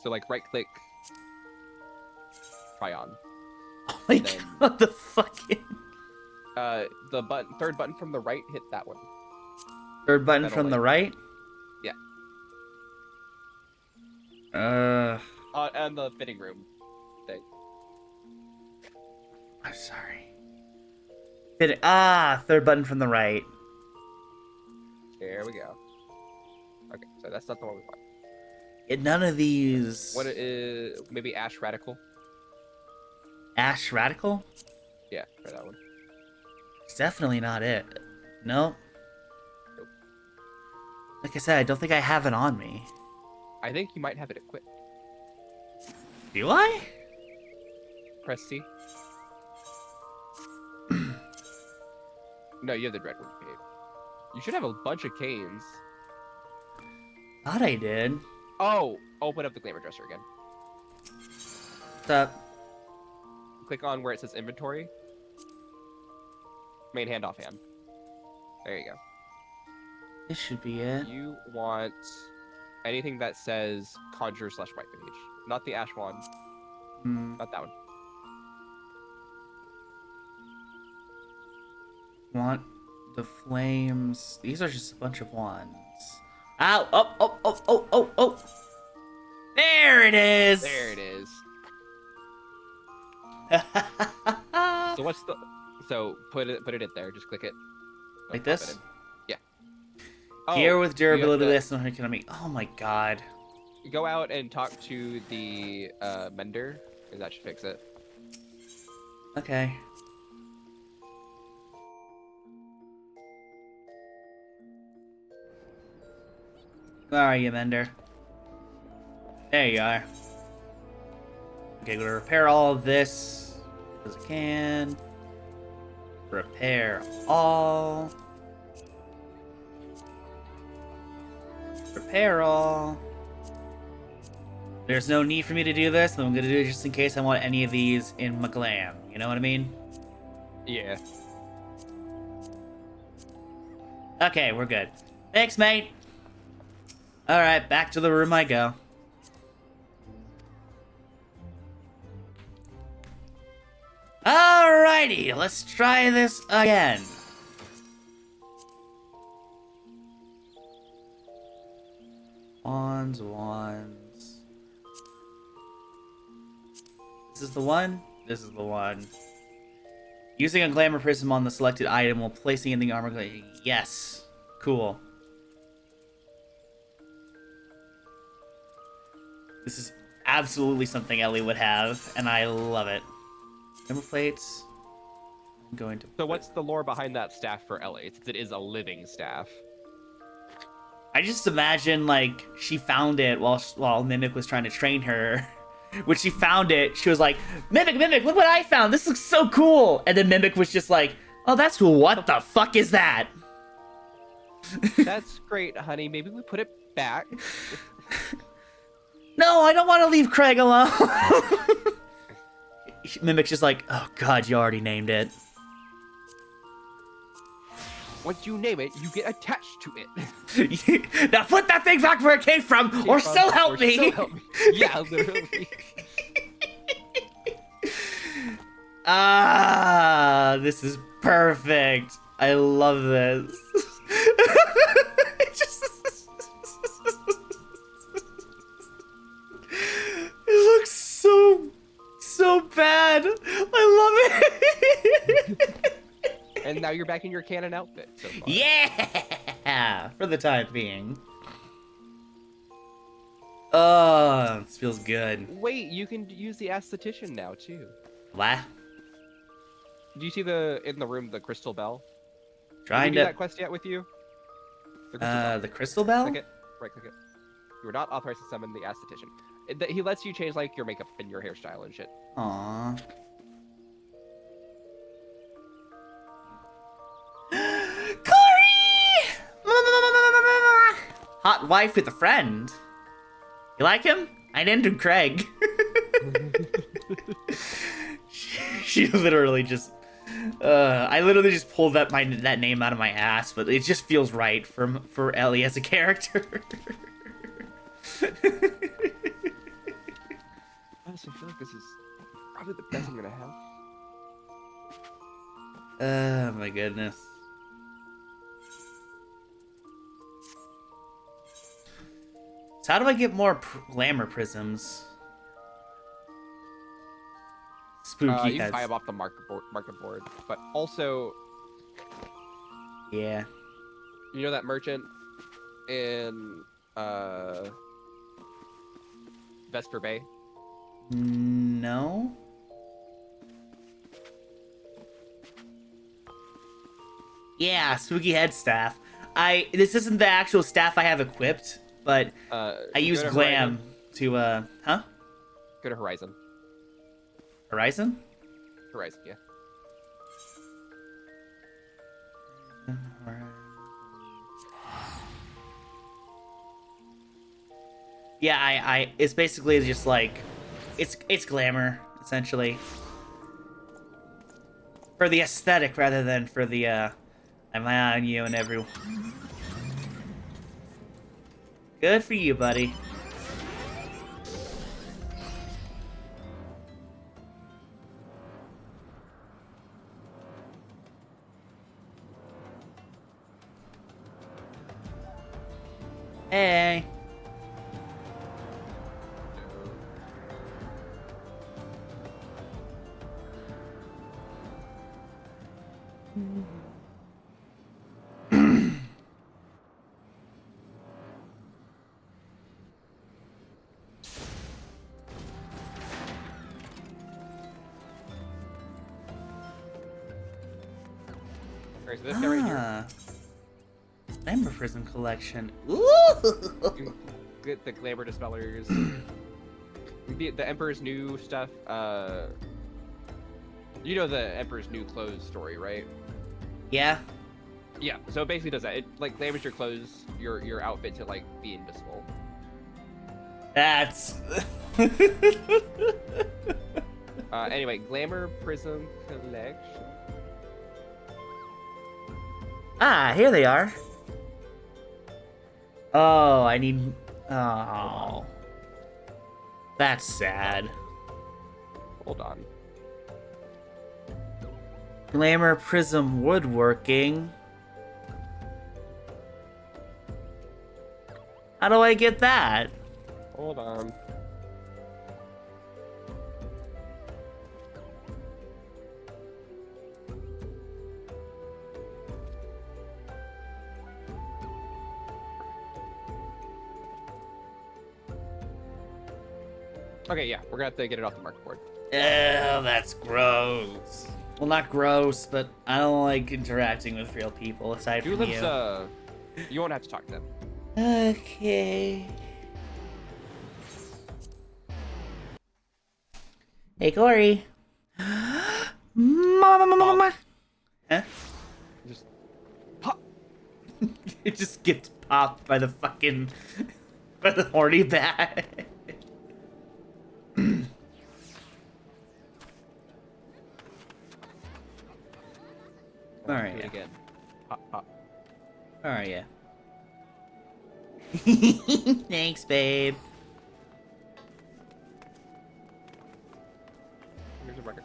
So like right click, try on. Oh my then, god, the fucking. the third button from the right, hit that one. Third button That'll from the right? Yeah. And the fitting room thing. I'm sorry. Third button from the right. There we go. Okay, so that's not the one we want. None of these. What is maybe Ash Radical? Ash Radical? Yeah, try that one. It's definitely not it. Nope. Nope. Like I said, I don't think I have it on me. I think you might have it equipped. Do I? Press C. No, you have the Dreadwood Cave. You should have a bunch of canes. Thought I did. Oh, open up the Glamour Dresser again. What's up? Click on where it says inventory. Main hand, off hand. There you go. This should be it. You want anything that says conjure / white mage. Not the ash wand. Not that one. Want the flames. These are just a bunch of wands. Ow! Oh, oh, oh, oh, oh, oh! There it is! There it is. So what's the... So put it in there. Just click it. Like Pop it this? in. Yeah. Gear Oh, with durability less than economy. Oh my god. go out and talk to the mender, and that should fix it. Okay. Where are you, Mender? There you are. Okay, I'm gonna repair all of this as I can. Repair all. Repair all. There's no need for me to do this, but I'm gonna do it just in case I want any of these in my glam. You know what I mean? Yeah. Okay, we're good. Thanks, mate. Alright, back to the room I go. Alrighty, let's try this again. Wands. This is the one? This is the one. Using a glamour prism on the selected item while placing in the armor. Yes. Cool. This is absolutely something Ellie would have, and I love it. Number plates. I'm going to. So what's the lore behind that staff for Ellie, since it is a living staff? I just imagine like she found it while Mimic was trying to train her. When she found it, she was like, Mimic, look what I found. This looks so cool. And then Mimic was just like, oh, that's cool. What the fuck is that? That's great, honey. Maybe we put it back. No, I don't want to leave Craig alone. Mimic's just like, oh god, you already named it. Once you name it, you get attached to it. Now put that thing back where it came from, or so help me. So help me. Yeah, literally. Ah, this is perfect. I love this. It looks so bad. I love it. And now you're back in your canon outfit. So far. Yeah, for the time being. Oh, this feels good. Wait, you can use the aesthetician now too. What? Do you see in the room the crystal bell? Trying Did we do to. that quest yet with you? The crystal bell? Click it. Right, click it. You are not authorized to summon the aesthetician. He lets you change like your makeup and your hairstyle and shit. Aww. Corey! Hot wife with a friend. You like him? I named him Craig. she literally just... I literally just pulled that name out of my ass, but it just feels right for Ellie as a character. I honestly feel like this is probably the best I'm gonna have. Oh my goodness. So how do I get more glamour prisms? Spooky You heads. can buy them off the market board, but also, Yeah. you know that merchant in Vesper Bay? No. Yeah, spooky head staff. This isn't the actual staff I have equipped, but I use go to glam to huh? Go to Horizon. Horizon? Horizon, yeah. Yeah, it's basically just like it's glamour essentially. For the aesthetic rather than for the I'm on you and everyone. Good for you, buddy. Hey. Alright, so this guy right here. Ah. Glamour Prism collection. Ooh! You get the glamour dispellers. the Emperor's New stuff. You know the Emperor's New clothes story, right? Yeah. Yeah. So it basically does that. It like glamours your clothes, your outfit to like be invisible. That's. Anyway, Glamour Prism collection. Ah, here they are. Oh, I need. Oh. That's sad. Hold on. Glamour Prism woodworking. How do I get that? Hold on. Okay, yeah, we're gonna have to get it off the market board. Oh, that's gross. Well, not gross, but I don't like interacting with real people aside from Julep's, you. you won't have to talk to them. Okay. Hey, Corey. Mama. Huh? Just pop. It just gets popped by the fucking... by the horny bat. Alright, Do it yeah. again. Pop, pop. Alright, yeah. Thanks, babe. Here's a record.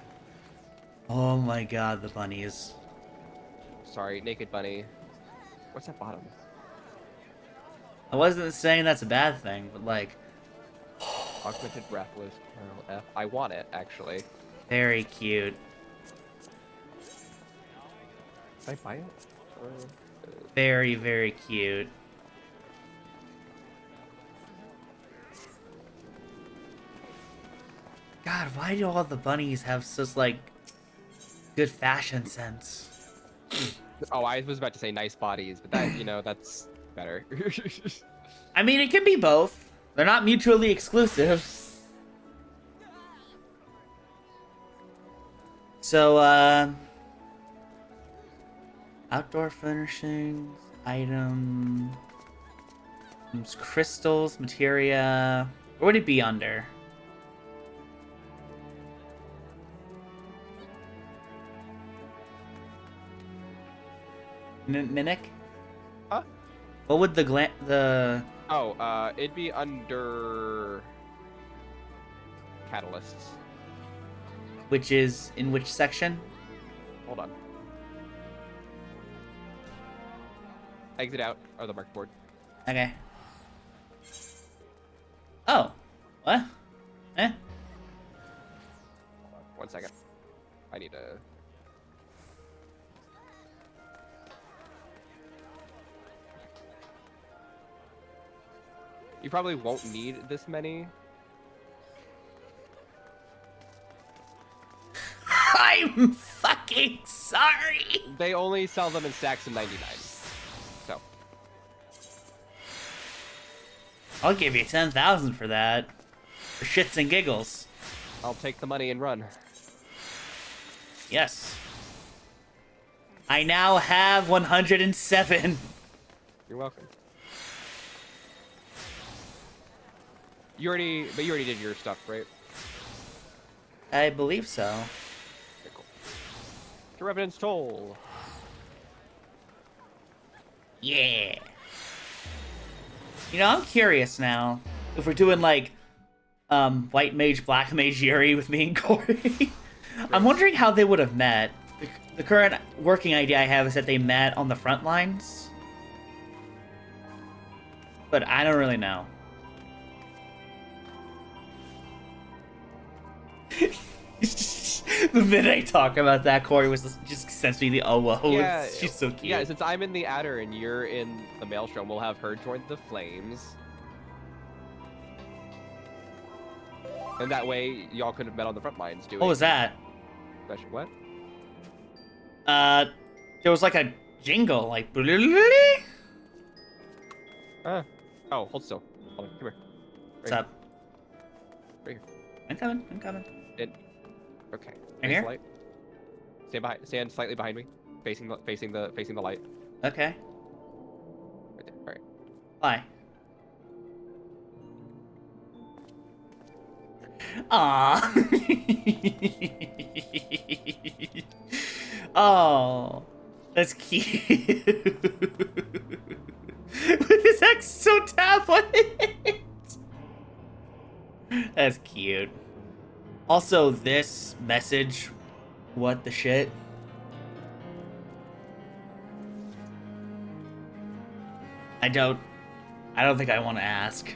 Oh my god, the bunnies. Sorry, naked bunny. What's that bottom? I wasn't saying that's a bad thing, but like, Augmented breathless Colonel F. I want it, actually. very cute. Can I buy it? Very, very cute. God, why do all the bunnies have such, like, good fashion sense? Oh, I was about to say nice bodies, but that, you know, that's better. I mean, it can be both. They're not mutually exclusive. So, outdoor furnishings, items, crystals, materia. What would it be under? Mimic? Huh? What would the Oh, it'd be under catalysts. which is in which section? Hold on. Exit out of the market board. Okay. Oh. What? Eh? Hold on 1 second. I need to. You probably won't need this many. I'm fucking sorry. They only sell them in stacks of 99. So. I'll give you 10,000 for that. For shits and giggles. I'll take the money and run. Yes. I now have 107. You're welcome. You already did your stuff, right? I believe so. Okay, cool. To Revenant's Toll. Yeah. You know, I'm curious now if we're doing like white mage, black mage Yuri with me and Corey. I'm wondering how they would have met. The current working idea I have is that they met on the front lines, but I don't really know. The minute I talk about that, Corey was just sends me the whoa. Yeah, She's so cute. Yeah, since I'm in the Adder and you're in the Maelstrom, we'll have her join the Flames. And that way, y'all could have met on the front lines doing... What was that? What? There was like a jingle, like... Oh, hold still. Hold on, come here. What's up? Right here. I'm coming. Okay. Right here? Light. Stand slightly behind me, facing the light. Okay. Right there. All right. Why? Aww. Oh, that's cute. With his Exo tablet. That's cute. Also, this message, what the shit? I don't think I want to ask.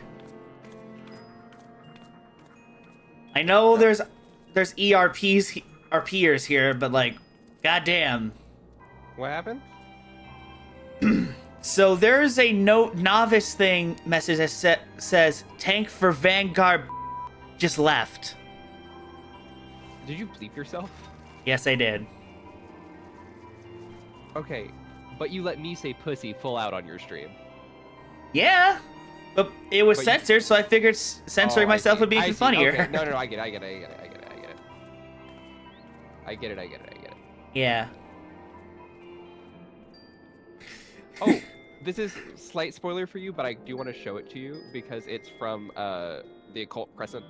I know there's RPers here, but like, goddamn. What happened? So there's a novice thing message that says tank for Vanguard just left. Did you bleep yourself? Yes, I did. Okay, but you let me say pussy full out on your stream. Yeah, but it was But censored, so I figured censoring myself would be even funnier. Okay. No, I get it. Yeah. Oh, this is slight spoiler for you, but I do want to show it to you because it's from the Occult Crescent.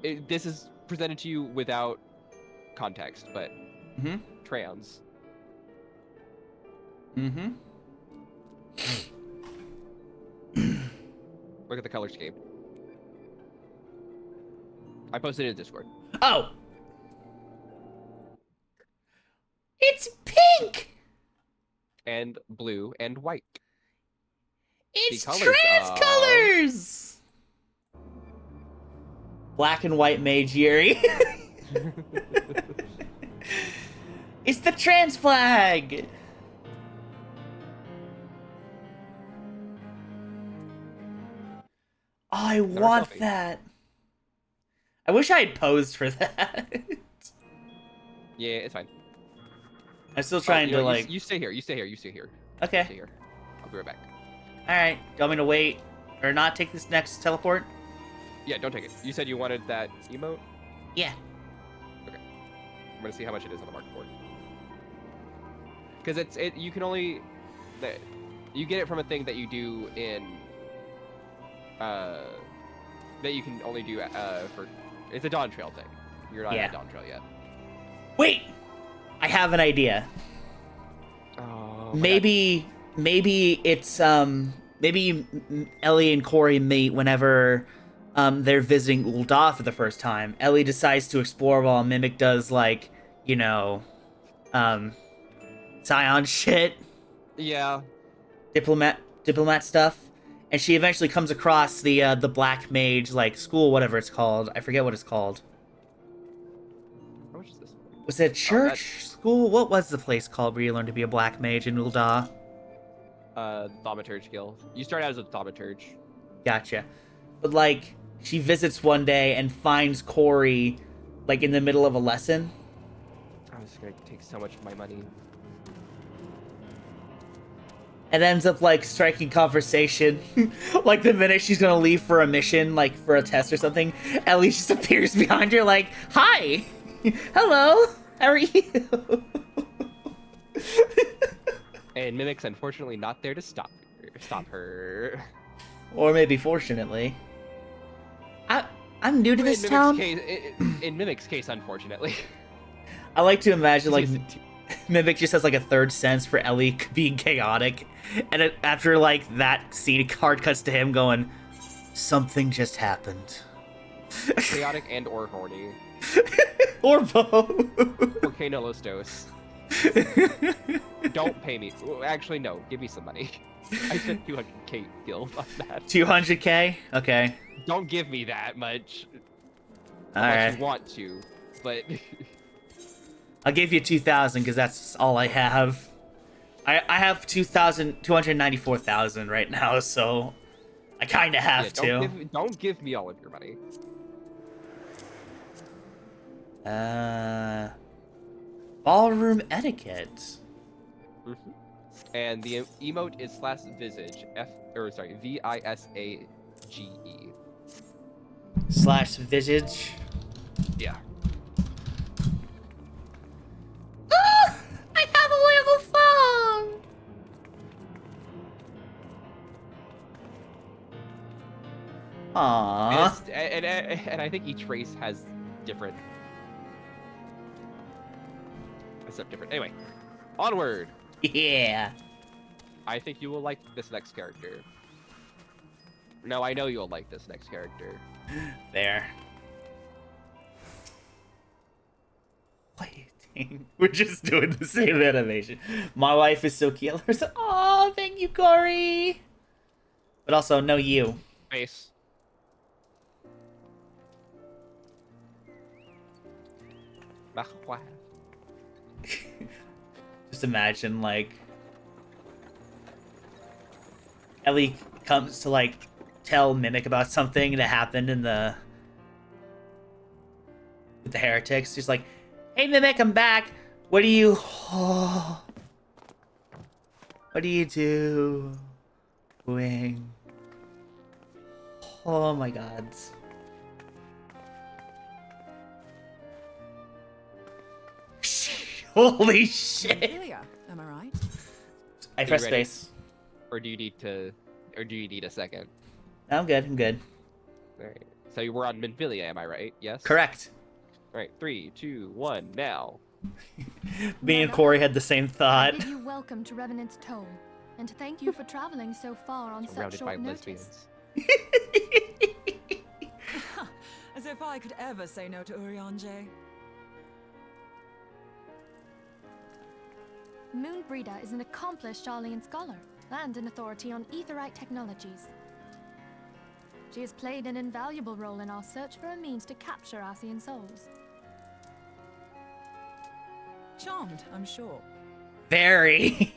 This is presented to you without context, but trans. Look at the color scheme. I posted it in Discord. Oh! It's pink! And blue and white. It's colors trans of- colors! Black and white mage Yuri. It's the trans flag! I want selfie. that. I wish I had posed for that. Yeah, it's fine. I'm still trying to like. You stay here. Okay. Stay here. I'll be right back. All right. Do you want me to wait or not take this next teleport? Yeah, don't take it. You said you wanted that emote? Yeah. I'm gonna see how much it is on the market board. Because you can only you get it from a thing that you do in that you can only do for it's a Dawn Trail thing. You're not Yeah. at Dawn Trail yet. Wait. I have an idea. Oh. Maybe it's maybe Ellie and Corey meet whenever they're visiting Ul'dah for the first time. Ellie decides to explore while Mimic does like, you know, Scion shit, Yeah. diplomat stuff, and she eventually comes across the black mage like school, whatever it's called. I forget what it's called. How much is this? Was it church school? What was the place called where you learn to be a black mage in Ul'dah? Thaumaturge Guild. You start out as a Thaumaturge. Gotcha. But like, she visits one day and finds Corey like in the middle of a lesson. Oh, this is gonna take so much of my money. And ends up like striking conversation. Like the minute she's gonna leave for a mission, like for a test or something, Ellie just appears behind her like, "Hi, hello, how are you?" And Mimic's unfortunately not there to stop her. Or maybe fortunately. I'm new to this town. In Mimic's case, unfortunately. I like to imagine like Mimic just has like a third sense for Ellie being chaotic, and after like that scene, card cuts to him going, "Something just happened." Chaotic and or horny. Or both. Volcano Los Dos. Don't pay me. Actually, no. Give me some money. I said 200k guild on that. 200k? Okay. Don't give me that much. All Unless right. you want to, but... I'll give you 2,000 because that's all I have. I have 294,000 right now, so I kind of have to. Don't give me all of your money. Ballroom etiquette. Mm-hmm. And the emote is /visage. VISAGE. /visage. Yeah. I have a little phone. Aww. And I think each race has different. Anyway, onward. Yeah. I think you will like this next character. No, I know you'll like this next character. There. Waiting. We're just doing the same animation. My wife is so cute. Oh, thank you, Corey. But also, no you. Face. Just imagine, like, Ellie comes to, like, tell Mimic about something that happened in with the heretics. She's like, "Hey, Mimic, I'm back. What do you... Oh, what do you do? Wing. Oh my god." Holy shit! Am I right? I press ready? space. Or do you need a second? I'm good. I'm good. Alright. So we're on Minfilia, am I right? Yes? Correct. Alright, 3, 2, 1, now. Me and Corey had the same I thought. bid you welcome to Revenant's Toll, and to thank you for traveling so far on such Surrounded by short notice. lesbians. As if I could ever say no to Urianger. Moonbreeder is an accomplished Charlian scholar and an authority on aetherite technologies. She has played an invaluable role in our search for a means to capture Ascian souls. Charmed, I'm sure. Very.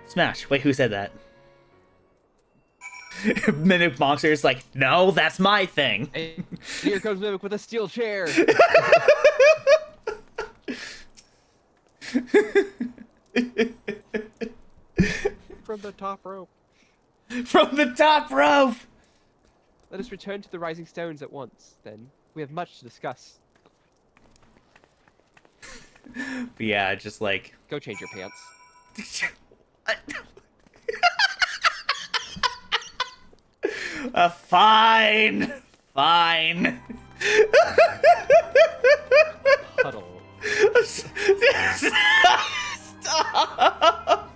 Smash. Wait, who said that? Mimic Monster is like, no, that's my thing. Hey, here comes Mimic with a steel chair. From the top rope. From the top rope! Let us return to the Rising Stones at once, then. We have much to discuss. But yeah, just like... Go change your pants. Fine. Fine. Puddle. Stop!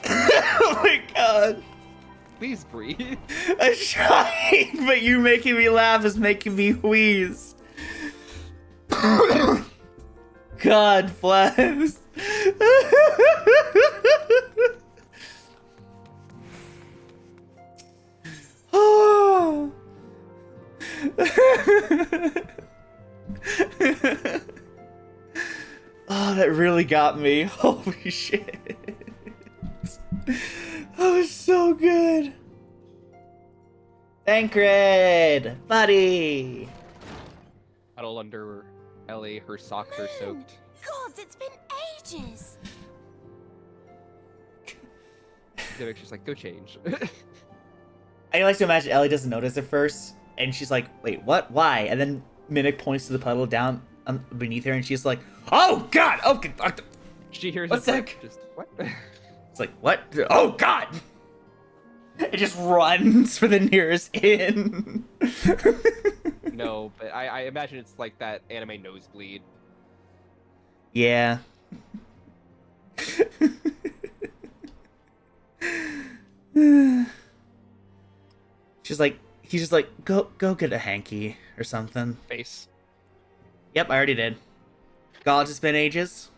Oh my god. Please breathe. I'm trying, but you making me laugh is making me wheeze. God bless. Oh. Oh, that really got me. Holy shit. That was so good. Thancred, buddy. Huddle under Ellie, her socks are soaked. God, it's been ages. Mimic's just like, go change. I like to imagine Ellie doesn't notice at first, and she's like, wait, what? Why? And then Mimic points to the puddle down beneath her, and she's like, oh god! Okay. She hears What's it, that? like, just, what? It's like, what? Oh god! It just runs for the nearest inn. No, but I imagine it's like that anime nosebleed. Yeah. He's just like, go get a hanky or something. Face. Yep, I already did. God, it's been ages.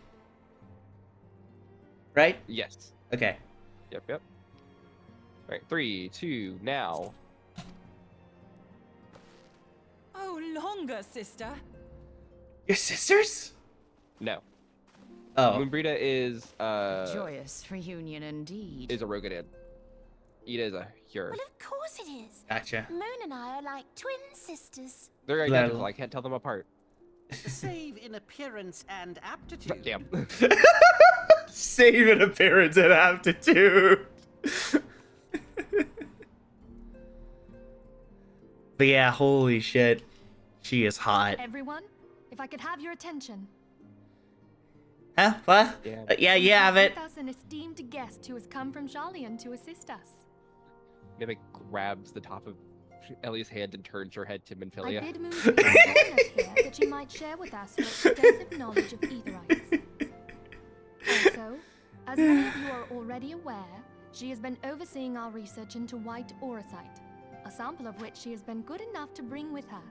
Right? Yes. Okay. Yep. Right, 3, 2, now. Oh, longer, sister. Your sisters? No. Oh. Moonbrita is Joyous reunion indeed. is a Rogadin. Ida is a Hyur. Well, of course it is. Gotcha. Moon and I are like twin sisters. They're identical. I can't tell them apart. Save in appearance and aptitude. Damn. Save an appearance and aptitude. But yeah, holy shit. She is hot. Everyone, if I could have your attention. Huh? What? Yeah. Yeah, you have it. With us an esteemed guest who has come from Sharlayan to assist us. Mimic grabs the top of Ellie's hand and turns her head to I Minfilia. bid Moonbrita join us here that she might share with us her extensive knowledge of Aetherites. Also, as many of you are already aware, she has been overseeing our research into white auracite, a sample of which she has been good enough to bring with her.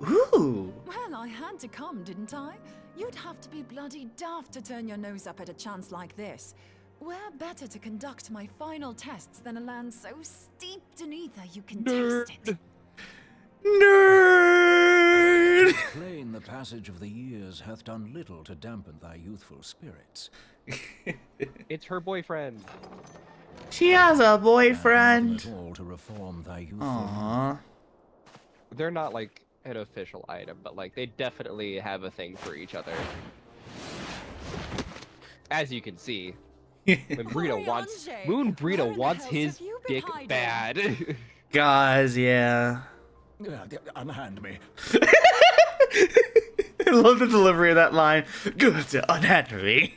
Ooh. Well, I had to come, didn't I? You'd have to be bloody daft to turn your nose up at a chance like this. Where better to conduct my final tests than a land so steeped in ether you can taste it? Nerd! Plain the passage of the years hath done little to dampen thy youthful spirits. It's her boyfriend. She has a boyfriend. Nothing at all to reform thy youthful. Aww. They're not like an official item, but like they definitely have a thing for each other. As you can see, Moonbrita wants his dick bad. Guys, yeah. Unhand me. I love the delivery of that line. Good to unhand me.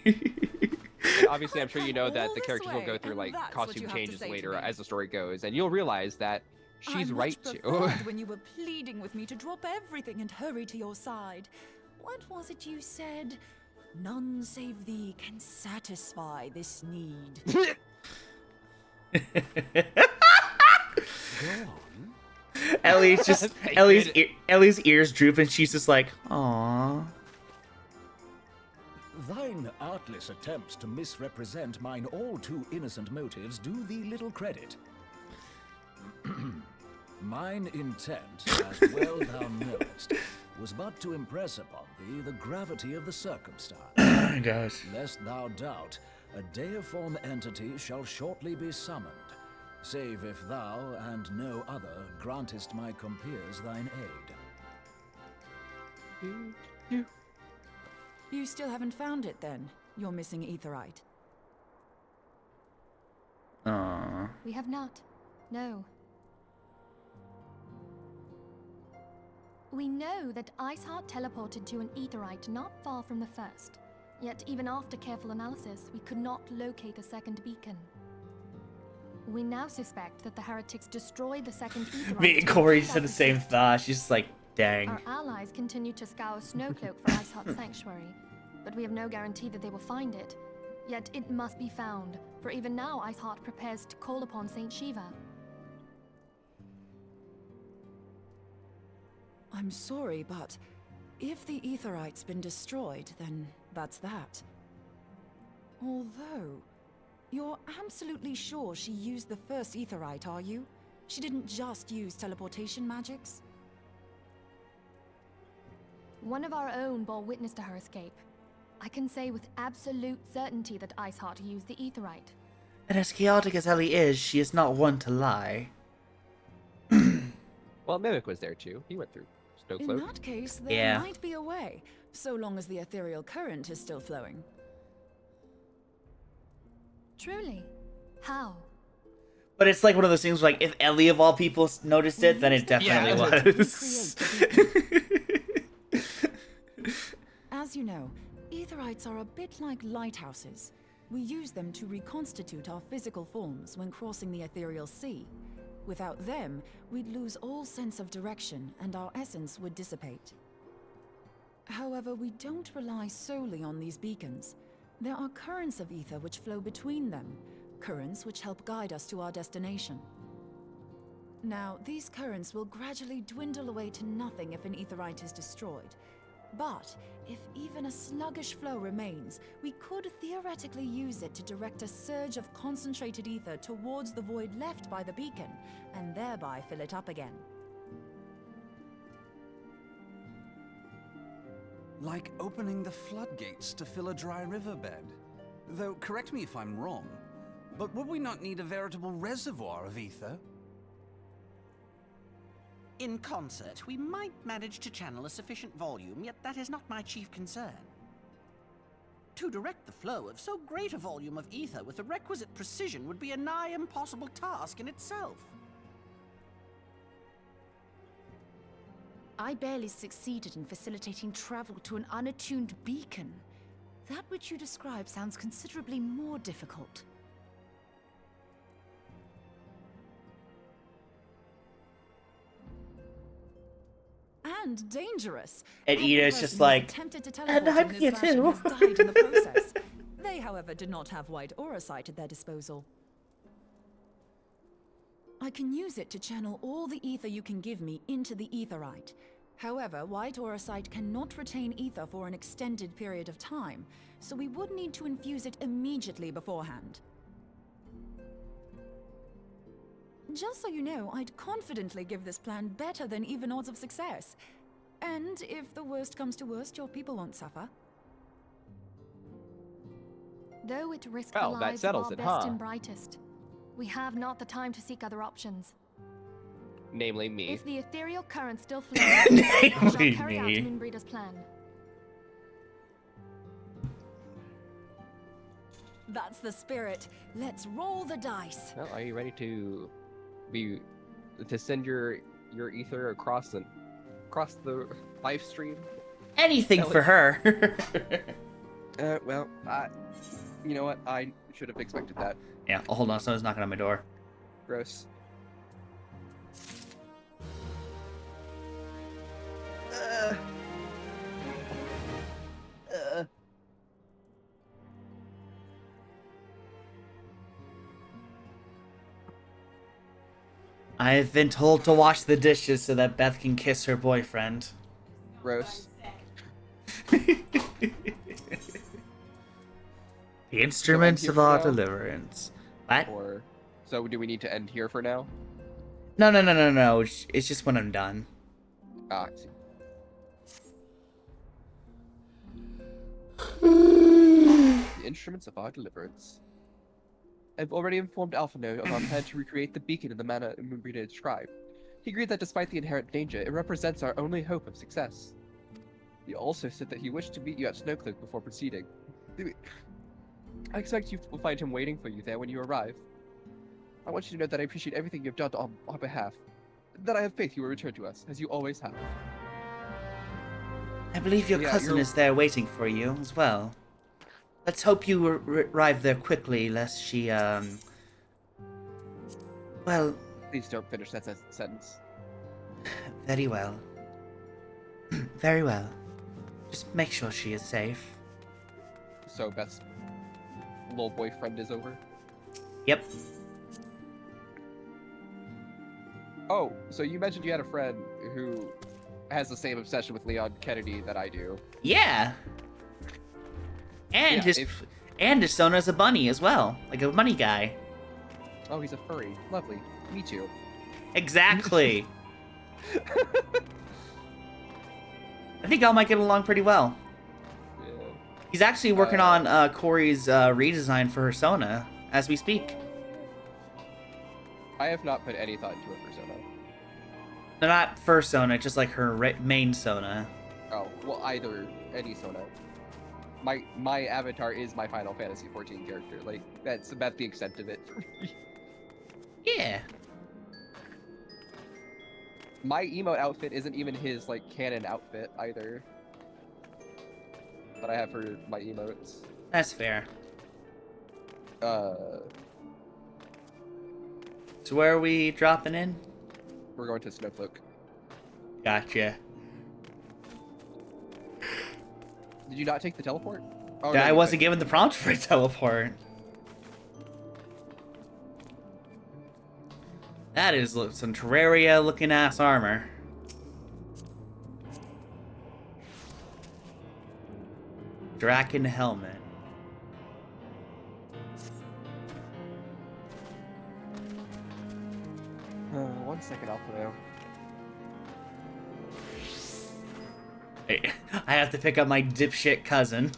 Obviously, I'm sure you know that the characters will go through like costume changes later as the story goes, and you'll realize that she's I right much to. preferred when you were pleading with me to drop everything and hurry to your side. What was it you said? None save thee can satisfy this need. Go on. Ellie's ears droop and she's just like, aww. Thine artless attempts to misrepresent mine all too innocent motives do thee little credit. Mine intent, as well thou knowest, was but to impress upon thee the gravity of the circumstance. Gosh. Lest thou doubt, a deiform entity shall shortly be summoned, save if thou and no other grantest my compeers thine aid. You still haven't found it then, your missing Aetherite? Aww. We have not. No. We know that Iceheart teleported to an Aetherite not far from the first. Yet even after careful analysis, we could not locate a second beacon. We now suspect that the heretics destroyed the second Aetherite. Me and Corey said the same thought. She's just like, dang. Our allies continue to scour Snowcloak for Iceheart's sanctuary, but we have no guarantee that they will find it. Yet it must be found, for even now Iceheart prepares to call upon Saint Shiva. I'm sorry, but if the Aetherite's been destroyed, then that's that. Although, you're absolutely sure she used the first Aetherite, are you? She didn't just use teleportation magics? One of our own bore witness to her escape. I can say with absolute certainty that Iceheart used the Aetherite. And as chaotic as Ellie is, she is not one to lie. Well, Mimic was there too. He went through In Snowcloak. that case, there might be a way, so long as the ethereal current is still flowing. Truly? How? But it's like one of those things where, like, if Ellie of all people noticed it, then it definitely was. As you know, Aetherites are a bit like lighthouses. We use them to reconstitute our physical forms when crossing the ethereal sea. Without them, we'd lose all sense of direction and our essence would dissipate. However, we don't rely solely on these beacons. There are currents of ether which flow between them, currents which help guide us to our destination. Now, these currents will gradually dwindle away to nothing if an aetherite is destroyed. But if even a sluggish flow remains, we could theoretically use it to direct a surge of concentrated ether towards the void left by the beacon, and thereby fill it up again. Like opening the floodgates to fill a dry riverbed. Though, correct me if I'm wrong, but would we not need a veritable reservoir of ether? In concert, we might manage to channel a sufficient volume, yet that is not my chief concern. To direct the flow of so great a volume of ether with the requisite precision would be a nigh impossible task in itself. I barely succeeded in facilitating travel to an unattuned beacon. That which you describe sounds considerably more difficult. And dangerous. And Every Ida's person just who's like, attempted to and teleport I'm in this here fashion too. has died in the process. They, however, did not have white auracite at their disposal. I can use it to channel all the ether you can give me into the aetherite. However, white auracite cannot retain ether for an extended period of time, so we would need to infuse it immediately beforehand. Just so you know, I'd confidently give this plan better than even odds of success. And if the worst comes to worst, your people won't suffer. Though it risks Well, the that lives of settles our it, best huh? and brightest, we have not the time to seek other options. Namely me. If the ethereal current still flows, I shall Namely carry out me. Moonbreeder's plan. That's the spirit. Let's roll the dice. Well, are you ready to send your ether across the live stream? Anything for her. Well, you know what? I should have expected that. Yeah, oh, hold on, someone's knocking on my door. Gross. I've been told to wash the dishes so that Beth can kiss her boyfriend. Gross. The instruments here of for our now? deliverance. What? Or so do we need to end here for now? No. It's just when I'm done. Ah, I see. The instruments of our deliverance. I've already informed Alphino of our plan to recreate the beacon in the manner Moonbreeder described. He agreed that despite the inherent danger, it represents our only hope of success. He also said that he wished to meet you at Snowcliff before proceeding. I expect you will find him waiting for you there when you arrive. I want you to know that I appreciate everything you've done on our behalf. That I have faith you will return to us, as you always have. I believe your cousin is there waiting for you as well. Let's hope you arrive there quickly, lest she, well... Please don't finish that sentence. Very well. Very well. Just make sure she is safe. So Beth's little boyfriend is over? Yep. Oh, so you mentioned you had a friend who has the same obsession with Leon Kennedy that I do. Yeah. And Yeah, his Sona's a bunny as well, like a bunny guy. Oh, he's a furry. Lovely. Me too. Exactly. I think y'all might get along pretty well. Yeah. He's actually working on Corey's redesign for her Sona as we speak. I have not put any thought into a persona. No, not for Sona, just like her main Sona. Oh, well, any Sona. My avatar is my Final Fantasy XIV character. Like, that's about the extent of it for me. Yeah. My emote outfit isn't even his, like, canon outfit either. But I have for my emotes. That's fair. So where are we dropping in? We're going to Snowcloak. Gotcha. Did you not take the teleport? Oh, I you wasn't took it. given the prompt for a teleport. That is some Terraria looking ass armor. Draken helmet. One second, Alpha. Hey, I have to pick up my dipshit cousin.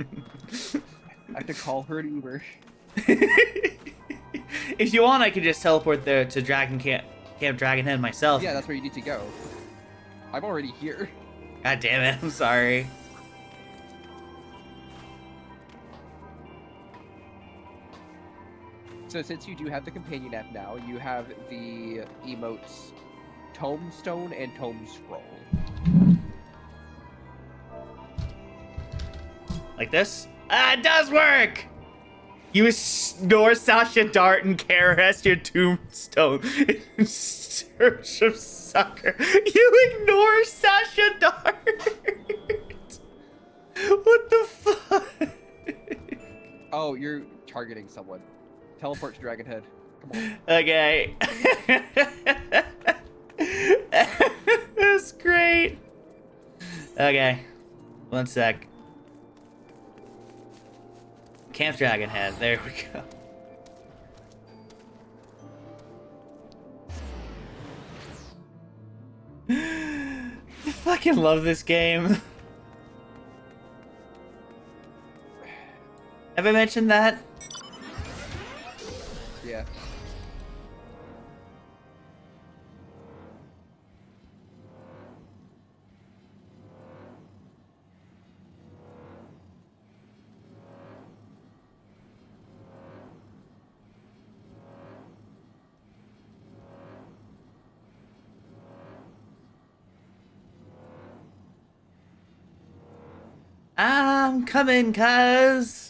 I have to call her an Uber. If you want, I could just teleport there to Camp Dragonhead myself. Yeah, that's where you need to go. I'm already here. God damn it, I'm sorry. So since you do have the companion app now, you have the emotes Tombstone and Tome Scroll. Like this? Ah, it does work! You ignore Sasha Dart and Kara as your tombstone in search of succor. You ignore Sasha Dart! What the fuck? Oh, you're targeting someone. Teleport to Dragonhead. Come on. Okay. That's great. Okay. One sec. Camp Dragonhead. There we go. I fucking love this game. Have I mentioned that? Yeah. I'm coming, cuz.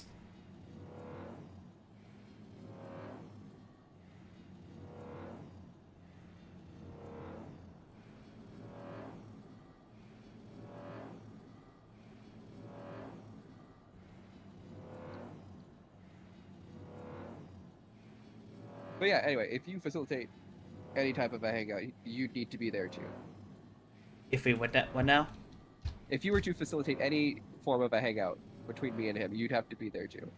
But yeah, anyway, if you facilitate any type of a hangout, you need to be there too. If we what now? If you were to facilitate any form of a hangout between me and him, you'd have to be there too.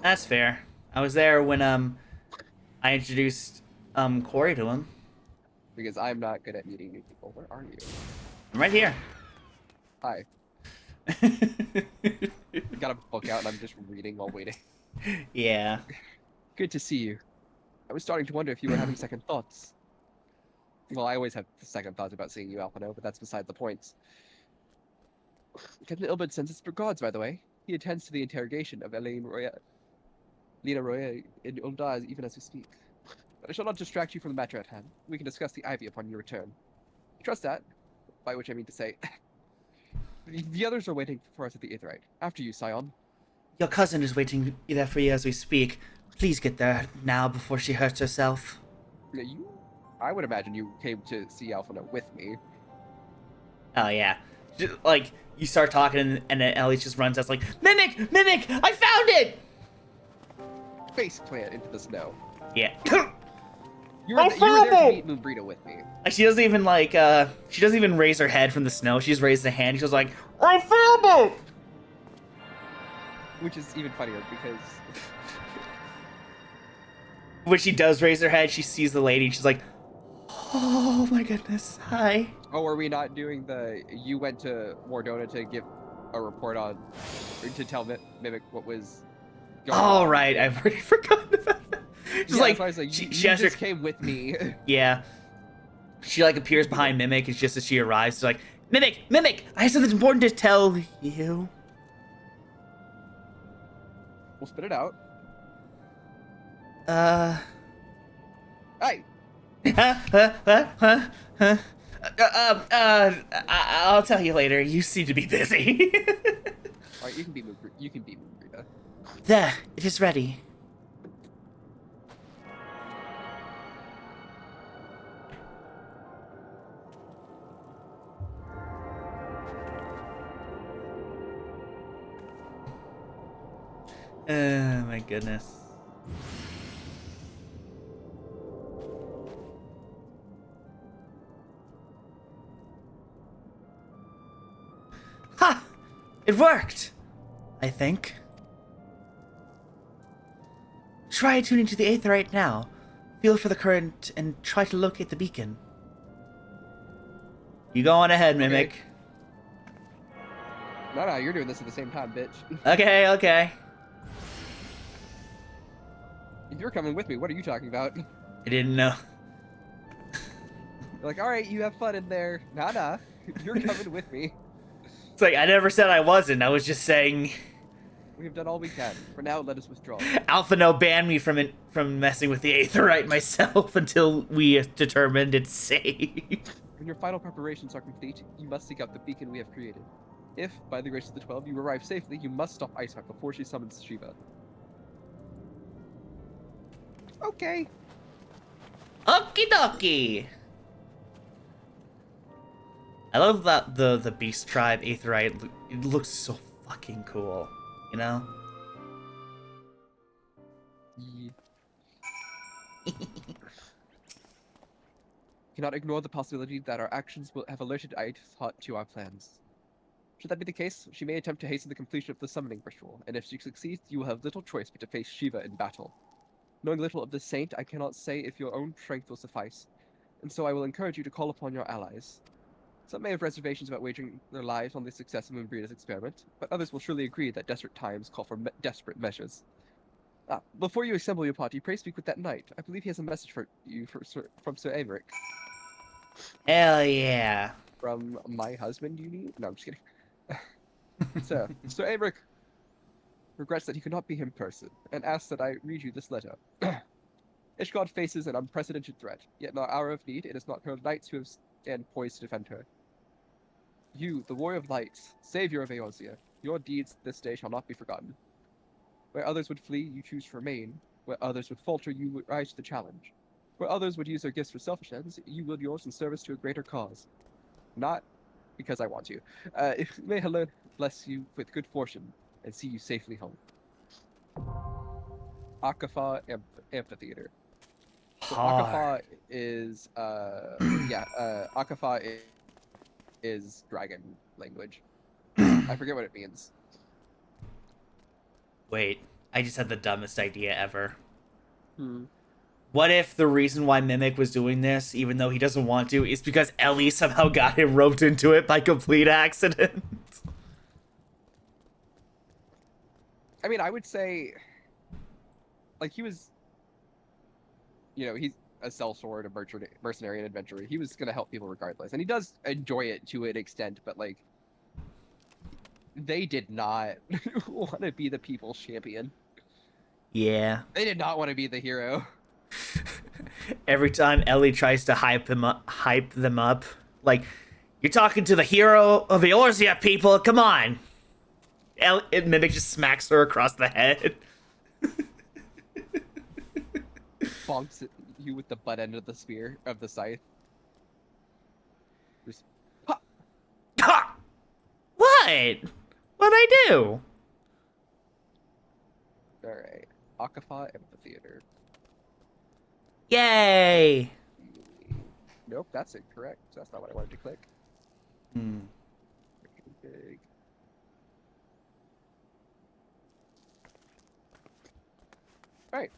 That's fair. I was there when I introduced Corey to him. Because I'm not good at meeting new people. Where are you? I'm right here. Hi. Got a book out and I'm just reading while waiting. Yeah. Good to see you. I was starting to wonder if you were having second thoughts. Well, I always have second thoughts about seeing you, Alpino, but that's beside the point. Captain Ilbert sends his regards, by the way. He attends to the interrogation of Lena Roya in Uldaz even as we speak. But I shall not distract you from the matter at hand. We can discuss the Ivy upon your return. Trust that, by which I mean to say, the others are waiting for us at the Aetheryte. After you, Scion. Your cousin is waiting there for you as we speak. Please get there now before she hurts herself. I would imagine you came to see Alphina with me. Oh yeah. Just, like, you start talking and then Ellie just runs out like, Mimic! Mimic! I found it! Face plant into the snow. Yeah. You were there to meet Moonbrita with me. She doesn't even like, she doesn't even raise her head from the snow. She just raised a hand. She was like, I found it! Which is even funnier because... when she does raise her head, she sees the lady and she's like, oh my goodness, hi. Oh, are we not doing the... You went to Mordona to give a report on... Or to tell Mimic what was going on. Oh, right. I've already forgotten about that. She's like, I was like, she you has just her... came with me. Yeah. She, like, appears behind Mimic. It's just as she arrives. She's like, Mimic! Mimic! I have something important to tell you. We'll spit it out. Hey! I'll tell you later. You seem to be busy. Alright, you can be Moonbrita. There, it is ready. Oh my goodness. Ha! It worked! I think. Try tuning to the aetherite now. Feel for the current and try to locate the beacon. You go on ahead, Mimic. Okay. No, you're doing this at the same time, bitch. Okay, okay. If you're coming with me, what are you talking about? I didn't know. You're like, alright, you have fun in there. Nah. You're coming with me. It's like, I never said I wasn't. I was just saying... We have done all we can. For now, let us withdraw. Alpha No banned me from messing with the aetherite myself until we determined it's safe. When your final preparations are complete, you must seek out the beacon we have created. If, by the grace of the 12, you arrive safely, you must stop Iceheart before she summons Shiva. Okay. Okie dokie. I love that the Beast Tribe aetherite. It looks so fucking cool. You know? Yeah. Cannot ignore the possibility that our actions will have alerted Iceheart to our plans. Should that be the case, she may attempt to hasten the completion of the summoning ritual, and if she succeeds, you will have little choice but to face Shiva in battle. Knowing little of the saint, I cannot say if your own strength will suffice, and so I will encourage you to call upon your allies. Some may have reservations about wagering their lives on the success of Moonbreeder's experiment, but others will surely agree that desperate times call for desperate measures. Before you assemble your party, pray speak with that knight. I believe he has a message for you from Sir Aymeric. Hell yeah. From my husband, you mean? No, I'm just kidding. Sir Aymeric regrets that he could not be in person, and asks that I read you this letter. Ishgard faces an unprecedented threat, yet in our hour of need, it is not her knights who have stand poised to defend her. You, the warrior of lights, savior of Eorzea, your deeds this day shall not be forgotten. Where others would flee, you choose to remain. Where others would falter, you would rise to the challenge. Where others would use their gifts for selfish ends, you wield yours in service to a greater cause. Not because I want to. May Helen bless you with good fortune and see you safely home. Akafa Amphitheater. So Akafa is Akafa is dragon language. I forget what it means. Wait, I just had the dumbest idea ever. Hmm. What if the reason why Mimic was doing this, even though he doesn't want to, is because Ellie somehow got him roped into it by complete accident? I mean, I would say, like, he was, you know, he's a sellsword, a mercenary, and adventurer. He was going to help people regardless. And he does enjoy it to an extent, but, like, they did not want to be the people's champion. Yeah. They did not want to be the hero. Every time Ellie tries to hype them up, like, you're talking to the hero of Eorzea, people, come on. Mimic just smacks her across the head. Bonks you with the butt end of the spear, of the scythe. Just, ha! Ha! What? What'd I do? Alright. Akafa Amphitheater. Yay! Nope, that's incorrect. That's not what I wanted to click. Big. Alright.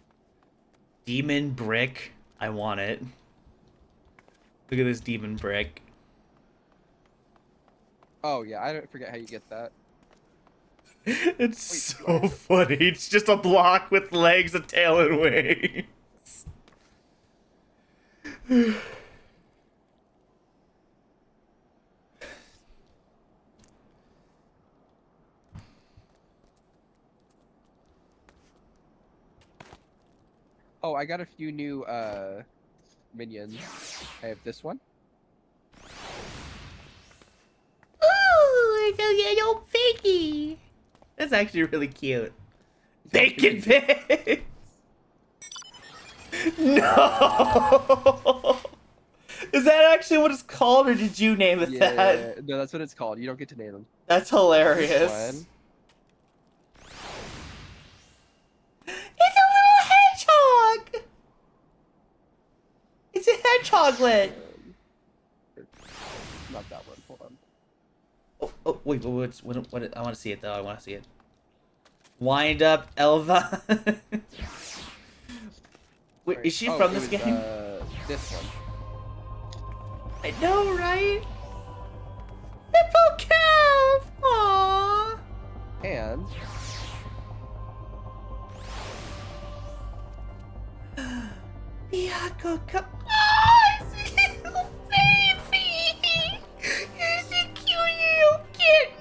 Demon brick. I want it. Look at this demon brick. Oh yeah, I don't forget how you get that. It's so funny. It's just a block with legs, a tail, and wings. Oh, I got a few new minions. I have this one. Ooh, it's a little piggy. That's actually really cute. Bacon pigs! No! Is that actually what it's called, or did you name it that? No, that's what it's called. You don't get to name them. That's hilarious. chocolate. Not that one. Hold on. Oh, wait, what, I want to see it, though. I want to see it. Wind up, Elva. Wait, is she from this game? This one. I know, right? Hippocamp! Aww! And... Bianco, come on! Little baby! You're so cute, little kitten!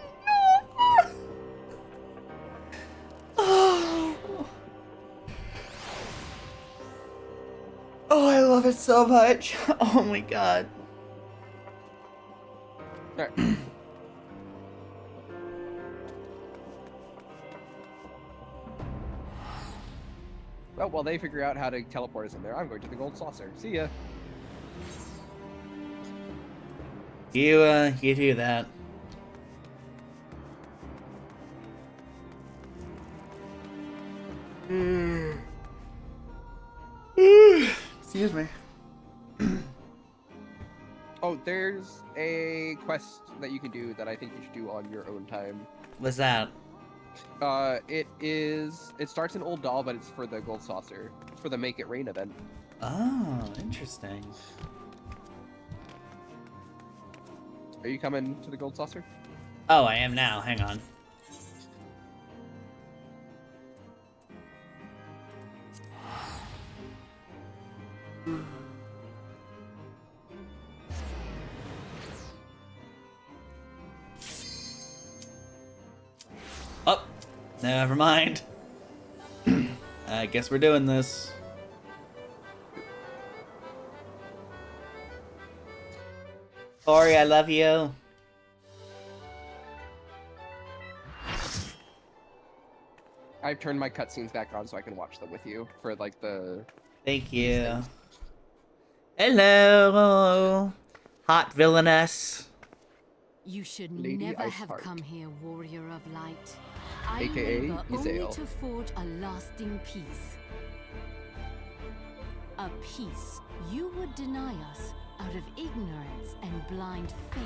Oh. Oh, I love it so much. Oh my god. Alright. Well, while they figure out how to teleport us in there, I'm going to the gold saucer. See ya. You do that. Excuse me. Oh, there's a quest that you can do that I think you should do on your own time. What's that? It starts in Old Doll, but it's for the gold saucer. It's for the Make It Rain event. Oh, interesting. Are you coming to the gold saucer? Oh, I am now. Hang on. Oh, never mind. I guess we're doing this. Ori, I love you. I've turned my cutscenes back on so I can watch them with you for like the... Thank you. Hello, hot villainess. You should Lady never Iceheart. have come here, warrior of light. I AKA labor only Izael. to forge a lasting peace. A peace you would deny us out of ignorance and blind faith.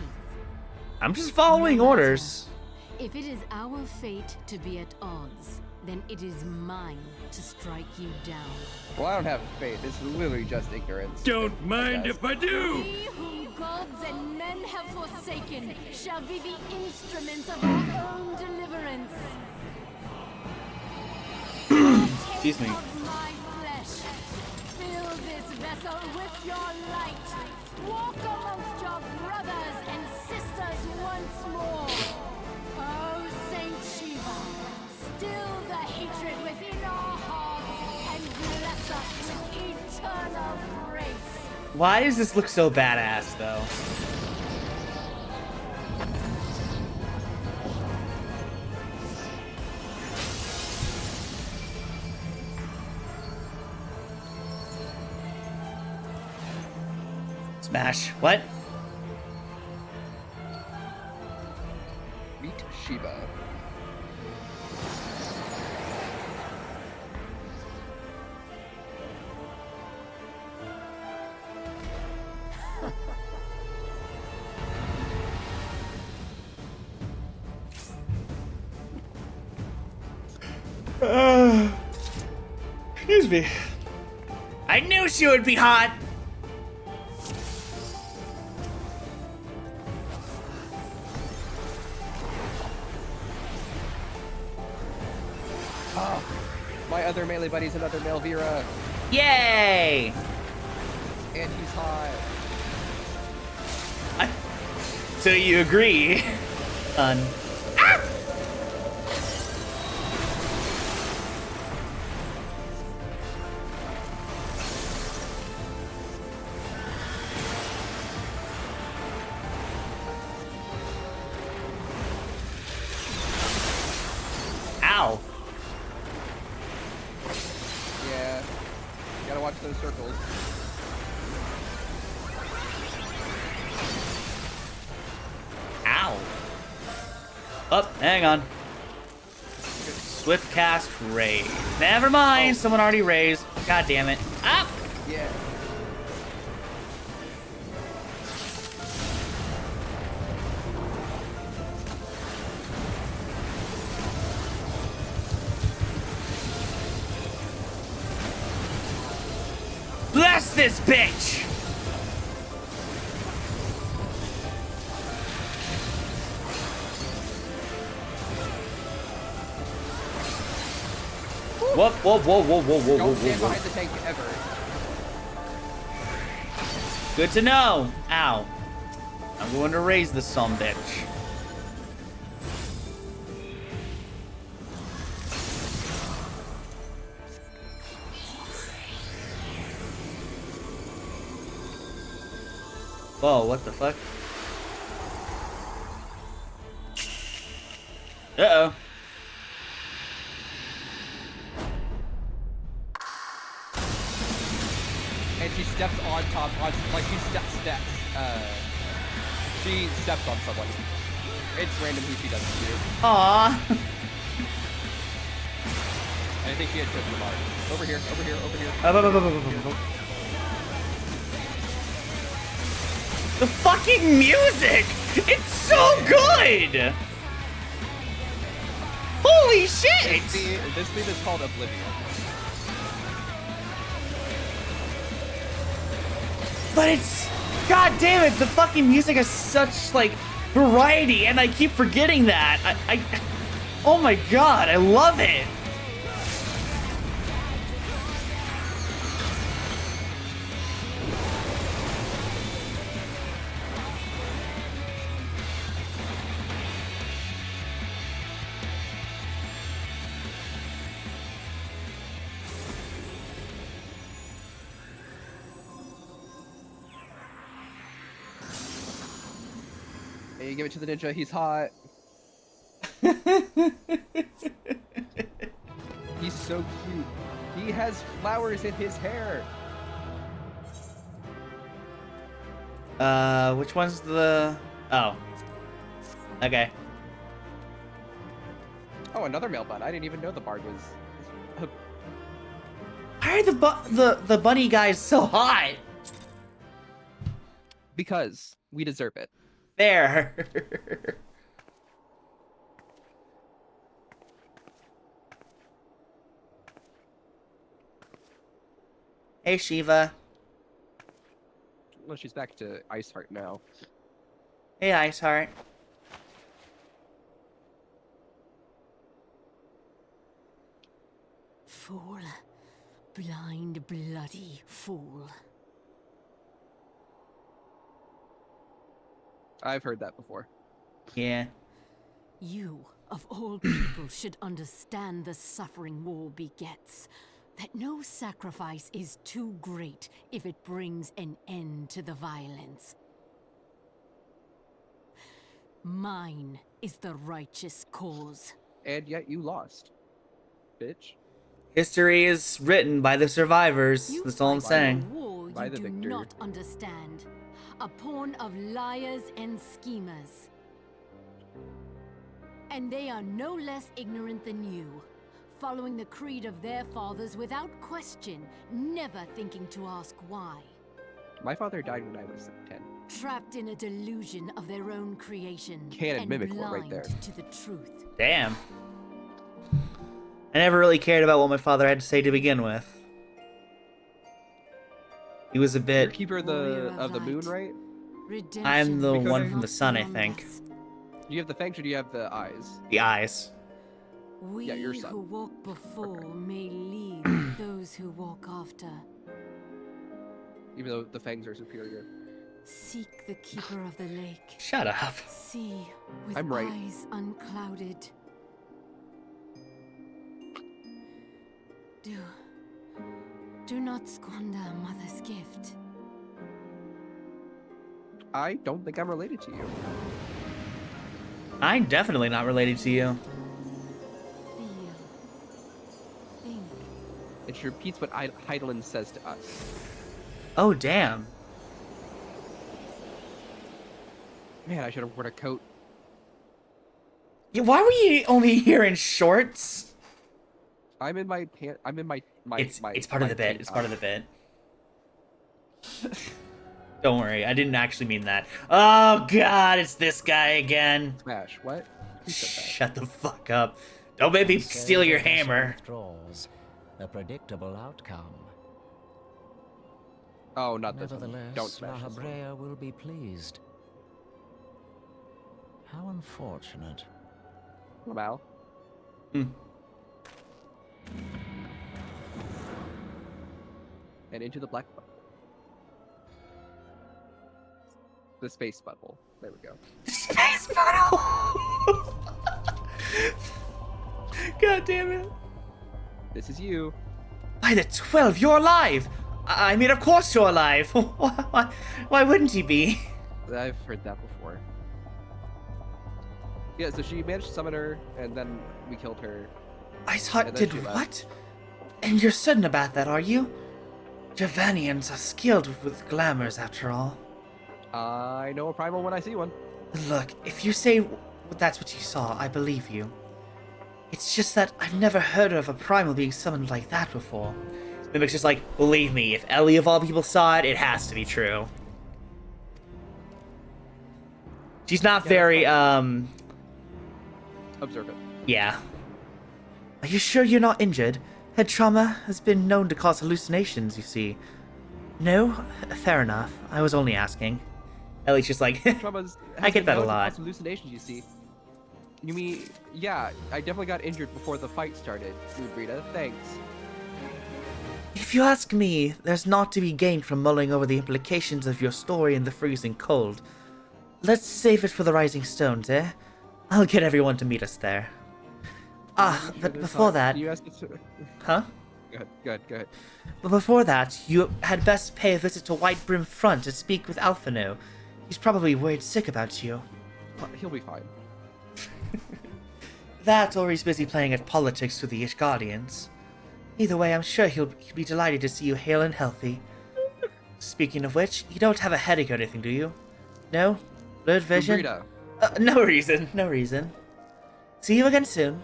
I'm just following No matter. orders. If it is our fate to be at odds, then it is mine to strike you down. Well, I don't have faith. This is literally just ignorance. Don't mind if I do! We whom gods and men have forsaken shall be the instruments of our own deliverance. Excuse me. Of my flesh, fill this vessel with your light. Walk amongst your brothers and sisters once more. Oh, Saint Shiva, still the hatred within our hearts and bless us with eternal grace. Why does this look so badass, though? Smash. What? Meet Shiva. Excuse me. I knew she would be hot. Oh, my other melee buddy's another Melvira. Yay! And he's hot. So you agree? Ow. Yeah. Gotta watch those circles. Ow. Oh, hang on. Swift cast raise. Never mind, someone already raised. God damn it. Up! Yeah. this bitch! Whoa, whoa, whoa, whoa, whoa, whoa, Don't whoa, stand whoa, behind the tank ever. Good to know. Ow. I'm going to raise this sumbitch. Whoa, what the fuck? Uh-oh. And she steps on top, like she steps, she steps on someone. It's random who she does it to. Aww. I think she had chosen the mark. Over here, over here, over here. The fucking music! It's so good! Holy shit! This theme is called Oblivion. But it's... God damn it, the fucking music has such, like, variety, and I keep forgetting that. Oh my god, I love it! Hey, give it to the ninja, he's hot. He's so cute. He has flowers in his hair. Which one's the... Oh. Okay. Oh, another male bun. I didn't even know the bard was... Why are the bunny guys so hot? Because we deserve it. There. Hey, Shiva. Well, she's back to Iceheart now. Hey, Iceheart. Fool. Blind, bloody fool. I've heard that before. Yeah. You, of all people, should understand the suffering war begets. That no sacrifice is too great if it brings an end to the violence. Mine is the righteous cause. And yet you lost. Bitch. History is written by the survivors. That's all I'm saying. War you do not understand. A pawn of liars and schemers. And they are no less ignorant than you, following the creed of their fathers without question, never thinking to ask why. My father died when I was 10. Trapped in a delusion of their own creation. Canon and mimic blind right there. to the truth. Damn. I never really cared about what my father had to say to begin with. He was a bit... You're keeper of the moon, right? I'm the one from the sun, I think. Do you have the fangs or do you have the eyes? The eyes. We Yeah, your son. who walk before may lead those who walk after. Even though the fangs are superior. Seek the keeper of the lake. Shut up. See with I'm right. eyes unclouded. Do not squander a mother's gift. I don't think I'm related to you. I'm definitely not related to you. Feel. Think. It repeats what Heidelin says to us. Oh, damn. Man, I should have worn a coat. Yeah, why were you only here in shorts? I'm in my pant. I'm in my. It's part of the bit. It's part of the bit. Don't worry, I didn't actually mean that. Oh god, it's this guy again. Smash. What? Who said that? Shut the fuck up. Don't make me steal your hammer. Draws a predictable outcome. Oh, not this one. Nevertheless, Don't smash La this one. Habrea will be pleased. How unfortunate. Mal. And into the black bubble. The space bubble. There we go. Space bottle! God damn it. This is you. By the 12, you're alive! I mean, of course you're alive. Why wouldn't he be? I've heard that before. Yeah, so she managed to summon her, and then we killed her. I thought, and then did she left. what? And you're certain about that, are you? Javanians are skilled with glamours, after all. I know a primal when I see one. Look, if you say that's what you saw, I believe you. It's just that I've never heard of a primal being summoned like that before. Mimic's just like, believe me, if Ellie of all people saw it, it has to be true. She's not very, Observant. Yeah. Are you sure you're not injured? Head trauma has been known to cause hallucinations, you see. No? Fair enough. I was only asking. Ellie's just like, I get that a lot. Hallucinations, you see. You mean, yeah, I definitely got injured before the fight started, Brita. Thanks. If you ask me, there's naught to be gained from mulling over the implications of your story in the freezing cold. Let's save it for the Rising Stones, eh? I'll get everyone to meet us there. Ah, but before that... Huh? Go ahead. But before that, you had best pay a visit to White Brim Front to speak with Alphino. He's probably worried sick about you. He'll be fine. That, or he's busy playing at politics with the Ishgardians. Either way, I'm sure he'll be delighted to see you hale and healthy. Speaking of which, you don't have a headache or anything, do you? No? Blurred vision? No reason. See you again soon.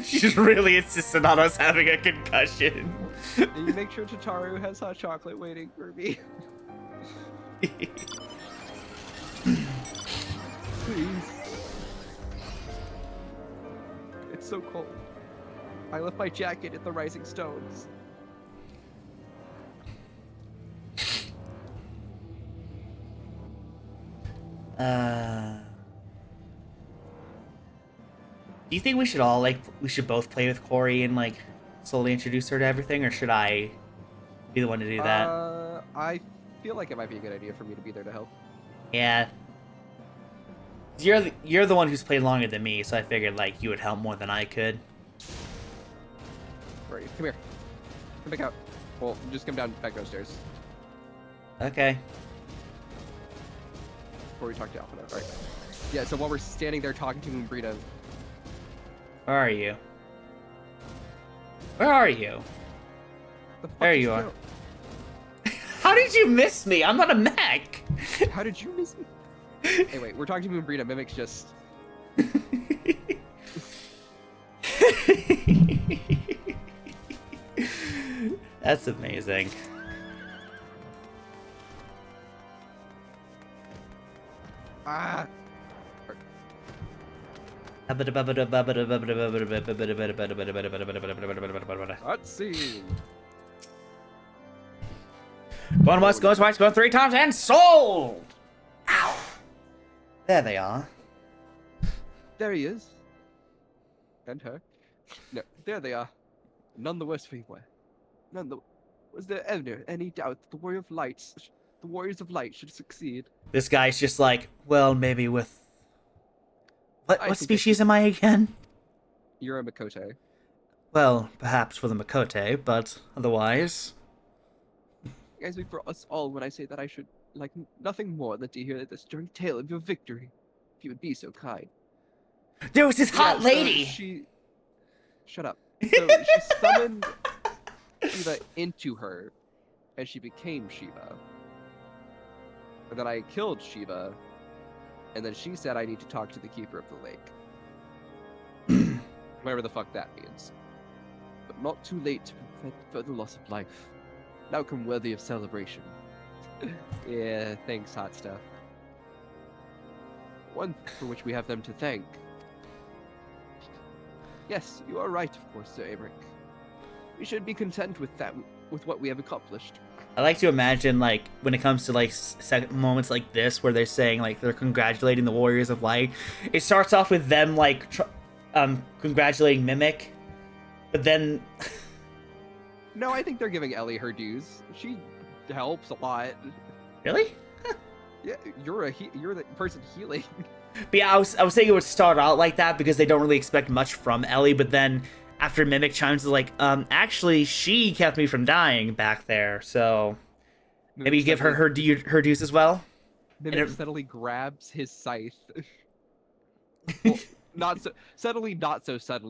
She's really insistent on us having a concussion. And you make sure Tataru has hot chocolate waiting for me. Please. It's so cold. I left my jacket at the Rising Stones. Do you think we should we should both play with Corey and, slowly introduce her to everything, or should I be the one to do that? I feel like it might be a good idea for me to be there to help. Yeah. You're the one who's played longer than me, so I figured, you would help more than I could. Right, come here. Come back out. Well, just come back downstairs. Okay. Before we talk to Alphino. Alright. Yeah, so while we're standing there talking to Brita. Where are you? Where are you? There you are. How did you miss me? I'm not a mech. How did you miss me? Anyway, we're talking to Brita. Mimic's just... That's amazing. Ah! Cutscene. Going once, goes twice, going 3 times, and sold! Ow! There they are. There he is. And her. No, there they are. None the worse for you. Was there ever any doubt that the Warriors of Light should succeed? This guy's just like, well, maybe with... What species am I again? You're a Makote. Well, perhaps for the Makote, but otherwise... I speak for us all when I say that I should like nothing more than to hear the stirring tale of your victory, if you would be so kind. There was this hot lady! Shut up. So she summoned Shiva into her, and she became Shiva. And then I killed Shiva, and then she said I need to talk to the Keeper of the Lake. Whatever the fuck that means. But not too late to prevent further loss of life. An outcome worthy of celebration. Yeah, thanks, hot stuff. One for which we have them to thank. Yes, you are right, of course, Sir Abrick. We should be content with that, with what we have accomplished. I like to imagine, like, when it comes to, like, moments like this where they're saying, like, they're congratulating the Warriors of Light, it starts off with them, like, congratulating Mimic, but then... No, I think they're giving Ellie her dues. She helps a lot. Really? Yeah, you're the person healing. But yeah, I was saying it would start out like that because they don't really expect much from Ellie, but then after Mimic chimes is like, actually, she kept me from dying back there, so maybe give her her dues as well. Mimic steadily grabs his scythe. Well, not so subtly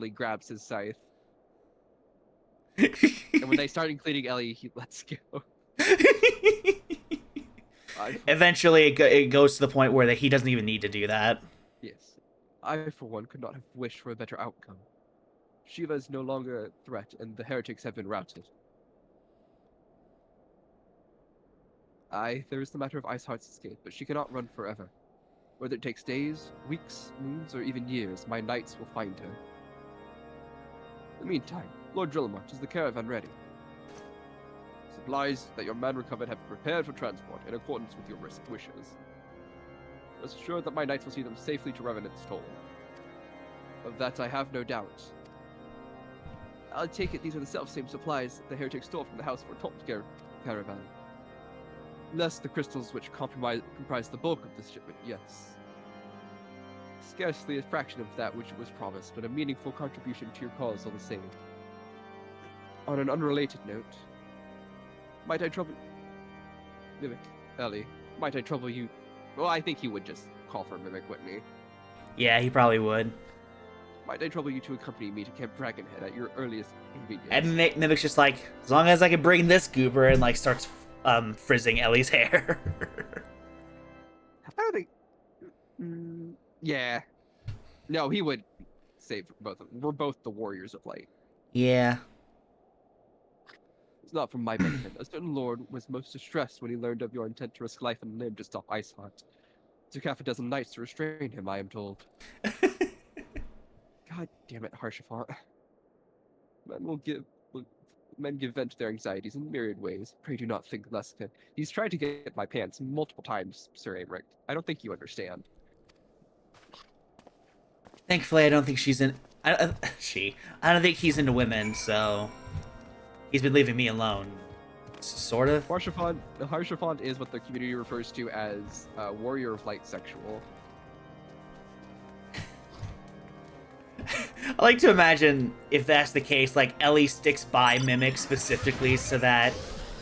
grabs his scythe. And when they start including Ellie, he lets go. Eventually, it goes to the point where he doesn't even need to do that. Yes. I, for one, could not have wished for a better outcome. Shiva is no longer a threat, and the heretics have been routed. There is the matter of Iceheart's escape, but she cannot run forever. Whether it takes days, weeks, moons, or even years, my knights will find her. In the meantime, Lord Drillamont, is the caravan ready? Supplies that your man recovered have been prepared for transport in accordance with your wishes. Rest assured that my knights will see them safely to Revenant's Toll. Of that I have no doubt. I'll take it these are the self-same supplies the heretics stole from the house for Tom's caravan. Less the crystals which comprise the bulk of this shipment, yes. Scarcely a fraction of that which was promised, but a meaningful contribution to your cause all the same. On an unrelated note, might I trouble... Mimic, Ellie, might I trouble you... Well, I think he would just call for Mimic, wouldn't he? Yeah, he probably would. Might I trouble you to accompany me to Camp Dragonhead at your earliest convenience? And Mimic's just like, as long as I can bring this goober, and like starts frizzing Ellie's hair. I don't think... yeah. No, he would save both of them. We're both the Warriors of Light. Yeah. It's not for my benefit. A certain lord was most distressed when he learned of your intent to risk life and limb to stop Iceheart. It took half a dozen knights to restrain him, I am told. God damn it, Harshaphant. Men give vent to their anxieties in myriad ways. Pray do not think less of him. He's tried to get my pants multiple times, Sir Aemeric. I don't think you understand. Thankfully, I don't think she's in... I don't think he's into women, so... He's been leaving me alone. Sort of. Harshaphant is what the community refers to as Warrior of Light sexual. I like to imagine if that's the case, like, Ellie sticks by Mimic specifically so that,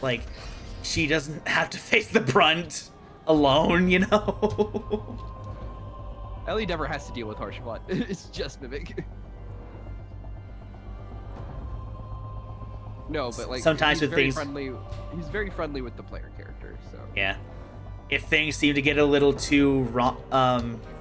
like, she doesn't have to face the brunt alone, you know? Ellie never has to deal with Harshaphant. It's just Mimic. No, but like sometimes he's with very things friendly. He's very friendly with the player character. So yeah, if things seem to get a little too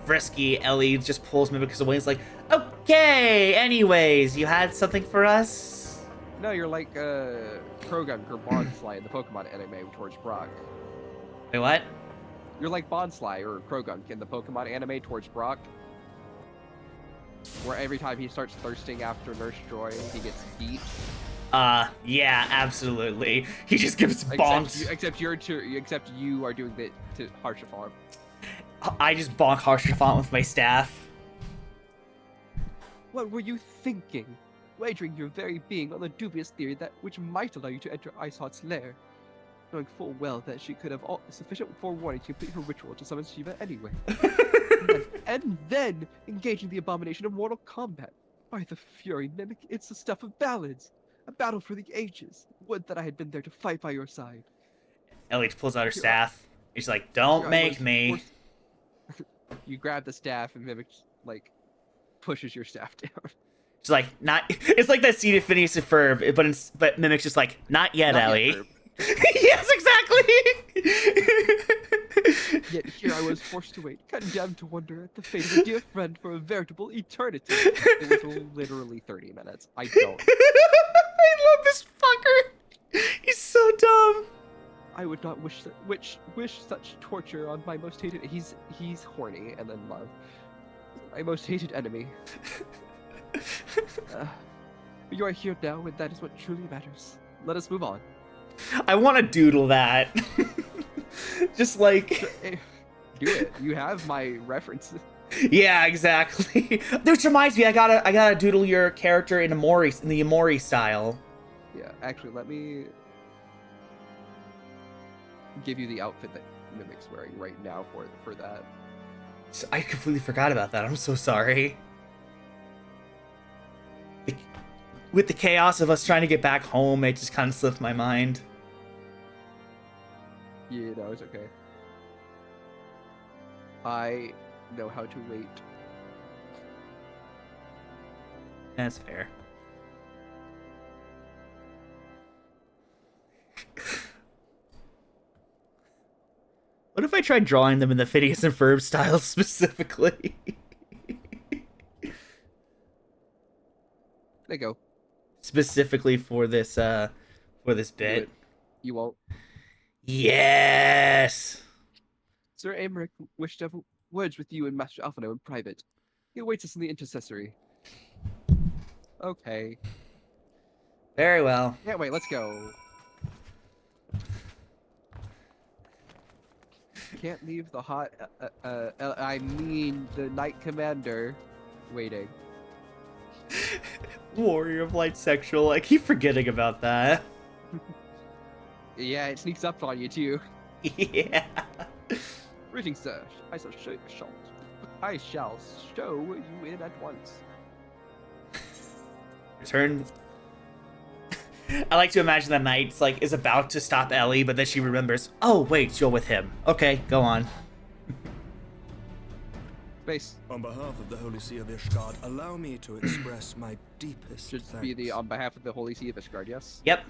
frisky, Ellie just pulls Mimic away. It's like, okay. Anyways, you had something for us? No, you're like Krogunk or Bonsly in the Pokemon anime towards Brock. Wait, what? You're like Bonsly or Krogunk in the Pokemon anime towards Brock, where every time he starts thirsting after Nurse Joy, he gets beat. Yeah, absolutely. He just gives bonks. Except you are doing that to Harshaphant. I just bonk Harshaphant with my staff. What were you thinking? Wagering your very being on the dubious theory that which might allow you to enter Iceheart's lair, knowing full well that she could have sufficient forewarning to complete her ritual to summon Shiva anyway. and then engaging the abomination of mortal combat. By the fury, Mimic, it's the stuff of ballads. A battle for the ages. Would that I had been there to fight by your side. Ellie pulls out her staff. She's like, don't make me. You grab the staff and Mimic, like, pushes your staff down. She's like, not... It's like that scene in Phineas and Ferb, but Mimic's just like, not yet, Ellie. Yes, exactly! Yet here I was forced to wait, condemned to wonder at the fate of a dear friend for a veritable eternity. It was literally 30 minutes. I don't. I love this fucker. He's so dumb. I would not wish such torture on my most hated... He's horny and then love. My most hated enemy. You are here now, and that is what truly matters. Let us move on. I want to doodle that. Just like... Do it. You have my references. Yeah, exactly. Which reminds me, I gotta doodle your character in the Amori style. Yeah, actually, let me give you the outfit that Mimic's wearing right now for that. I completely forgot about that. I'm so sorry. With the chaos of us trying to get back home, it just kind of slipped my mind. Yeah, no, it's okay. I know how to wait. That's fair. What if I tried drawing them in the Phineas and Ferb style specifically? There you go. Specifically for this bit. You won't. Yes! Sir Aymeric wished to have words with you and Master Alphino in private. He awaits us in the intercessory. Okay. Very well. Yeah, wait, let's go. Can't leave the the Knight Commander waiting. Warrior of Light Sexual. I keep forgetting about that. Yeah, it sneaks up on you too. Yeah. Greetings, sir. I shall show you in at once. Return. I like to imagine the knight is about to stop Ellie, but then she remembers, oh wait, you're with him. Okay, go on. Space. On behalf of the Holy See of Ishgard, allow me to express my deepest Should thanks. be on behalf of the Holy See of Ishgard, yes? Yep.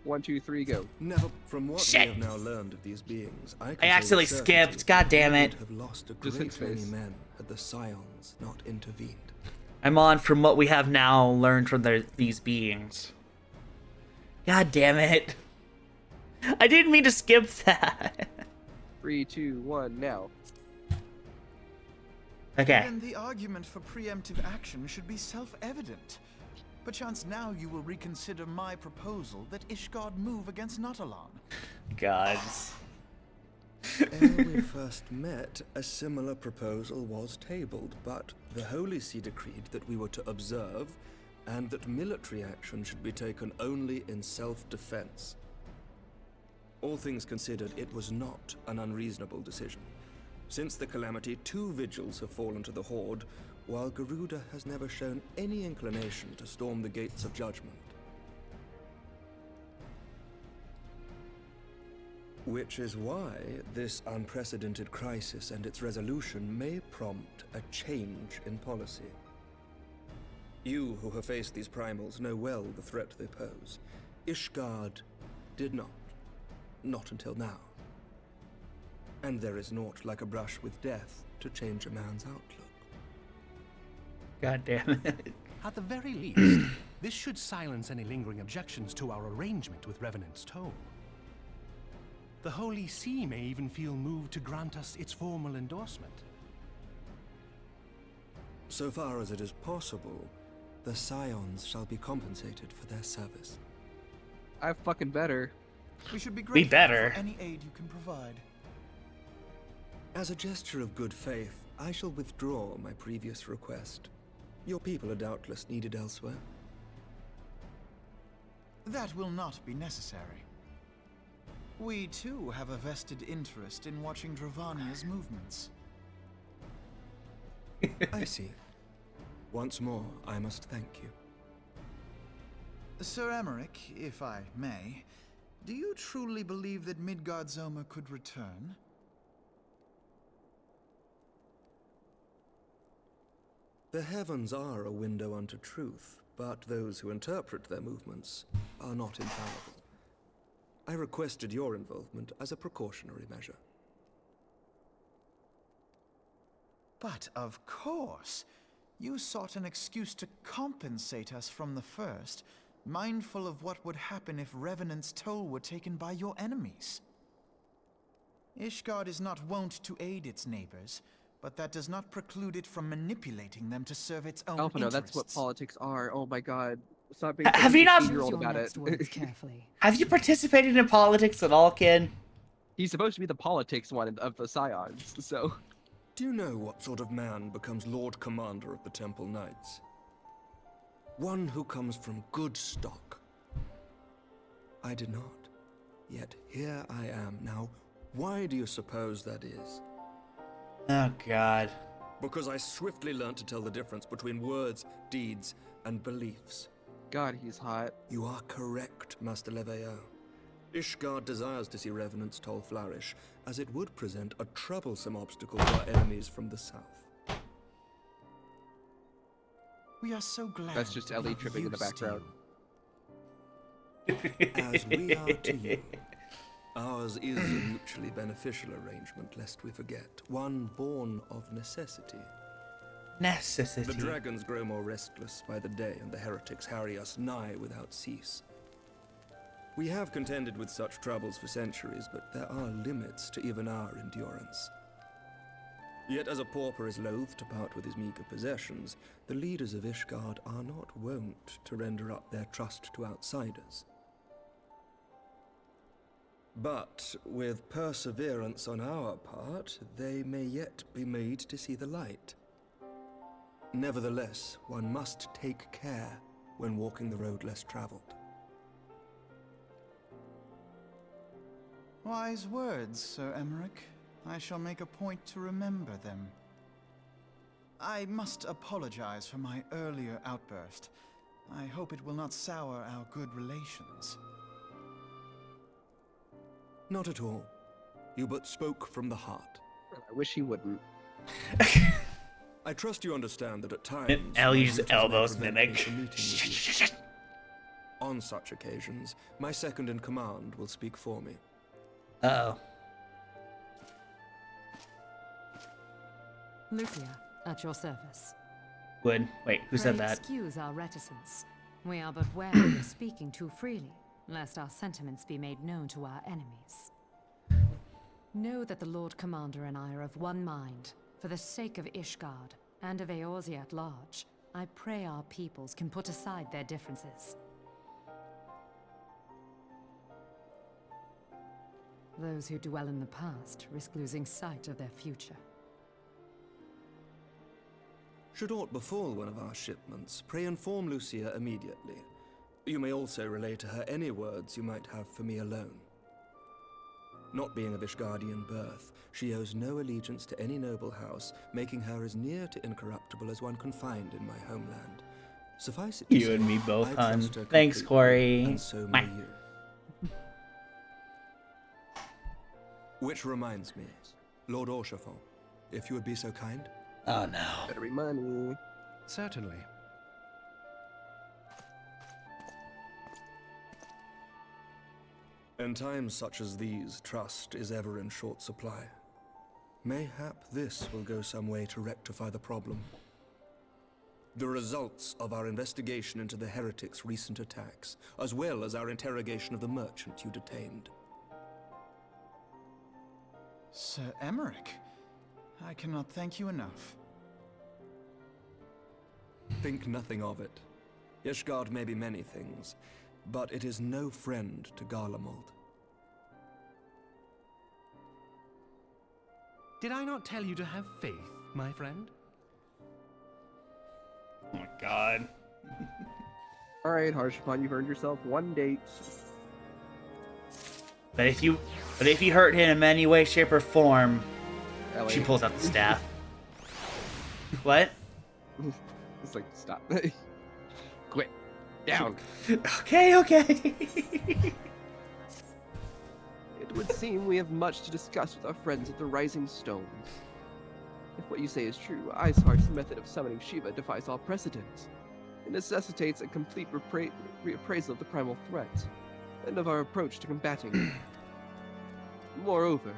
1, 2, 3, go. Never, from what Shit. we have now learned of these beings, I accidentally skipped. God damn it. Have lost a great many men had the Scions not intervened. I'm on from what we have now learned from these beings. God damn it. I didn't mean to skip that. 3, 2, 1, now. Okay. Then the argument for preemptive action should be self-evident. Perchance now you will reconsider my proposal that Ishgard move against Nautalon. Gods. Ere we first met, a similar proposal was tabled, but the Holy See decreed that we were to observe, and that military action should be taken only in self-defense. All things considered, it was not an unreasonable decision. Since the calamity, 2 vigils have fallen to the Horde, while Garuda has never shown any inclination to storm the gates of judgment. Which is why this unprecedented crisis and its resolution may prompt a change in policy. You who have faced these primals know well the threat they pose. Ishgard did not. Not until now. And there is naught like a brush with death to change a man's outlook. God damn it. At the very least, this should silence any lingering objections to our arrangement with Revenant's Toll. The Holy See may even feel moved to grant us its formal endorsement. So far as it is possible, the Scions shall be compensated for their service. I fucking better. We should be grateful better. for any aid you can provide. As a gesture of good faith, I shall withdraw my previous request. Your people are doubtless needed elsewhere. That will not be necessary. We too have a vested interest in watching Dravania's movements. I see. Once more, I must thank you. Sir Aymeric, if I may, do you truly believe that Midgard-Zoma could return? The heavens are a window unto truth, but those who interpret their movements are not infallible. I requested your involvement as a precautionary measure. But of course, you sought an excuse to compensate us from the first, mindful of what would happen if Revenant's Toll were taken by your enemies. Ishgard is not wont to aid its neighbors, but that does not preclude it from manipulating them to serve its own Alphino, interests. that's what politics are. Oh my god. Stop being Have you not? 15-year-old about it. carefully. Have you participated in politics at all, kid? He's supposed to be the politics one of the Scions, so... Do you know what sort of man becomes Lord Commander of the Temple Knights? One who comes from good stock. I did not. Yet here I am. Now, why do you suppose that is? Oh, God. Because I swiftly learned to tell the difference between words, deeds, and beliefs. God, he's hot. You are correct, Master Leveilleur. Ishgard desires to see Revenant's toll flourish, as it would present a troublesome obstacle to our enemies from the south. We are so glad. That's just Ellie tripping in the background. As we are to you. Ours is a mutually beneficial arrangement, lest we forget. One born of necessity. Necessity. The dragons grow more restless by the day, and the heretics harry us nigh without cease. We have contended with such troubles for centuries, but there are limits to even our endurance. Yet as a pauper is loath to part with his meager possessions, the leaders of Ishgard are not wont to render up their trust to outsiders. But with perseverance on our part, they may yet be made to see the light. Nevertheless, one must take care when walking the road less traveled. Wise words, Sir Emmerich. I shall make a point to remember them. I must apologize for my earlier outburst. I hope it will not sour our good relations. Not at all. You but spoke from the heart. I wish he wouldn't. I trust you understand that at times... Ellie's elbows mimic. On such occasions, my second in command will speak for me. Uh-oh. Lucia, at your service. Would. Wait, who said that? Excuse our reticence. We are but wary of speaking too freely, lest our sentiments be made known to our enemies. Know that the Lord Commander and I are of one mind. For the sake of Ishgard, and of Eorzea at large, I pray our peoples can put aside their differences. Those who dwell in the past risk losing sight of their future. Should aught befall one of our shipments, pray inform Lucia immediately. You may also relay to her any words you might have for me alone. Not being of Ishgardian birth, she owes no allegiance to any noble house, making her as near to incorruptible as one can find in my homeland. Suffice it to You say, and me both, I hon. trust her Thanks, completely, Corey. and so may you. Which reminds me, Lord Orchefort, if you would be so kind. Oh no. Better be money. Certainly. In times such as these, trust is ever in short supply. Mayhap this will go some way to rectify the problem. The results of our investigation into the heretics' recent attacks, as well as our interrogation of the merchant you detained. Sir Emmerich, I cannot thank you enough. Think nothing of it. Ishgard may be many things, but it is no friend to Garlemald. Did I not tell you to have faith, my friend? Oh my god. Alright, Harshpan, you've earned yourself one date. But if you hurt him in any way, shape, or form, Ellie. she pulls out the staff. What? It's like, stop. Quit. Down. Okay. It would seem we have much to discuss with our friends at the Rising Stones. If what you say is true, Iceheart's method of summoning Shiva defies all precedent. It necessitates a complete reappraisal of the primal threat, and of our approach to combating it. Moreover,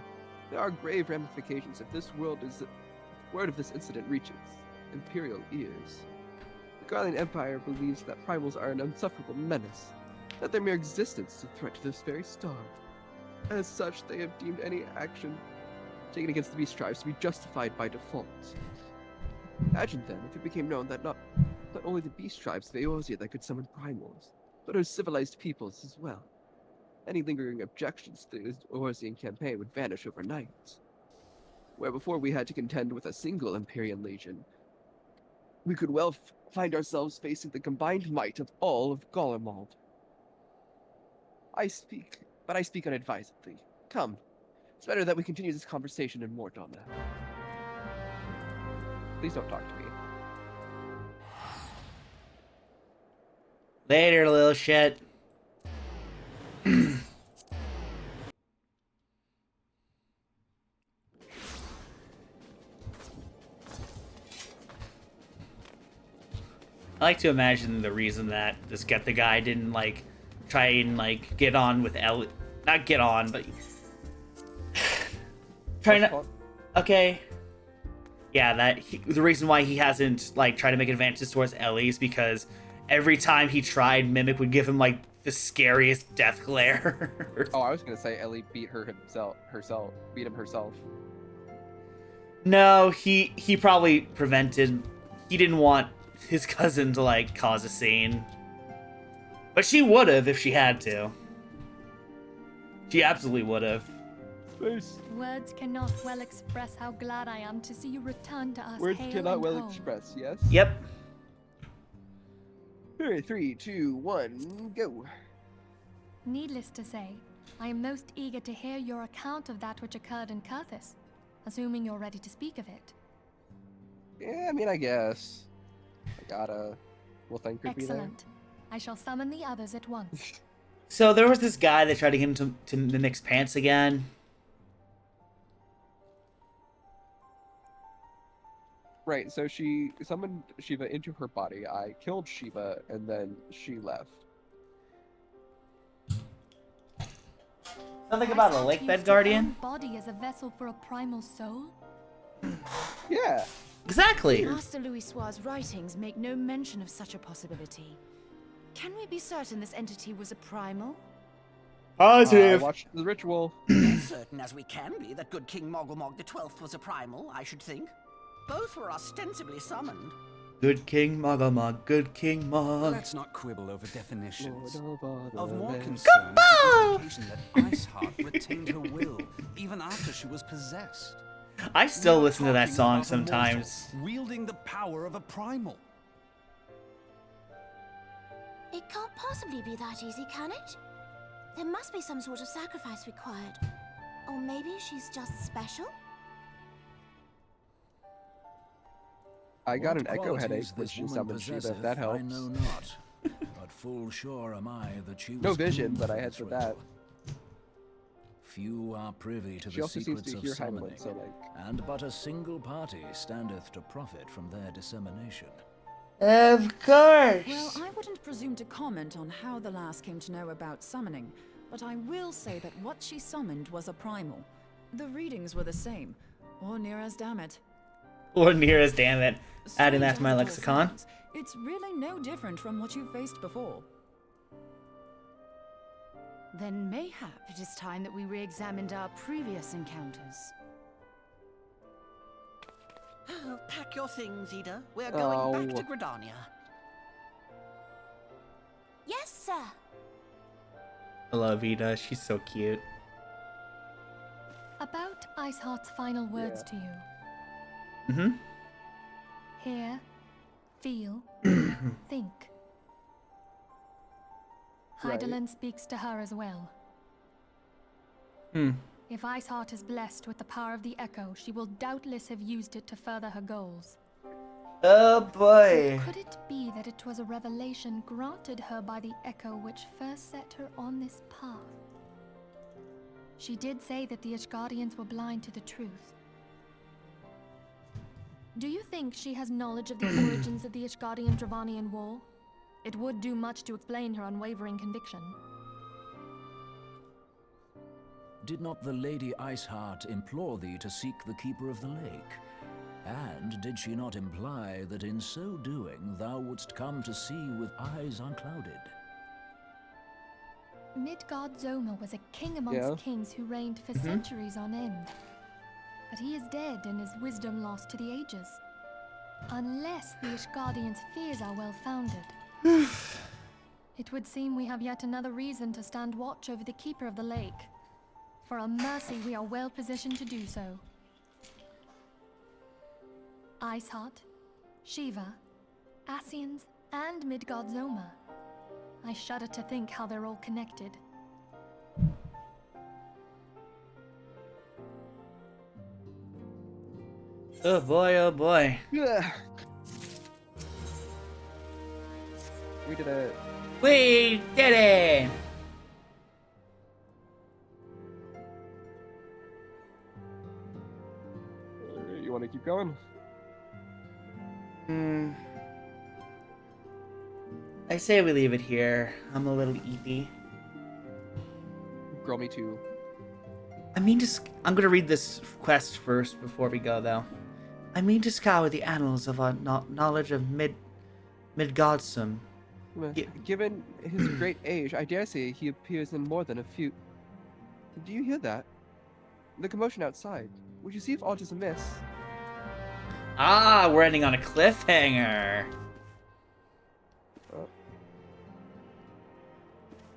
there are grave ramifications if word of this incident reaches Imperial ears. The Garlean Empire believes that primals are an unsufferable menace, that their mere existence is a threat to this very star. As such, they have deemed any action taken against the Beast Tribes to be justified by default. Imagine then if it became known that not only the beast tribes of Eorzea that could summon primals, but as civilized peoples as well. Any lingering objections to the Eorzean campaign would vanish overnight. Where before we had to contend with a single Empyrean legion, we could well find ourselves facing the combined might of all of Gollermald. I speak unadvisedly. Come, it's better that we continue this conversation in Mordona. Please don't talk to me. Later, little shit. I like to imagine the reason that this the guy didn't like try and like get on with Ellie, not get on, but trying to. Okay. Yeah, the reason why he hasn't like tried to make advances towards Ellie is because every time he tried, Mimic would give him like the scariest death glare. Oh, I was gonna say Ellie beat him herself. No, he probably prevented. He didn't want his cousin to like cause a scene, but she would have if she had to. She absolutely would have. Words cannot well express how glad I am to see you return to us. Words hale cannot and well whole. express, yes? Yep. Alright, 3, 2, 1, go. Needless to say, I am most eager to hear your account of that which occurred in Kurthis, assuming you're ready to speak of it. Yeah, I mean, I guess. I gotta... Will Thanker be there? Excellent. I shall summon the others at once. So there was this guy that tried to get him to mix pants again. Right, so she summoned Shiva into her body. I killed Shiva, and then she left. Something about a lake bed guardian? Body as a vessel for a primal soul? Yeah. Exactly. Master Louis Soir's writings make no mention of such a possibility. Can we be certain this entity was a primal? Positive. I watched the ritual. As certain as we can be that good King Mogglmog the 12th was a primal, I should think. Both were ostensibly summoned. Good King Mogglmog, good King Mog. Let's not quibble over definitions. Of more concern is the indication that Iceheart retained her will, even after she was possessed. I still listen to that Talking song about a sometimes. mortal wielding the power of a primal. It can't possibly be that easy, can it? There must be some sort of sacrifice required. Or maybe she's just special? I got What an echo qualities headache when this she woman summoned Shiva, if possesseth, that helps. I know not, but full sure am I that she was No vision, doomed but for I had this for that. ritual. Few are privy to She the also seems secrets to of hear summoning, Heidelin, so like... and but a single party standeth to profit from their dissemination. Of course. Well, I wouldn't presume to comment on how the lass came to know about summoning, but I will say that what she summoned was a primal. The readings were the same, or near as damn it. Or near as damn it. Adding that to my Strange as it all lexicon. sounds, it's really no different from what you've faced before. Then mayhap it is time that we re-examined our previous encounters. Oh, pack your things, Ida. We're going back to Gridania. Yes, sir. I love Vida. She's so cute. About Iceheart's final words to you. Mm-hmm. Hear, feel, think. Right. Heidelin speaks to her as well. Hmm. If Iceheart is blessed with the power of the Echo, she will doubtless have used it to further her goals. Oh boy. Could it be that it was a revelation granted her by the Echo which first set her on this path? She did say that the Ishgardians were blind to the truth. Do you think she has knowledge of the origins of the Ishgardian-Dravanian War? It would do much to explain her unwavering conviction. Did not the Lady Iceheart implore thee to seek the Keeper of the Lake? And did she not imply that in so doing thou wouldst come to see with eyes unclouded? Midgard Zoma was a king amongst kings who reigned for centuries on end. But he is dead and his wisdom lost to the ages. Unless the Ishgardian's fears are well founded. It would seem we have yet another reason to stand watch over the Keeper of the Lake. For a mercy, we are well positioned to do so. Iceheart, Shiva, Ascians, and Midgard Zoma. I shudder to think how they're all connected. Oh boy, oh boy. Yeah. We did it. We did it! You want to keep going? I say we leave it here. I'm a little eepy. Girl, me too. I'm gonna read this quest first before we go, though. I mean to scour the annals of our knowledge of Midgardsum. Given his great age, I dare say he appears in more than a few. Do you hear that? The commotion outside. Would you see if aught is amiss? Ah, we're ending on a cliffhanger.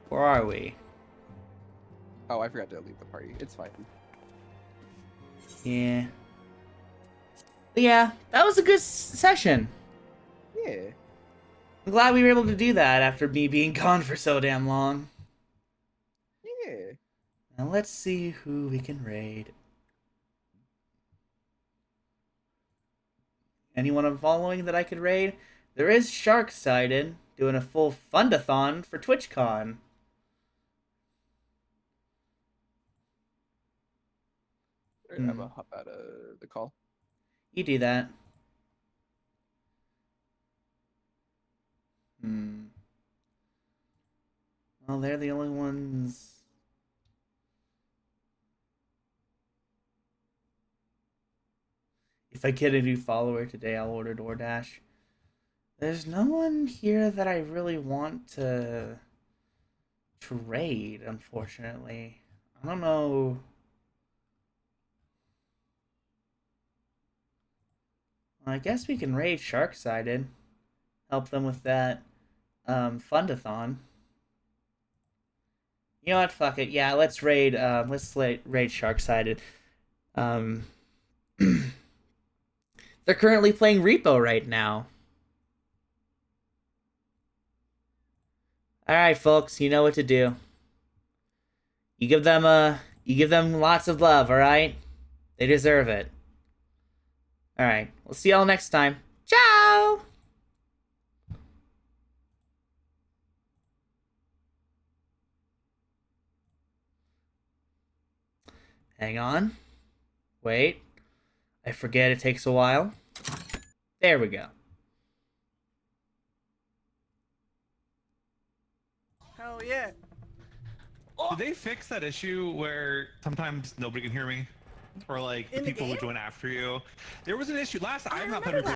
Where are we? Oh, I forgot to leave the party. It's fine. Yeah. But yeah, that was a good session. Yeah. I'm glad we were able to do that after me being gone for so damn long. Yeah. Now let's see who we can raid. Anyone I'm following that I could raid? There is Shark-Sided doing a full fundathon for TwitchCon. I'm gonna hop out of the call. You do that. Well, they're the only ones. If I get a new follower today, I'll order DoorDash. There's no one here that I really want to raid, unfortunately. I don't know. Well, I guess we can raid Shark-Sided. Help them with that fundathon. You know what? Fuck it. Yeah, let's raid Shark-Sided. They're currently playing Repo right now. Alright, folks, you know what to do. You give them lots of love, alright? They deserve it. Alright, we'll see y'all next time. Ciao! Hang on. Wait. I forget it takes a while. There we go. Hell yeah. Did they fix that issue where sometimes nobody can hear me? Or like the people who join after you? There was an issue last time. I'm not